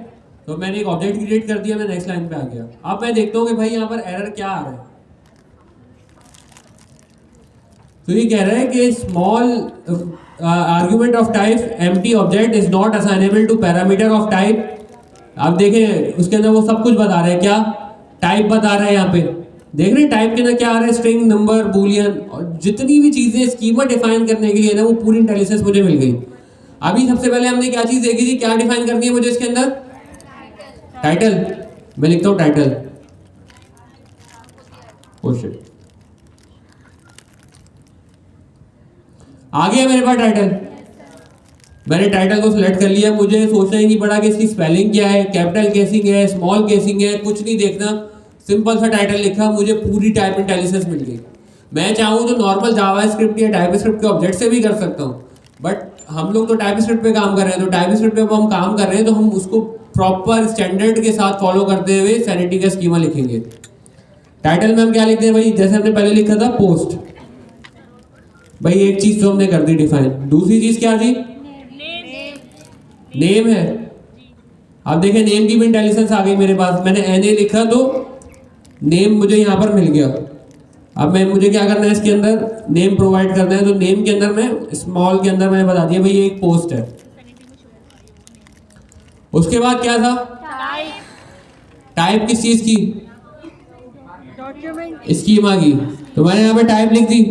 तो मैंने एक ऑब्जेक्ट क्रिएट कर दिया, मैं नेक्स्ट लाइन पे आ गया। अब मैं देखता हूँ कि भाई यहाँ पर एरर क्या आ रहा है। तो ये कह रहा है कि small argument of type empty object is not assignable to parameter of type. आप देखें उसके अंदर वो सब कुछ बता रहे हैं, क्या टाइप बता रहा है यहाँ पे, देख रहे हैं टाइप के अंदर क्या आ रहा है, स्ट्रिंग, नंबर, बूलियन, और जितनी भी चीजें स्कीमा डिफाइन करने के लिए ना वो पूरी इंटेलिजेंस मुझे मिल गई। अभी सबसे पहले हमने क्या चीज देखी थी, क्या डिफाइन करनी है मुझे इसके अंदर, टाइटल। मैं लिखता हूं टाइटल, ओ शिट, आ गया मेरे पास टाइटल। मैंने टाइटल को सिलेक्ट कर लिया, मुझे सोचना ही नहीं पड़ा कि इसकी स्पेलिंग क्या है, कैपिटल केसिंग है, स्मॉल केसिंग है, कुछ नहीं देखना, सिंपल सा टाइटल लिखा, मुझे पूरी टाइप इंटेलिजेंस मिल गई। मैं चाहूँ तो नॉर्मल जावास्क्रिप्ट या टाइप स्क्रिप्ट के ऑब्जेक्ट से भी कर सकता हूँ, बट हम लोग तो टाइप स्क्रिप्ट पे काम कर रहे हैं, तो टाइप स्क्रिप्ट पे हम काम कर रहे हैं तो हम उसको प्रॉपर स्टैंडर्ड के साथ फॉलो करते हुए सैनिटी का स्कीमा लिखेंगे। टाइटल में हम क्या लिखते हैं भाई, जैसे हमने पहले लिखा था पोस्ट, भाई एक चीज तो हमने कर दी डिफाइन। दूसरी चीज क्या थी, नेम है। अब देखिए नेम की भी इंटेलिजेंस आ गई मेरे पास, मैंने NA लिखा तो नेम मुझे यहाँ पर मिल गया। अब मैं मुझे क्या करना है, इसके अंदर नेम प्रोवाइड करना है, तो नेम के अंदर मैं स्मॉल के अंदर मैंने बता दिया भाई ये एक पोस्ट है। उसके बाद क्या था, टाइप किस चीज की, स्कीमा की, तो मैंने यहाँ पे टाइप लिख दी।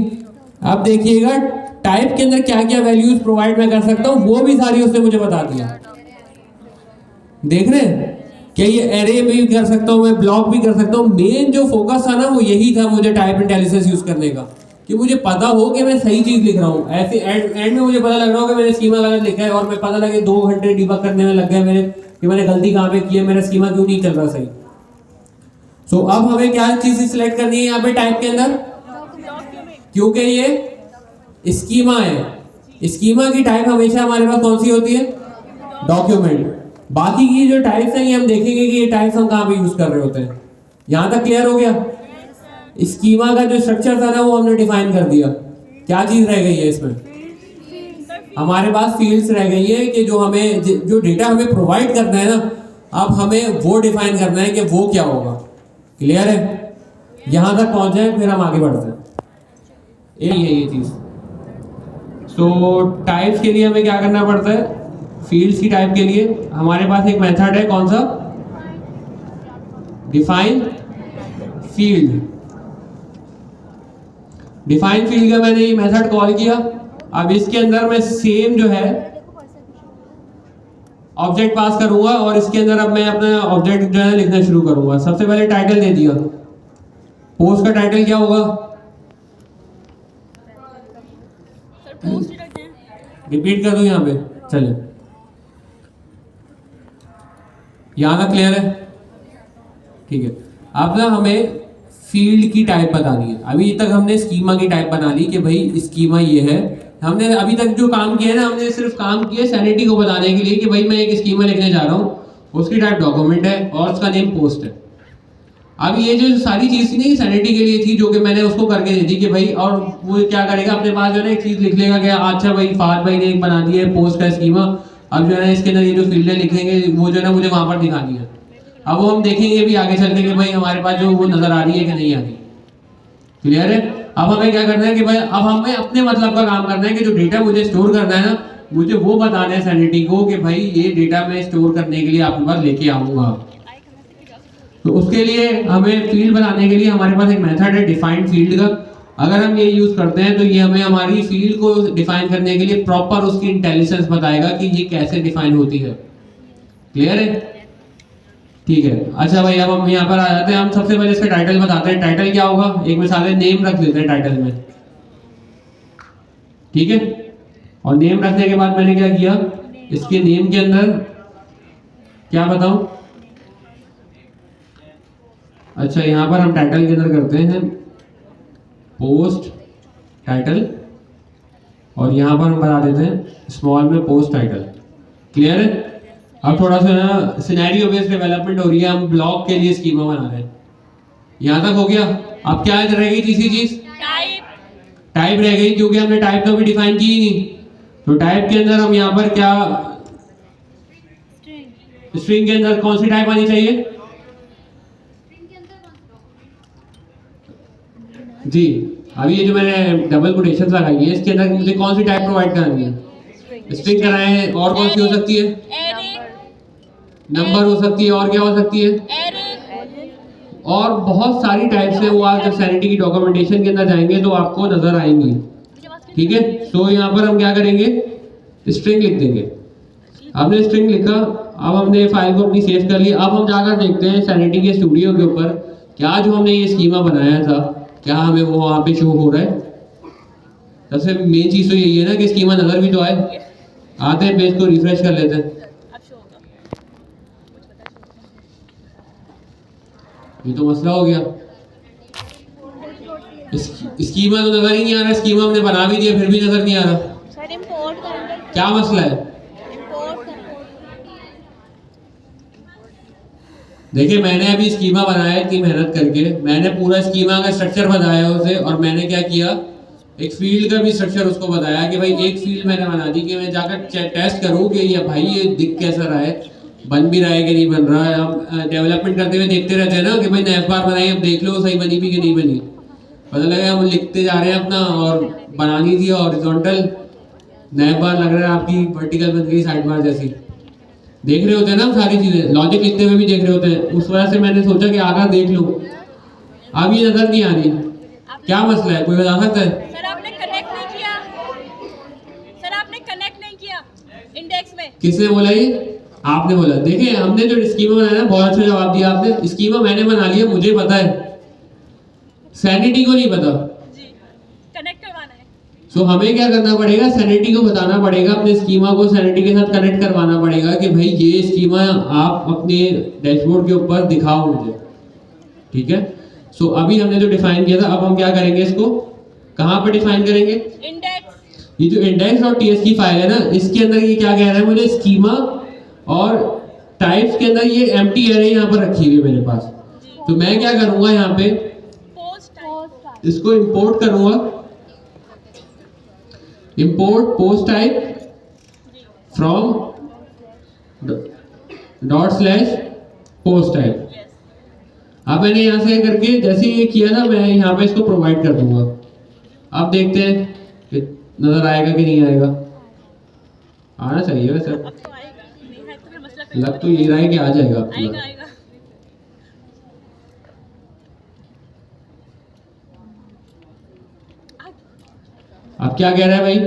अब देखिएगा टाइप के अंदर क्या क्या वैल्यूज प्रोवाइड मैं कर सकता हूँ वो भी सारी उसने मुझे बता दिया। देख रहे हैं क्या, ये एरे भी कर सकता हूँ मैं, ब्लॉक भी कर सकता हूँ। मेन जो फोकस था ना वो यही था मुझे टाइप इंटेलिजेंस यूज करने का, कि मुझे पता हो कि मैं सही चीज लिख रहा हूँ। ऐसे एंड में मुझे पता लग रहा हो कि मैंने स्कीमा गलत लिखा है, और मैं पता लगे 2 घंटे डिबग करने में लग गए मेरे कि मैंने गलती कहाँ पे की है, मेरा स्कीमा क्यों नहीं चल रहा सही। सो अब हमें क्या चीज सिलेक्ट करनी है यहाँ पे टाइप के अंदर, क्योंकि ये स्कीमा है। स्कीमा की टाइप हमेशा हमारे पास कौन सी होती है, डॉक्यूमेंट। बाकी की जो टाइप्स हैं ये हम देखेंगे कि ये टाइप्स हम कहाँ पे यूज कर रहे होते हैं। यहाँ तक क्लियर हो गया। स्कीमा का जो स्ट्रक्चर था ना वो हमने डिफाइन कर दिया। क्या चीज रह गई है इसमें, हमारे पास फील्ड्स रह गई है कि जो हमें जो डेटा हमें प्रोवाइड करना है ना, अब हमें वो डिफाइन करना है कि वो क्या होगा। क्लियर है, यहाँ तक पहुंचे फिर हम आगे बढ़ते हैं। यही है ये चीज। सो टाइप्स के लिए हमें क्या करना पड़ता है, फील्ड्स की टाइप के लिए हमारे पास एक मेथड है, कौन सा, डिफाइन फील्ड। डिफाइन फील्ड का मैंने ये मेथड कॉल किया। अब इसके अंदर मैं सेम जो है ऑब्जेक्ट पास करूंगा, और इसके अंदर अब मैं अपना ऑब्जेक्ट जो है लिखना शुरू करूंगा। सबसे पहले टाइटल दे दिया, पोस्ट का टाइटल क्या होगा, रिपीट कर दूं यहाँ पे, चले यहाँ तक क्लियर है, ठीक है। अब ना हमें फील्ड की टाइप बतानी है। अभी तक हमने स्कीमा की टाइप बना ली कि भाई स्कीमा ये है। हमने अभी तक जो काम किया है ना, हमने सिर्फ काम किया सैनिटी को बताने के लिए कि भाई मैं एक स्कीमा लिखने जा रहा हूँ, उसकी टाइप डॉक्यूमेंट है और उसका नेम पोस्ट है। अब ये जो सारी चीज़ थी ना, सैनिटी के लिए थी, जो कि मैंने उसको करके दे दी कि भाई, और वो क्या करेगा अपने पास जो है ना एक चीज़ लिख लेगा कि अच्छा भाई फाद भाई ने एक बना दी है पोस्ट का स्कीमा, अब जो है ना इसके अंदर ये जो फील्डें लिखेंगे वो जो है ना मुझे वहाँ पर दिखानी है। अब वो हम देखेंगे भी आगे चल के कि भाई हमारे पास जो वो नज़र आ रही है कि नहीं आ रही। क्लियर है। अब हमें क्या करना है कि भाई अब हमें अपने मतलब का काम करना है कि जो डेटा मुझे स्टोर करना है ना, मुझे वो बताना है सैनिटी को कि भाई ये डेटा मैं स्टोर करने के लिए आपके पास लेके आऊँगा। तो उसके लिए हमें फील्ड बनाने के लिए हमारे पास एक मेथड है डिफाइन फील्ड का। अगर हम ये यूज़ करते हैं तो ये हमें हमारी फील्ड को डिफाइन करने के लिए प्रॉपर उसकी इंटेलिजेंस बताएगा कि ये कैसे डिफाइन होती है। क्लियर है, ठीक है। अच्छा भाई अब हम यहाँ पर आ जाते हैं। हम सबसे पहले इसका टाइटल बताते हैं। टाइटल क्या होगा, एक मिसाल है नेम रख लेते हैं टाइटल में, ठीक है। और नेम रखने के बाद मैंने क्या किया, इसके नेम के अंदर क्या बताऊं, अच्छा यहाँ पर हम टाइटल के अंदर करते हैं पोस्ट टाइटल, और यहाँ पर हम बता देते हैं स्मॉल में पोस्ट टाइटल। क्लियर है। अब थोड़ा सा ना सिनेरियो बेस्ड डेवलपमेंट हो रही है, हम ब्लॉक के लिए स्कीमा बना रहे हैं। यहाँ तक हो गया। अब क्या रह गई तीसरी चीज, टाइप रह गई, क्योंकि हमने टाइप तो अभी डिफाइन की ही नहीं। तो टाइप के अंदर हम यहाँ पर क्या, स्ट्रिंग के अंदर कौन सी टाइप आनी चाहिए जी। अभी ये जो मैंने डबल कोटेशन लगाई है इसके अंदर मुझे कौन सी टाइप प्रोवाइड करानी है, स्ट्रिंग कराए हैं, और कौन सी हो सकती है, नंबर हो सकती है, और क्या हो सकती है, और बहुत सारी टाइप्स है। वो आप जब सैनिटी की डॉक्यूमेंटेशन के अंदर जाएंगे तो आपको नजर आएंगी, ठीक है। सो यहाँ पर हम क्या करेंगे, स्ट्रिंग लिख देंगे। हमने स्ट्रिंग लिखा, अब हमने फाइल को अपनी सेव कर ली। अब हम जाकर देखते हैं सैनिटी के स्टूडियो के ऊपर क्या जो हमने ये स्कीमा बनाया था क्या हमें वो वहाँ पे शो हो रहा है। सबसे मेन चीज़ तो यही है ना कि स्कीमा नजर भी तो आए। आते हैं पेज को रिफ्रेश कर लेते हैं। ये तो मसला हो गया, स्कीमा तो नजर ही नहीं आ रहा। स्कीमा हमने बना भी दिया फिर भी नजर नहीं आ रहा। सर इंपोर्ट करेंगे, क्या मसला है, इंपोर्ट करेंगे। देखिए मैंने अभी स्कीमा बनाया इतनी मेहनत करके, मैंने पूरा स्कीमा का स्ट्रक्चर बताया उसे, और मैंने क्या किया, एक फील्ड का भी स्ट्रक्चर उसको बताया कि भाई एक फील्ड मैंने बना दी कि मैं जाकर टेस्ट करूँ कि ये भाई ये दिख कैसा रहा है। बन भी रहा है कि नहीं बन रहा है। हम डेवलपमेंट करते हुए देखते रहते हैं ना कि भाई नैफ बार बनाई, अब देख लो सही बनी भी कि नहीं बनी। पता लगा हम लिखते जा रहे हैं अपना और बनानी थी हॉरिजॉन्टल, नैफ बार लग रहा है आपकी वर्टिकल बन गई साइड बार जैसी। देख रहे होते हैं ना हम सारी चीज़ें, लॉजिक लिखते हुए भी देख रहे होते हैं। उस वजह से मैंने सोचा कि आगे देख लूँ, अब ये नज़र नहीं आ रही। क्या मसला है, कोई बता सकता है? सर आपने कनेक्ट नहीं किया, सर आपने कनेक्ट नहीं किया इंडेक्स में। किसने बोला ये? आपने बोला। देखिए हमने जो स्कीमा बनाया बहुत अच्छा जवाब दिया आपने। स्कीमा मैंने बना लिया, मुझे पता है, सैनिटी को नहीं पता। जी कनेक्ट करवाना है। सो हमें क्या करना पड़ेगा, सैनिटी को बताना पड़ेगा, अपने स्कीमा को सैनिटी के साथ कनेक्ट करवाना पड़ेगा कि भाई ये स्कीमा आप अपने डैशबोर्ड के ऊपर दिखाओ मुझे, ठीक है। सो अभी हमने जो डिफाइन किया था, अब हम क्या करेंगे, इसको कहाँ पर डिफाइन करेंगे? इंडेक्स, ये जो इंडेक्स और टीएस की फाइल है ना, इसके अंदर ये क्या कह रहा है मुझे, स्कीमा और टाइप्स के अंदर ये एम्प्टी एरे यहाँ पर रखी हुई है मेरे पास। तो मैं क्या करूँगा, यहाँ पे पोस्ट इसको इंपोर्ट करूँगा, import post type from dot slash post type. अब मैंने यहाँ से करके जैसे ये किया ना, मैं यहाँ पे इसको प्रोवाइड कर दूंगा। अब देखते हैं कि नजर आएगा कि नहीं आएगा। आना चाहिए वैसे, अब तो आएगा, नहीं है तो फिर मसला फिर लग तो ये रहा है कि आ जाएगा अब आएगा पूरा। आएगा। अब क्या कह रहा है भाई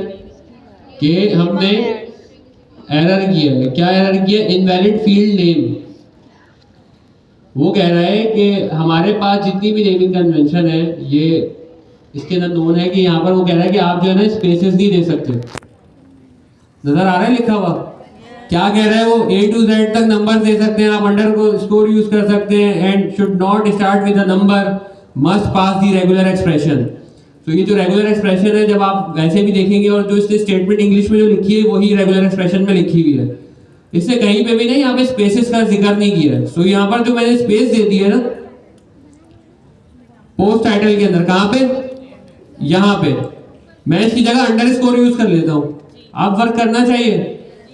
कि हमने एरर किया है। क्या एरर किया? Invalid field name. वो कह रहा है कि हमारे पास जितनी भी नेमिंग कन्वेंशन है, ये इसके अंदर नोन है कि यहाँ पर वो कह रहा है कि आप जो है ना स्पेसेस नहीं दे सकते। नजर आ रहा है लिखा हुआ? क्या कह रहा है वो? A to Z तक नंबर दे सकते हैं आप, अंडर को स्कोर यूज कर सकते हैं, and should not start with a number, must pass the regular expression. तो ये जो रेगुलर एक्सप्रेशन है, जब आप वैसे भी देखेंगे और जो इसने स्टेटमेंट इंग्लिश में जो लिखी है वही रेगुलर एक्सप्रेशन में लिखी हुई है। इससे कहीं पे भी नहीं यहाँ पे स्पेसेस का जिक्र नहीं किया है। सो यहाँ पर जो मैंने स्पेस दे दी है ना पोस्ट टाइटल के अंदर, कहाँ पे? यहाँ पे मैं इसकी जगह अंडरस्कोर यूज कर लेता हूँ। आप वर्क करना चाहिए,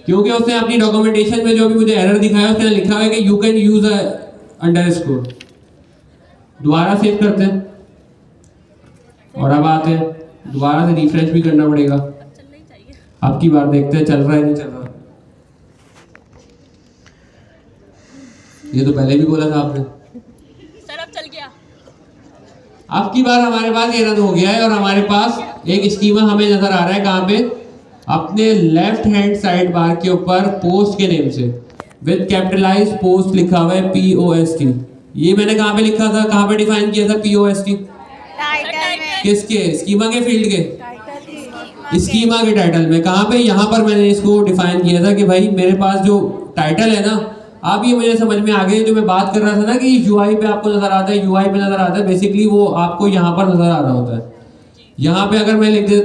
क्योंकि उसने अपनी डॉक्यूमेंटेशन में जो भी मुझे एरर दिखाया उसने लिखा हुआ है कि यू कैन यूज अंडरस्कोर। दोबारा सेव करते हैं और अब आते हैं, दोबारा से रिफ्रेश भी करना पड़ेगा। चलना ही चाहिए। अब की बार देखते हैं चल रहा है नहीं चल रहा। ये तो पहले भी बोला था आपने। सर अब चल गया। अब की बार हमारे पास ये रन हो गया है और हमारे पास एक स्कीमा हमें नजर आ रहा है। कहाँ पे? अपने लेफ्ट हैंड साइड बार के ऊपर पोस्ट के नेम से विद कैपिटलाइज पोस्ट लिखा हुआ है POST। ये मैंने कहाँ पे लिखा था, कहाँ पे डिफाइन किया था POST? किसके? स्कीमा के फील्ड के, स्कीमा के टाइटल में। कहाँ पे? यहाँ पर मैंने इसको डिफाइन किया था कि भाई मेरे पास जो टाइटल है ना, अब ये मुझे समझ में आ गया। जो मैं बात कर रहा था ना कि UI पे आपको नजर आता है, UI पे नजर आता है, बेसिकली वो आपको यहाँ पर नजर आ रहा होता है। यहाँ पे अगर मैं लिख दे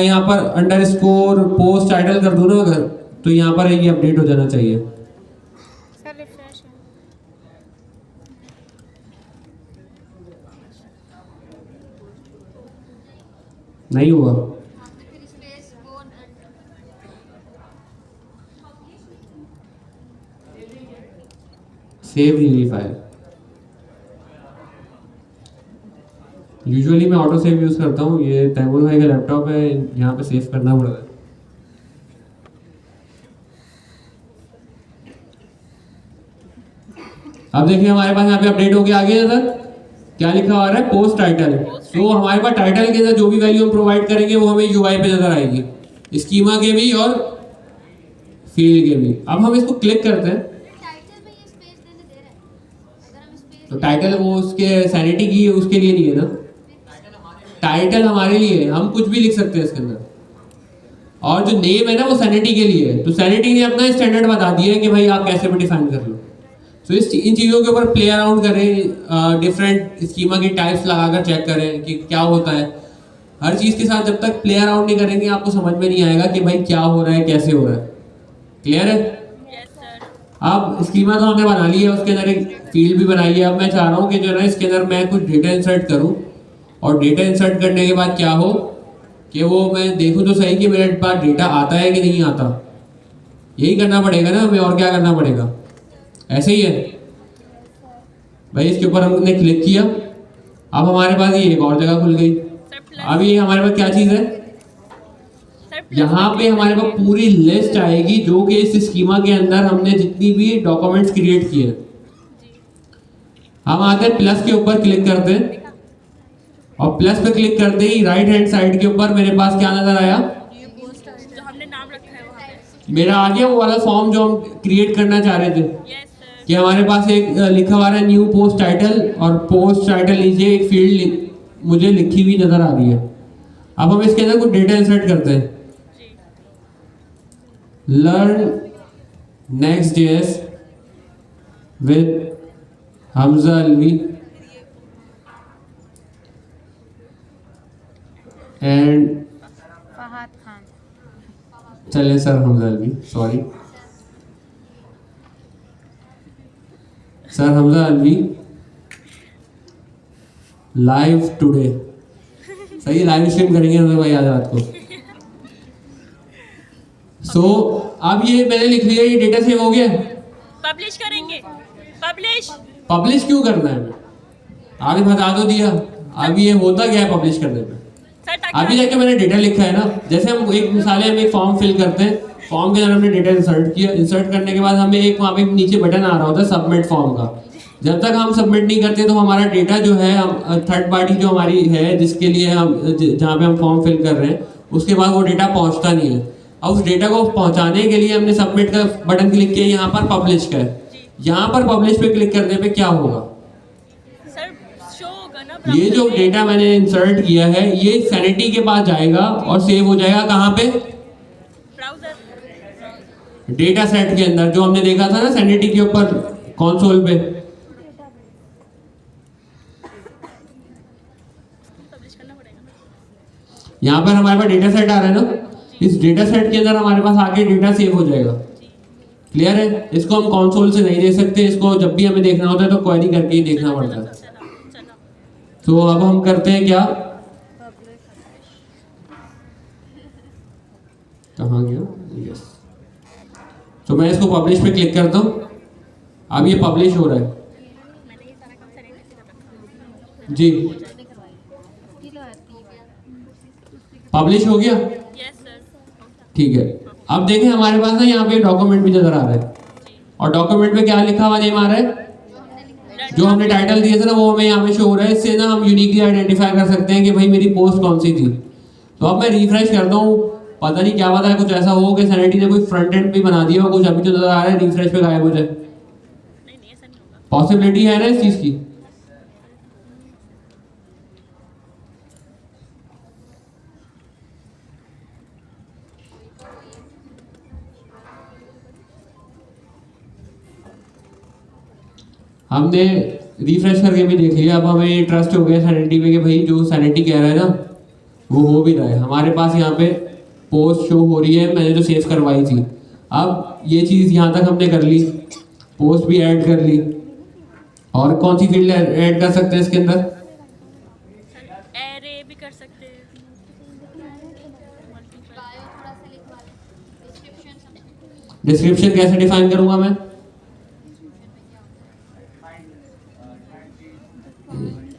यहाँ पर अंडरस्कोर पोस्ट टाइटल कर दूँ ना अगर, तो यहाँ पर ये अपडेट हो जाना चाहिए। सर रिफ्रेश है। नहीं हुआ। सेव नहीं हुई फाइल। यूजुअली मैं ऑटो सेव यूज करता हूँ, ये तैमूर भाई का लैपटॉप है, यहाँ पे सेव करना पड़ता है। अब देखिए हमारे पास यहाँ पे अपडेट हो गया। आगे सर क्या लिखा हुआ है? Post title. तो हमारे पास टाइटल के अंदर जो भी वैल्यू हम प्रोवाइड करेंगे वो हमें UI पे नजर आएगी, स्कीमा के भी और फील्ड के भी। अब हम इसको क्लिक करते हैं तो टाइटल वो उसके सैनिटी की उसके लिए नहीं है ना, टाइटल हमारे लिए है, हम कुछ भी लिख सकते हैं इसके अंदर। और जो नेम है ना वो सैनिटी के लिए है। तो सैनिटी ने अपना स्टैंडर्ड बता दिया है कि भाई आप कैसे भी डिफाइन कर लो। तो इन चीज़ों के ऊपर प्ले अराउंड करें, डिफरेंट स्कीमा की टाइप्स लगाकर चेक करें कि क्या होता है। हर चीज़ के साथ जब तक प्ले अराउंड नहीं करेंगे आपको समझ में नहीं आएगा कि भाई क्या हो रहा है, कैसे हो रहा है। क्लियर है? Yes sir. अब स्कीमा तो हमने बना ली है, उसके अंदर एक फील्ड भी बनाई है। अब मैं चाह रहा हूँ कि जो है ना इसके अंदर मैं कुछ डेटा इंसर्ट करूँ, और डेटा इंसर्ट करने के बाद क्या हो कि वो मैं देखूँ तो सही कि मेरे पास डेटा आता है कि नहीं आता। यही करना पड़ेगा ना हमें, और क्या करना पड़ेगा? ऐसे ही है भाई। इसके ऊपर हमने क्लिक किया, अब हमारे पास ये एक और जगह खुल गई। सर प्लस अब ये हमारे पास क्या चीज़ है, सर प्लस यहाँ पे हमारे पास पूरी लिस्ट आएगी जो कि इस स्कीमा के अंदर हमने जितनी भी डॉक्यूमेंट्स क्रिएट किए हैं। हम आते हैं प्लस के ऊपर क्लिक करते हैं, और प्लस पे क्लिक करते ही राइट हैंड साइड के ऊपर मेरे पास क्या नजर आया, जो हमने नाम रखा है वहाँ पे। मेरा आ गया वो वाला फॉर्म जो हम क्रिएट करना चाह रहे थे। Yes sir. कि हमारे पास एक लिखा हुआ है न्यू पोस्ट टाइटल, और पोस्ट टाइटल नीचे एक फील्ड मुझे लिखी हुई नजर आ रही है। अब हम इसके अंदर कुछ डेटा इंसर्ट करते हैं। Learn next JS with Hamza Alvi and Fahad Khan. चले sir Hamza Alvi, sorry sir Hamza Alvi live today. सही लाइव स्ट्रीम करेंगे हमजा भाई आज रात को। सो अब ये मैंने लिख लिया, ये डेटा सेव हो गया। पब्लिश करेंगे। पब्लिश पब्लिश क्यों करना है, आगे बता दो दिया। अब ये होता क्या है पब्लिश करने में, सर ताकि अभी जाके मैंने डेटा लिखा है ना। जैसे हम एक मिसाल है, हम एक फॉर्म फिल करते हैं, फॉर्म के अंदर हमने डेटा इंसर्ट किया, इंसर्ट करने के बाद हमें एक वहाँ पे नीचे बटन आ रहा होता है सबमिट फॉर्म का। जब तक हम सबमिट नहीं करते तो हमारा डेटा जो है, हम थर्ड पार्टी जो हमारी है जिसके लिए हम जहाँ पे हम फॉर्म फिल कर रहे हैं, उसके बाद वो डेटा पहुँचता नहीं है। और उस डेटा को पहुँचाने के लिए हमने सबमिट का बटन क्लिक किया, यहाँ पर पब्लिश का है। यहाँ पर पब्लिश पे क्लिक करने पे क्या होगा, सर शो होगा ना ये जो डेटा मैंने इंसर्ट किया है ये सैनिटी के पास जाएगा और सेव हो जाएगा कहाँ पे, ब्राउजर। डेटा सेट के अंदर, जो हमने देखा था ना सैनिटी के ऊपर कंसोल पे। पब्लिश करना पड़ेगा। यहाँ पर हमारे पास डेटा सेट आ रहा है ना, इस डेटा सेट के अंदर हमारे पास आगे डेटा सेव हो जाएगा। क्लियर है, इसको हम कंसोल से नहीं दे सकते, इसको जब भी हमें देखना होता है तो क्वेरी करके ही देखना पड़ता है। चलो तो अब हम करते हैं क्या, कहाँ गया, यस। तो मैं इसको पब्लिश पे क्लिक करता हूँ, अब ये पब्लिश हो रहा है मैंने ये सारा काम सैनिटी से रखा जी। पब्लिश हो गया, यस सर। ठीक है। अब देखें हमारे पास ना यहाँ पे डॉक्यूमेंट भी नजर आ रहा है, और डॉक्यूमेंट में क्या लिखा हुआ नेम आ रहा है, जो हमने टाइटल दिए थे ना वो हमें यहाँ पे शो हो रहा है। इससे ना हम यूनिकली आइडेंटिफाई कर सकते हैं कि भाई मेरी पोस्ट कौन सी थी। तो अब मैं रिफ्रेश करता हूँ, पता नहीं क्या पता है, कुछ ऐसा हो कि सैनिटी ने कोई फ्रंट एंड भी बना दिया हो, कुछ अभी तो नजर आ रहा है, रिफ्रेश पे गायब हो जाए। नहीं ऐसा नहीं होगा। पॉसिबिलिटी है ना इस चीज की। हमने रिफ्रेश करके भी देख लिया, अब हमें ट्रस्ट हो गया सैनिटी पे कि भाई जो सैनिटी कह रहा है ना वो हो भी रहा है। हमारे पास यहाँ पे पोस्ट शो हो रही है, मैंने जो सेव करवाई थी। अब ये चीज़ यहाँ तक हमने कर ली, पोस्ट भी ऐड कर ली, और कौन सी फील्ड ऐड कर सकते हैं इसके अंदर, एरे भी कर सकते हैं। डिस्क्रिप्शन कैसे डिफाइन करूंगा मैं,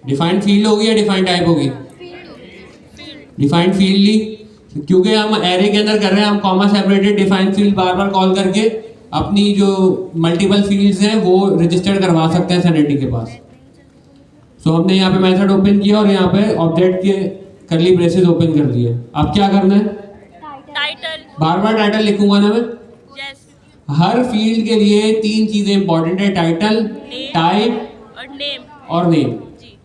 डिफाइंड फील्ड होगी या डिफाइंड टाइप होगी, डिफाइंड फील्ड ली, क्योंकि हम एरे के अंदर कर रहे हैं, हम कॉमा सेपरेटेड डिफाइंड फील्ड बार बार कॉल करके अपनी जो मल्टीपल फील्ड्स हैं वो रजिस्टर्ड करवा सकते हैं सैनिटी के पास। सो हमने यहाँ पे मेथड ओपन किया और यहाँ पे ऑब्जेक्ट के करली ब्रेसेस ओपन कर दिए। अब क्या करना है, टाइटल। बार बार टाइटल लिखूंगा ना मैं। यस। हर फील्ड के लिए 3 चीजें इंपॉर्टेंट है, टाइटल, टाइप और नेम। और नेम। जी।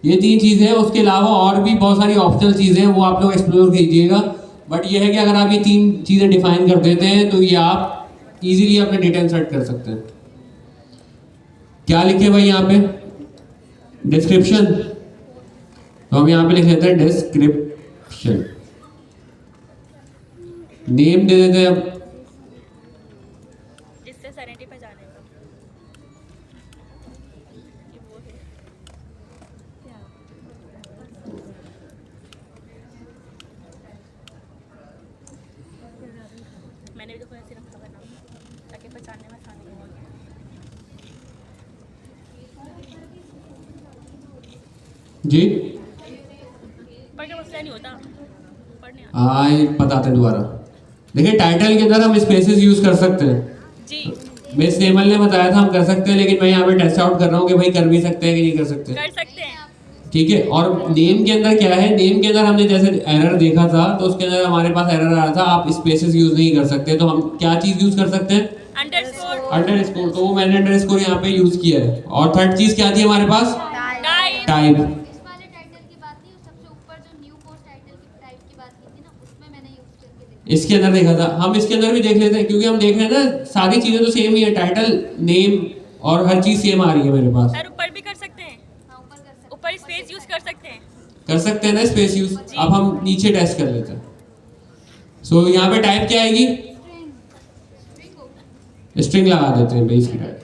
ये 3 चीजें हैं, उसके अलावा और भी बहुत सारी ऑप्शनल चीजें हैं, वो आप लोग एक्सप्लोर कीजिएगा। बट ये है कि अगर आप ये 3 चीजें डिफाइन कर देते हैं तो ये आप इजीली अपने डेटा इंसर्ट कर सकते हैं। क्या लिखे भाई यहाँ पे, डिस्क्रिप्शन, तो हम यहाँ पे लिख लेते हैं डिस्क्रिप्शन। नेम दे देते हैं अब, जिससे सैनिटी पे जाने का। ये वो है। मैंने भी देखो ऐसे रखा हुआ नाम ताकि पहचानने में आसानी हो। जी पढ़ के मसला नहीं होता, पढ़ने हाँ ये बताते हैं दोबारा। देखिए टाइटल के अंदर हम स्पेसेस यूज कर सकते हैं। जी मिस नेमल ने बताया था हम कर सकते हैं, लेकिन मैं यहाँ पे टेस्ट आउट कर रहा हूँ कि भाई कर भी सकते हैं कि नहीं कर सकते। कर सकते हैं। ठीक है। और नेम के अंदर क्या है, नेम के अंदर हमने जैसे एरर देखा था तो उसके अंदर हमारे पास एरर आ रहा था आप स्पेसेस यूज नहीं कर सकते, तो हम क्या चीज यूज कर सकते हैं, अंडरस्कोर, अंडरस्कोर। तो वो मैंने अंडरस्कोर यहाँ पे यूज किया है। और थर्ड चीज क्या थी हमारे पास, टाइप, टाइप। इस वाले टाइटल की बात नहीं, सबसे ऊपर जो न्यू पोस्ट टाइटल की टाइप की बात की थी ना, उसमें मैंने यूज करके देखा। इसके अंदर देखा था, हम इसके अंदर भी देख लेते हैं क्योंकि हम देख रहे हैं ना सारी चीजें तो सेम ही है, टाइटल नेम और हर चीज सेम आ रही है मेरे पास। सर ऊपर भी कर सकते हैं, हाँ ऊपर कर सकते ऊपर स्पेस यूज कर सकते हैं। कर सकते हैं ना स्पेस यूज। अब हम नीचे टेस्ट कर लेते हैं। सो यहाँ पे टाइप क्या आएगी, स्ट्रिंग लगा देते हैं भाई इसकी टाइप।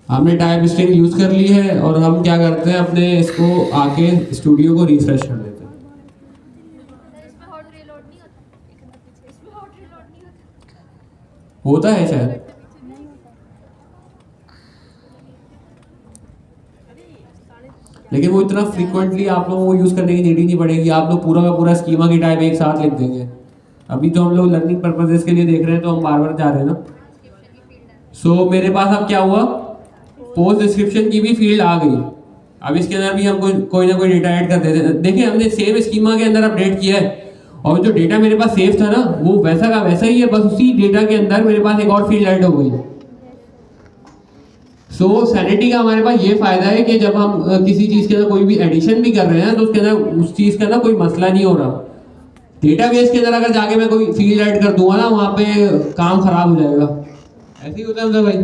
हमने टाइप स्ट्रिंग यूज कर ली है और हम क्या करते हैं अपने इसको आके स्टूडियो को रिफ्रेश कर देते हैं। सर इसमें हॉट रीलोड नहीं होता, इसमें हॉट रीलोड नहीं होता। होता है शायद, लेकिन वो इतना फ्रीक्वेंटली आप लोगों को यूज करने की नीड ही नहीं पड़ेगी। आप लोग पूरा का पूरा स्कीमा की टाइप एक साथ लिख देंगे। अभी तो हम लोग लर्निंग पर्पसेस के लिए देख रहे हैं तो हम बार बार जा रहे हैं ना। सो मेरे पास अब क्या हुआ, पोस्ट डिस्क्रिप्शन की भी फील्ड आ गई। अब इसके अंदर भी हम कोई ना कोई डेटा ऐड कर देते हैं। देखिए हमने सेम स्कीमा के अंदर अपडेट किया है और जो डेटा मेरे पास सेव था ना वो वैसा का वैसा ही है, बस उसी डेटा के अंदर मेरे पास एक और फील्ड ऐड हो गई। सो सैनिटी का हमारे पास ये फायदा है कि जब हम किसी चीज के अंदर कोई भी एडिशन भी कर रहे हैं तो उसके अंदर उस चीज का ना कोई मसला नहीं हो रहा। डेटाबेस के अंदर अगर जाके मैं कोई फील्ड ऐड कर दूंगा ना वहाँ पे काम खराब हो जाएगा। ऐसे ही होता है भाई,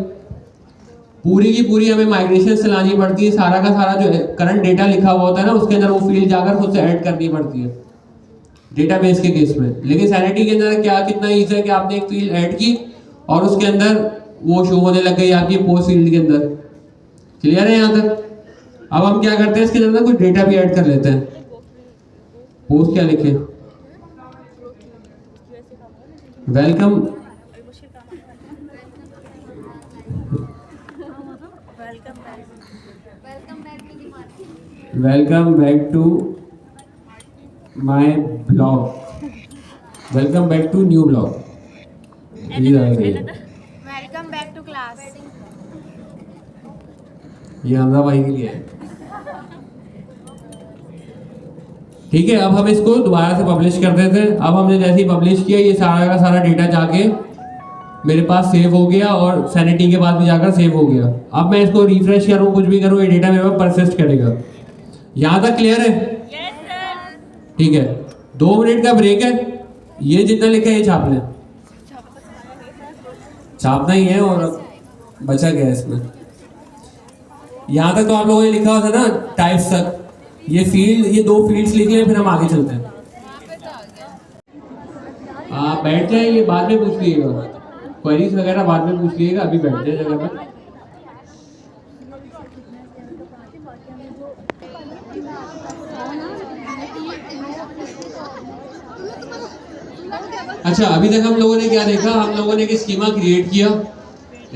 पूरी की पूरी हमें माइग्रेशन चलानी पड़ती है, सारा का सारा जो करंट डेटा लिखा हुआ होता है ना उसके अंदर वो फील्ड जाकर खुद से ऐड करनी पड़ती है डेटाबेस के केस में। लेकिन सैनिटी के अंदर क्या कितना ईजी है कि आपने एक फील्ड ऐड की और उसके अंदर वो शो होने लग गई आपकी पोस्ट फील्ड के अंदर। क्लियर है यहाँ तक। अब हम क्या करते हैं इसके अंदर कुछ डेटा भी ऐड कर लेते हैं। पोस्ट क्या लिखे, welcome welcome back to my blog, welcome back to new blog. Welcome back to class. ये हमजा भाई के लिए है। ठीक है, अब हम इसको दोबारा से पब्लिश कर देते हैं। अब हमने जैसे ही पब्लिश किया ये सारा का सारा डेटा जाके मेरे पास सेव हो गया और सैनिटी के बाद भी जाकर सेव हो गया। अब मैं इसको रिफ्रेश करूँ कुछ भी करूँ ये डेटा मेरे पास परसिस्ट करेगा। यहाँ तक क्लियर है? Yes sir. ठीक है, 2 मिनट का ब्रेक है। ये जितना लिखा है ये छाप लें, छापना ही है और बचा गया इसमें। यहाँ तक तो आप लोगों ने लिखा हुआ था ना टाइप्स तक, ये फील्ड ये 2 फील्ड्स लिख लें फिर हम आगे चलते हैं। आप बैठ जाए, ये बाद में पूछ लीजिएगा, क्वेरीज वगैरह बाद में पूछ लीजिएगा, अभी बैठ जाए जगह पर। अच्छा, अभी तक हम लोगों ने क्या देखा, हम लोगों ने एक स्कीमा क्रिएट किया।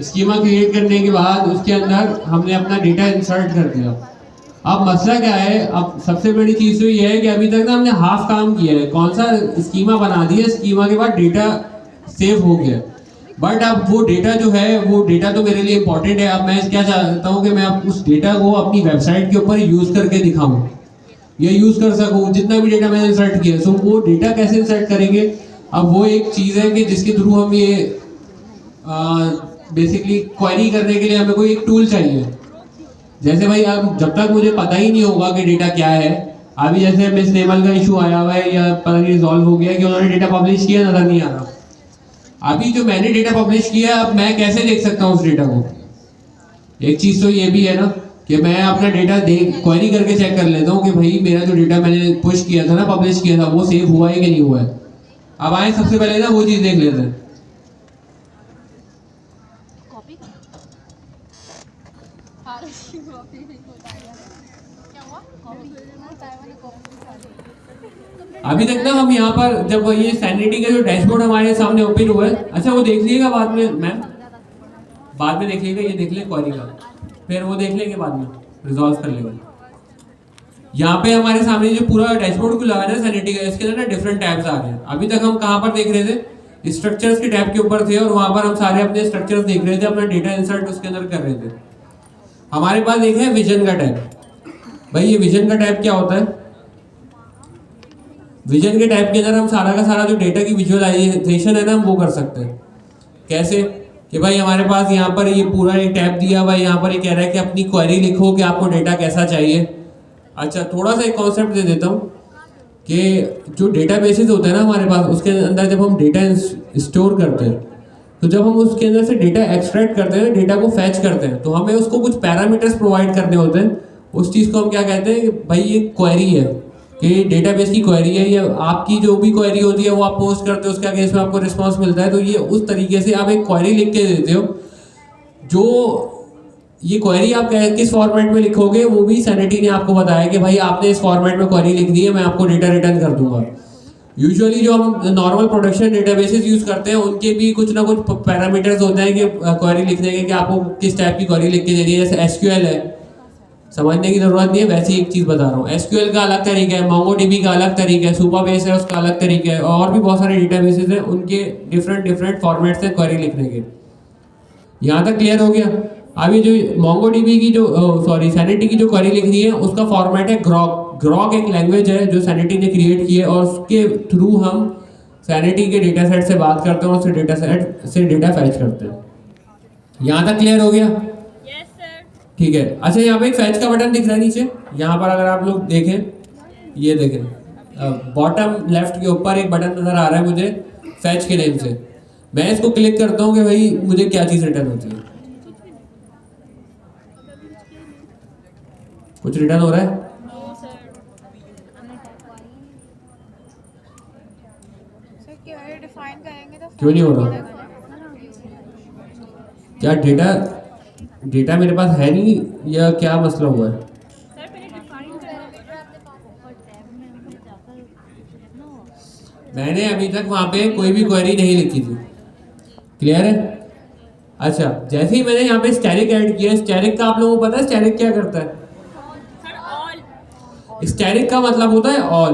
स्कीमा क्रिएट करने के बाद उसके अंदर हमने अपना डेटा इंसर्ट कर दिया। अब मसला क्या है, अब सबसे बड़ी चीज़ तो ये है कि अभी तक ना हमने हाफ काम किया है। कौन सा, स्कीमा बना दिया, स्कीमा के बाद डेटा सेव हो गया, बट अब वो डेटा जो है वो डेटा तो मेरे लिए इंपॉर्टेंट है। अब मैं क्या चाहता हूँ कि मैं अब उस डेटा को अपनी वेबसाइट के ऊपर यूज़ करके दिखाऊँ या यूज़ कर सकूँ जितना भी डेटा मैंने इंसर्ट किया। सो वो डेटा कैसे इंसर्ट करेंगे, अब वो एक चीज़ है कि जिसके थ्रू हम ये बेसिकली क्वेरी करने के लिए हमें कोई एक टूल चाहिए। जैसे भाई अब जब तक मुझे पता ही नहीं होगा कि डेटा क्या है, अभी जैसे मिस नेमल का इशू आया हुआ है या पता नहीं रिजॉल्व हो गया कि उन्होंने डेटा पब्लिश किया, नजर नहीं आ रहा। अभी जो मैंने डेटा पब्लिश किया अब मैं कैसे देख सकता हूँ उस डेटा को। एक चीज़ तो ये भी है ना कि मैं अपना डेटा क्वेरी करके चेक कर लेता हूँ कि भाई मेरा जो डेटा मैंने पुश किया था ना, पब्लिश किया था, वो सेव हुआ है कि नहीं हुआ है। अब आए सबसे पहले ना वो चीज़ देख लेते हैं। अभी तक ना हम यहाँ पर जब ये सैनिटी का जो डैशबोर्ड हमारे सामने ओपन हुआ है, अच्छा वो देख लीजिएगा बाद में, मैम बाद में देख लीजिएगा, ये देख लें क्वेरी का, फिर वो देख लेंगे बाद में। रिजॉल्व कर लेंगे। यहाँ पे हमारे सामने जो पूरा डैशबोर्ड खुला है ना सैनिटी का, इसके अंदर ना डिफरेंट टैब्स आ गए हैं। अभी तक हम कहाँ पर देख रहे थे, स्ट्रक्चर्स के टैब के ऊपर थे और वहाँ पर हम सारे अपने स्ट्रक्चर्स देख रहे थे, अपना डेटा इंसर्ट उसके अंदर कर रहे थे। हमारे पास एक है विजन का टैब। भाई ये विजन का टैब क्या होता है? विजन के टैब के अंदर हम सारा का सारा जो डेटा की विजुअलाइजेशन है ना, हम वो कर सकते हैं। कैसे कि भाई हमारे पास यहाँ पर ये पूरा एक टैब दिया हुआ है, यहाँ पर ये कह रहा है कि अपनी क्वेरी लिखो कि आपको डेटा कैसा चाहिए। अच्छा, थोड़ा सा एक कॉन्सेप्ट दे देता हूँ कि जो डेटा बेसिस होता है ना हमारे पास, उसके अंदर जब हम डेटा स्टोर करते हैं, तो जब हम उसके अंदर से डेटा एक्सट्रैक्ट करते हैं, डेटा को फैच करते हैं, तो हमें उसको कुछ पैरामीटर्स प्रोवाइड करने होते हैं। उस चीज़ को हम क्या कहते हैं कि भाई ये क्वेरी है, कि डेटाबेस की क्वेरी है, या आपकी जो भी क्वेरी होती है वो आप पोस्ट करते हो, उसके अगेंस्ट में आपको रिस्पॉन्स मिलता है। तो ये उस तरीके से आप एक क्वेरी लिख के देते हो। जो ये क्वेरी आप किस फॉर्मेट में लिखोगे वो भी सैनिटी ने आपको बताया कि भाई आपने इस फॉर्मेट में क्वेरी लिख दी है, मैं आपको डेटा रिटर्न कर दूंगा। यूजुअली जो हम नॉर्मल प्रोडक्शन डेटाबेसेस यूज करते हैं उनके भी कुछ ना कुछ पैरामीटर्स होते हैं कि क्वेरी लिखने के, कि आपको किस टाइप की क्वेरी लिख के देनी है। जैसे एसक्यूएल है, समझने की जरूरत नहीं है, वैसे ही एक चीज़ बता रहा हूँ। एसक्यूएल का अलग तरीका है, मोंगोडीबी का अलग तरीका है, सुपरबेस है उसका अलग तरीका है, और भी बहुत सारे डेटाबेसेस हैं, उनके डिफरेंट फॉर्मेट्स हैं क्वेरी लिखने के। यहाँ तक क्लियर हो गया? अभी जो मोंगोडीबी की जो सैनिटी की जो क्वेरी लिख रही है उसका फॉर्मेट है ग्रॉक। ग्रॉक एक लैंग्वेज है जो सैनिटी ने क्रिएट की है, और उसके थ्रू हम सैनिटी के डेटा सेट से बात करते हैं और उससे डेटा सेट से डेटा फैच करते हैं। यहाँ तक क्लियर हो गया? Yes sir. ठीक है। अच्छा, यहाँ पे एक फैच का बटन दिख रहा है नीचे, यहाँ पर अगर आप लोग देखें, ये देखें बॉटम लेफ्ट के ऊपर एक बटन नजर आ रहा है मुझे फैच के नेम से। मैं इसको क्लिक करता हूँ कि भाई मुझे क्या चीज़ रिटर्न होती है। कुछ रिटर्न हो रहा है? क्यों नहीं हो रहा? क्या डेटा मेरे पास है नहीं, या क्या मसला हुआ है? सर पहले डिफाइन मैंने अभी तक वहां पे कोई भी क्वेरी नहीं लिखी थी। क्लियर है? अच्छा, जैसे ही मैंने यहाँ पे स्टैटिक ऐड किया, स्टैटिक का आप लोगों को पता है स्टैटिक क्या करता है? स्टैटिक का मतलब होता है ऑल।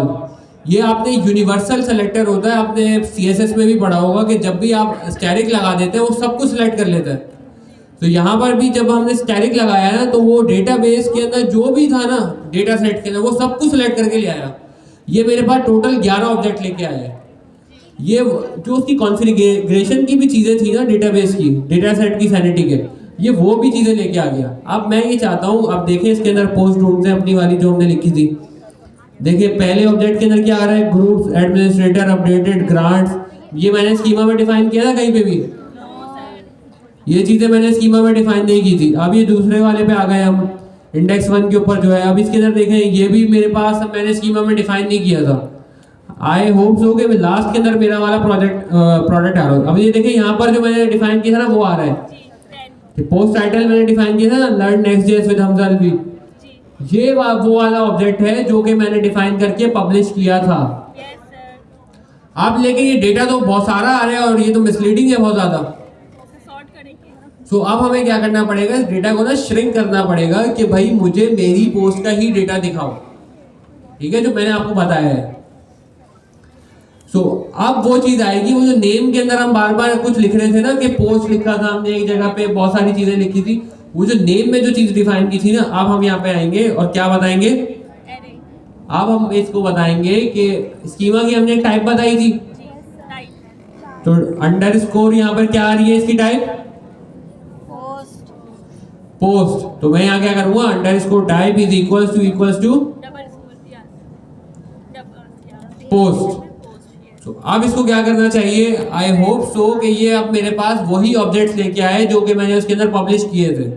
ये आपने यूनिवर्सल सेलेक्टर होता है, आपने सीएसएस में भी पढ़ा होगा कि जब भी आप स्टैटिक लगा देते हैं वो सब कुछ सिलेक्ट कर लेता है। तो यहाँ पर भी जब हमने स्टैटिक लगाया ना, तो वो डेटाबेस के अंदर जो भी था ना डेटा सेट के अंदर, वो सब कुछ सिलेक्ट करके ले आया। ये मेरे पास टोटल 11 ऑब्जेक्ट लेके आया है। ये जो उसकी कॉन्फ़िगरेशन की भी चीज़ें थी ना डेटाबेस की, डेटा सेट की सैनिटी के, ये वो भी चीज़ें लेके आ गया। अब मैं ये चाहता हूँ, आप देखें इसके अंदर पोस्ट ढूंढते हैं अपनी वाली जो हमने लिखी थी। देखिए पहले ऑब्जेक्ट के अंदर क्या आ रहा है, ग्रुप्स, एडमिनिस्ट्रेटर, अपडेटेड, ग्रांट्स। ये मैंने स्कीमा में डिफाइन किया था कहीं पे भी? ये चीज़ें मैंने स्कीमा में डिफाइन नहीं की थी। अब ये दूसरे वाले पे आ गए हम, इंडेक्स 1 के ऊपर जो है। अब इसके अंदर देखें, ये भी मेरे पास मैंने स्कीमा में डिफाइन नहीं किया था। आई होप सो कि लास्ट के अंदर मेरा वाला प्रोडक्ट आ रहा है। अब ये देखिए यहाँ पर जो मैंने डिफाइन किया था ना वो आ रहा है। पोस्ट टाइटल मैंने डिफाइन किया था ना, लर्न नेक्स्ट.जेएस विद हमजा अल्वी। ये वो वाला ऑब्जेक्ट है जो कि मैंने डिफाइन करके पब्लिश किया था। अब लेकिन ये डेटा तो बहुत सारा आ रहा है और ये तो मिसलीडिंग है बहुत ज्यादा। सो अब हमें क्या करना पड़ेगा, इस डेटा को ना श्रिंक करना पड़ेगा कि भाई मुझे मेरी पोस्ट का ही डेटा दिखाओ। ठीक है, जो मैंने आपको बताया है। अब वो चीज आएगी, वो जो नेम के अंदर हम बार बार कुछ लिख रहे थे ना कि पोस्ट लिखा था हमने एक जगह पे, बहुत सारी चीजें लिखी थी, वो जो नेम में जो चीज डिफाइन की थी ना, अब हम यहाँ पे आएंगे और क्या बताएंगे? अब हम इसको बताएंगे कि स्कीमा की हमने एक टाइप बताई थी, तो अंडरस्कोर यहाँ पर क्या आ रही है इसकी टाइप? पोस्ट। तो मैं यहाँ क्या करूंगा, underscore type is equals to post. तो अब इसको क्या करना चाहिए, आई होप सो कि ये अब मेरे पास वही ऑब्जेक्ट्स लेके आए जो कि मैंने उसके अंदर पब्लिश किए थे।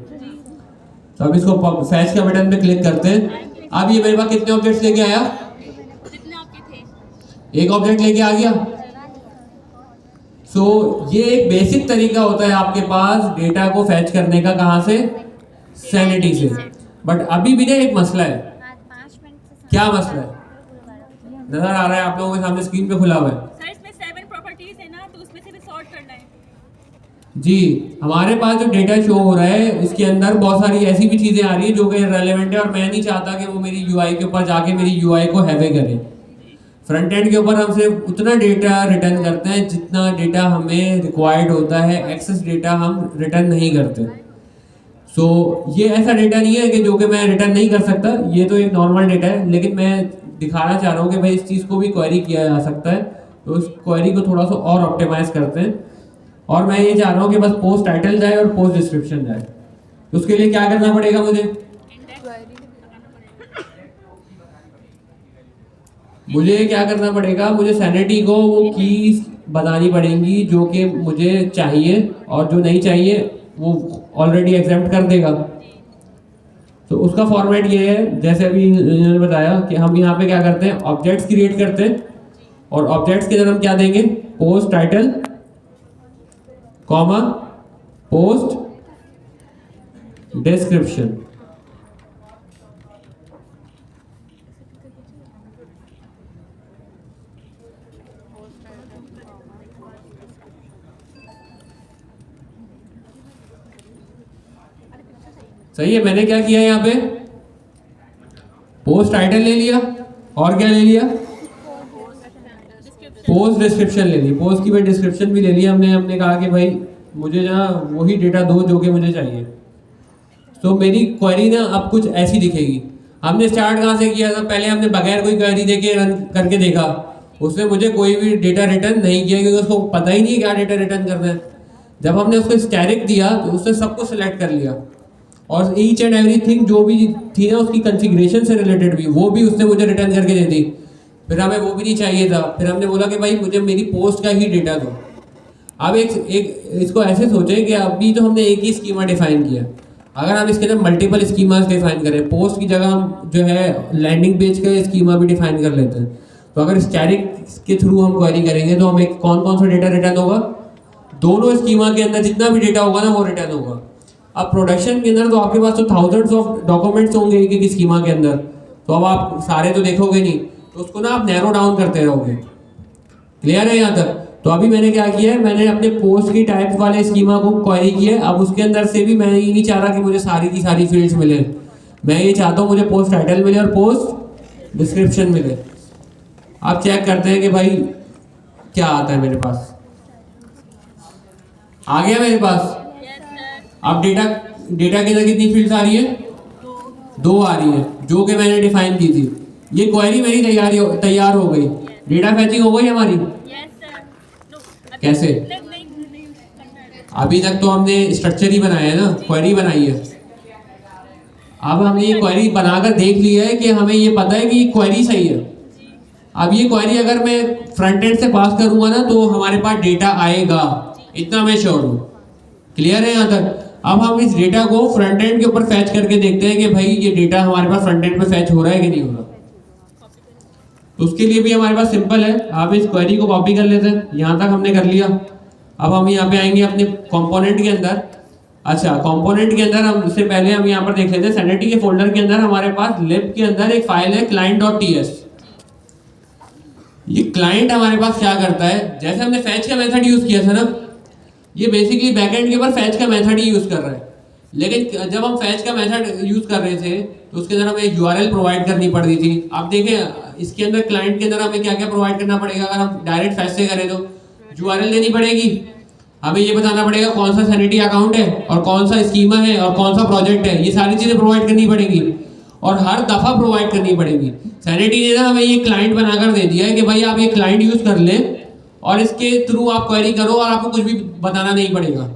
तो अब इसको फैच का बटन पे क्लिक करते हैं। अब ये मेरे पास कितने ऑब्जेक्ट्स लेके आया? एक ऑब्जेक्ट लेके आ गया। सो ये एक बेसिक तरीका होता है आपके पास डेटा को फैच करने का। कहाँ से? सैनिटी से। बट अभी भी ना एक मसला है। क्या मसला है? नजर आ रहा है आप लोगों के सामने, स्क्रीन पे खुला हुआ है। सर इसमें 7 प्रॉपर्टीज है ना, तो उसमें से भी सॉर्ट करना है। जी, हमारे पास जो डेटा शो हो रहा है इसके अंदर बहुत सारी ऐसी भी चीज़ें आ रही है जो कि रेलेवेंट है और मैं नहीं चाहता कि वो मेरी यूआई के ऊपर जाके मेरी यूआई को हैवे करे। फ्रंट एंड के ऊपर हम सिर्फ उतना डेटा रिटर्न करते हैं जितना डेटा हमें रिक्वायर्ड होता है, एक्सेस डेटा हम रिटर्न नहीं करते। सो ये ऐसा डेटा नहीं है कि जो कि मैं रिटर्न नहीं कर सकता, ये तो एक नॉर्मल डेटा है, लेकिन मैं दिखाना चाह रहा हूँ कि भाई इस चीज़ को भी क्वेरी किया जा सकता है, तो उस क्वेरी को थोड़ा सा और ऑप्टिमाइज करते हैं। और मैं ये चाह रहा हूँ कि बस पोस्ट टाइटल जाए और पोस्ट डिस्क्रिप्शन जाए। तो उसके लिए क्या करना पड़ेगा मुझे क्या करना पड़ेगा, मुझे सैनिटी को वो कीज बतानी पड़ेंगी जो कि मुझे चाहिए, और जो नहीं चाहिए वो ऑलरेडी एग्जेम्प्ट कर देगा। तो उसका फॉर्मेट ये है, जैसे अभी इन्होंने बताया कि हम यहाँ पे क्या करते हैं, ऑब्जेक्ट्स क्रिएट करते हैं, और ऑब्जेक्ट्स के अंदर हम क्या देंगे, post title comma post description. सही है, मैंने क्या किया यहाँ पे, पोस्ट टाइटल ले लिया और क्या ले लिया, पोस्ट डिस्क्रिप्शन ले ली। पोस्ट की भाई डिस्क्रिप्शन भी ले लिया हमने कहा कि भाई मुझे ना वही डेटा दो जो कि मुझे चाहिए। तो मेरी क्वेरी ना अब कुछ ऐसी दिखेगी। हमने स्टार्ट कहाँ से किया था, पहले हमने बगैर कोई क्वेरी देके रन करके देखा, उसने मुझे कोई भी डेटा रिटर्न नहीं किया क्योंकि उसको पता ही नहीं क्या डेटा रिटर्न करना है। जब हमने उसको स्टैटिक दिया तो उसने सब कुछ सिलेक्ट कर लिया, और ईच एंड एवरीथिंग जो भी थी ना उसकी कॉन्फ़िगरेशन से रिलेटेड भी, वो भी उसने मुझे रिटर्न करके दे दी। फिर हमें वो भी नहीं चाहिए था, फिर हमने बोला कि भाई मुझे मेरी पोस्ट का ही डेटा दो। अब एक इसको ऐसे सोचें कि अभी तो हमने एक ही स्कीमा डिफाइन किया, अगर हम इसके अंदर मल्टीपल स्कीमास डिफाइन करें, पोस्ट की जगह हम जो है लैंडिंग पेज का स्कीमा भी डिफाइन कर लेते हैं। तो अगर स्टैटिक के थ्रू हम क्वेरी करेंगे तो हमें कौन कौन सा डेटा रिटर्न होगा, दोनों स्कीमा के अंदर जितना भी डेटा होगा ना वो रिटर्न होगा। अब प्रोडक्शन के अंदर तो आपके पास तो थाउजेंड्स ऑफ डॉक्यूमेंट्स होंगे एक एक स्कीमा के अंदर, तो अब आप सारे तो देखोगे नहीं, तो उसको ना आप नैरो डाउन करते रहोगे। क्लियर है यहाँ तक? तो अभी मैंने क्या किया है, मैंने अपने पोस्ट की टाइप वाले स्कीमा को क्वेरी किया। अब उसके अंदर से भी मैं ये नहीं चाह रहा कि मुझे सारी की सारी फील्ड्स मिले, मैं ये चाहता हूँ मुझे पोस्ट टाइटल मिले और पोस्ट डिस्क्रिप्शन मिले। आप चेक करते हैं कि भाई क्या आता है मेरे पास, आ गया मेरे पास। अब डेटा के अंदर कितनी फील्ड्स आ रही है, 2 आ रही है जो कि मैंने डिफाइन की थी। ये क्वेरी मेरी तैयार हो गई, डेटा फैचिंग हो गई हमारी। कैसे? अभी तक तो हमने स्ट्रक्चर ही बनाया है ना, क्वेरी बनाई है। अब हमने ये क्वेरी बनाकर देख लिया है कि हमें ये पता है कि ये क्वेरी सही है। अब ये क्वेरी अगर मैं फ्रंट एंड से पास करूंगा ना तो हमारे पास डेटा आएगा, इतना मैं श्योर हूँ। क्लियर है यहाँ तक? अब हम इस डेटा को फ्रंट एंड के ऊपर फैच करके देखते हैं कि भाई ये डेटा हमारे पास फ्रंट एंड पे फैच हो रहा है कि नहीं हो रहा। तो उसके लिए भी हमारे पास सिंपल है, आप इस क्वेरी को कॉपी कर लेते हैं। यहाँ तक हमने कर लिया। अब हम यहाँ पे आएंगे अपने कंपोनेंट के अंदर। अच्छा, कंपोनेंट के अंदर हम उससे पहले हम यहाँ पर देख लेते हैं, सैनिटी के फोल्डर के अंदर हमारे पास लिब के अंदर एक फाइल है client.ts। ये क्लाइंट हमारे पास क्या करता है, जैसे हमने फैच का मेथड यूज किया था ना, ये बेसिकली बैकएंड के ऊपर फैच का मेथड ही यूज कर रहा है। लेकिन जब हम फैच का मेथड यूज कर रहे थे तो उसके अंदर हमें एक यूआरएल प्रोवाइड करनी पड़ रही थी। आप देखें इसके अंदर क्लाइंट के अंदर हमें क्या क्या प्रोवाइड करना पड़ेगा। अगर हम डायरेक्ट फैच से करें तो यूआरएल देनी पड़ेगी, हमें ये बताना पड़ेगा कौन सा सैनिटी अकाउंट है और कौन सा स्कीमा है और कौन सा प्रोजेक्ट है, ये सारी चीजें प्रोवाइड करनी पड़ेगी और हर दफा प्रोवाइड करनी पड़ेगी। सैनिटी ने ना हमें ये क्लाइंट बनाकर दे दिया है कि भाई आप ये क्लाइंट यूज कर लें और इसके थ्रू आप क्वेरी करो और आपको कुछ भी बताना नहीं पड़ेगा।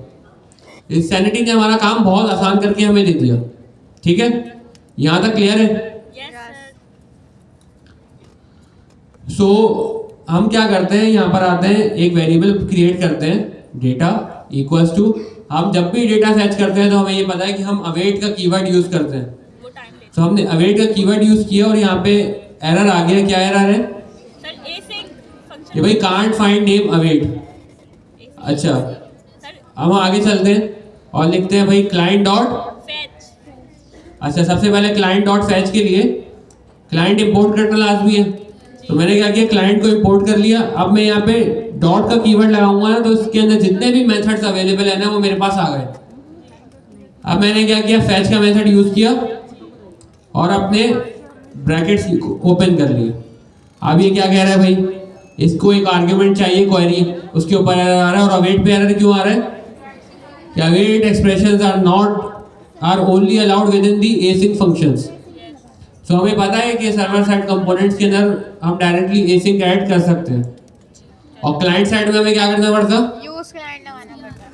इस सैनिटी ने हमारा काम बहुत आसान करके हमें दे दिया। ठीक है, यहाँ तक क्लियर है? सो हम क्या करते हैं, यहाँ पर आते हैं, एक वेरिएबल क्रिएट करते हैं, डेटा इक्वल्स टू, हम जब भी डेटा फैच करते हैं तो हमें ये पता है कि हम अवेट का कीवर्ड यूज करते हैं। तो हमने अवेट का कीवर्ड यूज किया और यहाँ पे एरर आ गया। क्या एरर है कि भाई कांट फाइंड नेम अवेट। अच्छा, हम आगे चलते हैं और लिखते हैं भाई क्लाइंट डॉट फैच। अच्छा, सबसे पहले क्लाइंट डॉट फैच के लिए क्लाइंट इंपोर्ट करना लाजमी है, तो मैंने क्या किया, क्लाइंट को इंपोर्ट कर लिया। अब मैं यहाँ पे डॉट का कीवर्ड लगाऊंगा ना तो इसके अंदर जितने भी मेथड्स अवेलेबल है ना वो मेरे पास आ गए। अब मैंने क्या किया, फैच का मेथड यूज किया और अपने ब्रैकेट्स ओपन कर लिए। अब ये क्या कह रहा है भाई, इसको एक आर्ग्यूमेंट चाहिए क्वेरी, उसके ऊपर एरर आ रहा है। और अवेट पे एरर क्यों आ रहा है कि await expressions are only allowed within the async functions. So हमें पता है कि सर्वर साइड कंपोनेंट्स के अंदर हम डायरेक्टली एसिंक ऐड कर सकते हैं, और क्लाइंट साइड में हमें क्या करना पड़ता, यूज क्लाइंट लगाना पड़ता है।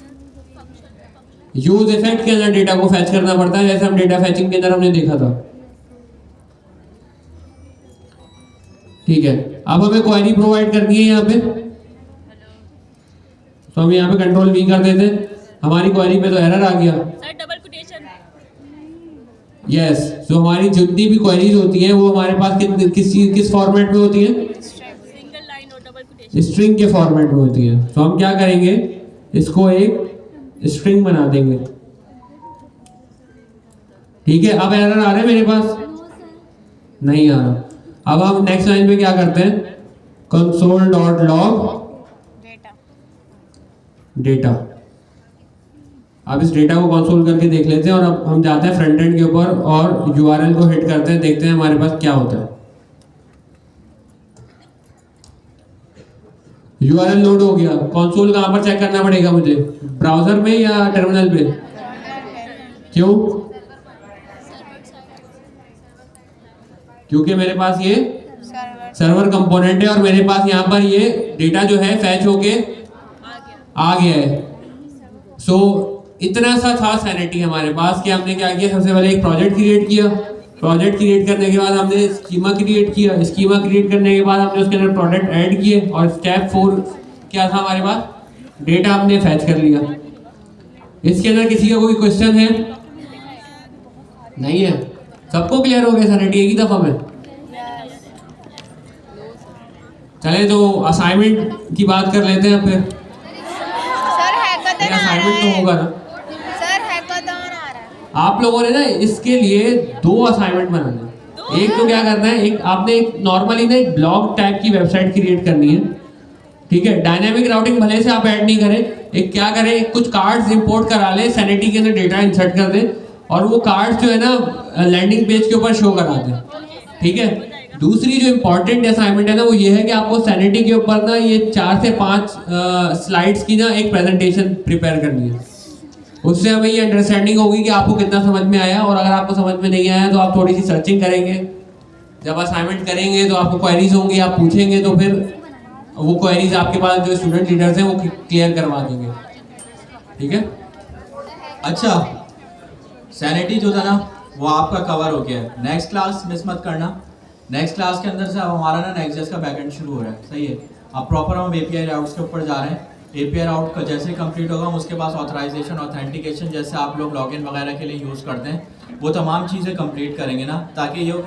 यूज इफेक्ट के अंदर डेटा को फैच करना पड़ता है, जैसे हम डेटा फैचिंग के अंदर हमने देखा था। ठीक है, अब हमें क्वेरी प्रोवाइड करनी है यहाँ पे, तो हम यहाँ पे कंट्रोल वी कर देते हैं। हमारी क्वेरी पे तो एरर आ गया। Sir double quotation. यस, तो हमारी जितनी भी क्वेरीज होती हैं वो हमारे पास किस फॉर्मेट में होती है, सिंगल लाइन और डबल कोटेशन। स्ट्रिंग के फॉर्मेट में होती है। तो हम क्या करेंगे, इसको एक स्ट्रिंग बना देंगे। ठीक है, अब एरर आ रहा है मेरे पास, नहीं आ रहा। अब हम नेक्स्ट लाइन में क्या करते हैं, console.log डेटा। अब इस डेटा को कंसोल करके देख लेते हैं, और अब हम जाते हैं फ्रंट एंड के ऊपर और यूआरएल को हिट करते हैं, देखते हैं हमारे पास क्या होता है। यूआरएल लोड हो गया। कंसोल कहाँ पर चेक करना पड़ेगा मुझे, ब्राउजर में या टर्मिनल पे? क्यों? क्योंकि मेरे पास ये सर्वर कंपोनेंट है और मेरे पास यहाँ पर ये डेटा जो है फैच होके आ गया है। सो इतना सा था सैनिटी हमारे पास कि हमने क्या किया, सबसे पहले एक प्रोजेक्ट क्रिएट किया। प्रोजेक्ट क्रिएट करने के बाद हमने स्कीमा क्रिएट किया। स्कीमा क्रिएट करने के बाद हमने उसके अंदर प्रोडक्ट ऐड किए, और स्टेप 4 क्या था हमारे पास, डेटा हमने फैच कर लिया। इसके अंदर किसी का कोई क्वेश्चन है? नहीं है, सबको क्लियर हो गया सैनिटी एक ही दफा में? चले तो असाइनमेंट की बात कर लेते हैं फिर। सर हैकाथन आ रहा असाइनमेंट तो है। होगा ना? सर हैकाथन आ रहा है। आप लोगों ने ना इसके लिए 2 असाइनमेंट बनाने। एक तो क्या करना है, एक आपने एक नॉर्मली ना एक ब्लॉग टाइप की वेबसाइट क्रिएट करनी है। ठीक है, डायनामिक राउटिंग भले से आप ऐड नहीं करें, एक क्या करें, कुछ कार्ड्स इंपोर्ट करा लें, सैनिटी के अंदर डेटा इंसर्ट कर दें, और वो कार्ड्स जो है ना लैंडिंग पेज के ऊपर शो करा दें। ठीक है, दूसरी जो इम्पोर्टेंट असाइनमेंट है ना वो ये है कि आपको सैनिटी के ऊपर ना ये 4 से 5 स्लाइड्स की ना एक प्रेजेंटेशन प्रिपेयर करनी है। उससे हमें ये अंडरस्टैंडिंग होगी कि आपको कितना समझ में आया, और अगर आपको समझ में नहीं आया तो आप थोड़ी सी सर्चिंग करेंगे। जब असाइनमेंट करेंगे तो आपको क्वेरीज होंगी, आप पूछेंगे तो फिर वो क्वेरीज आपके पास जो स्टूडेंट लीडर्स हैं वो क्लियर करवा देंगे। ठीक है, अच्छा, सैनिटी जो था ना वो आपका कवर हो गया है। नेक्स्ट क्लास मिस मत करना। नेक्स्ट क्लास के अंदर से अब हमारा ना नेक्स्ट का बैकएंड शुरू हो रहा है, सही है। अब प्रॉपर हम एपीआई राउट्स के ऊपर जा रहे हैं। एपीआई राउट का जैसे कंप्लीट होगा हम उसके पास ऑथराइजेशन, ऑथेंटिकेशन जैसे आप लोग लॉगिन वगैरह के लिए यूज़ करते हैं, वो तमाम चीज़ें कंप्लीट करेंगे ना, ताकि ये हो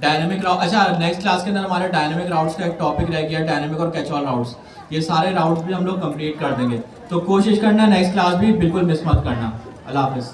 डायनेमिक राउट। अच्छा, नेक्स्ट क्लास के अंदर हमारे डायनेमिक राउट्स का एक टॉपिक रह गया, डायनेमिक और कैच ऑल राउट्स। ये सारे राउट्स भी हम लोग कंप्लीट कर देंगे। तो कोशिश करना नेक्स्ट क्लास भी बिल्कुल मिस मत करना। अल्लाह हाफिज़।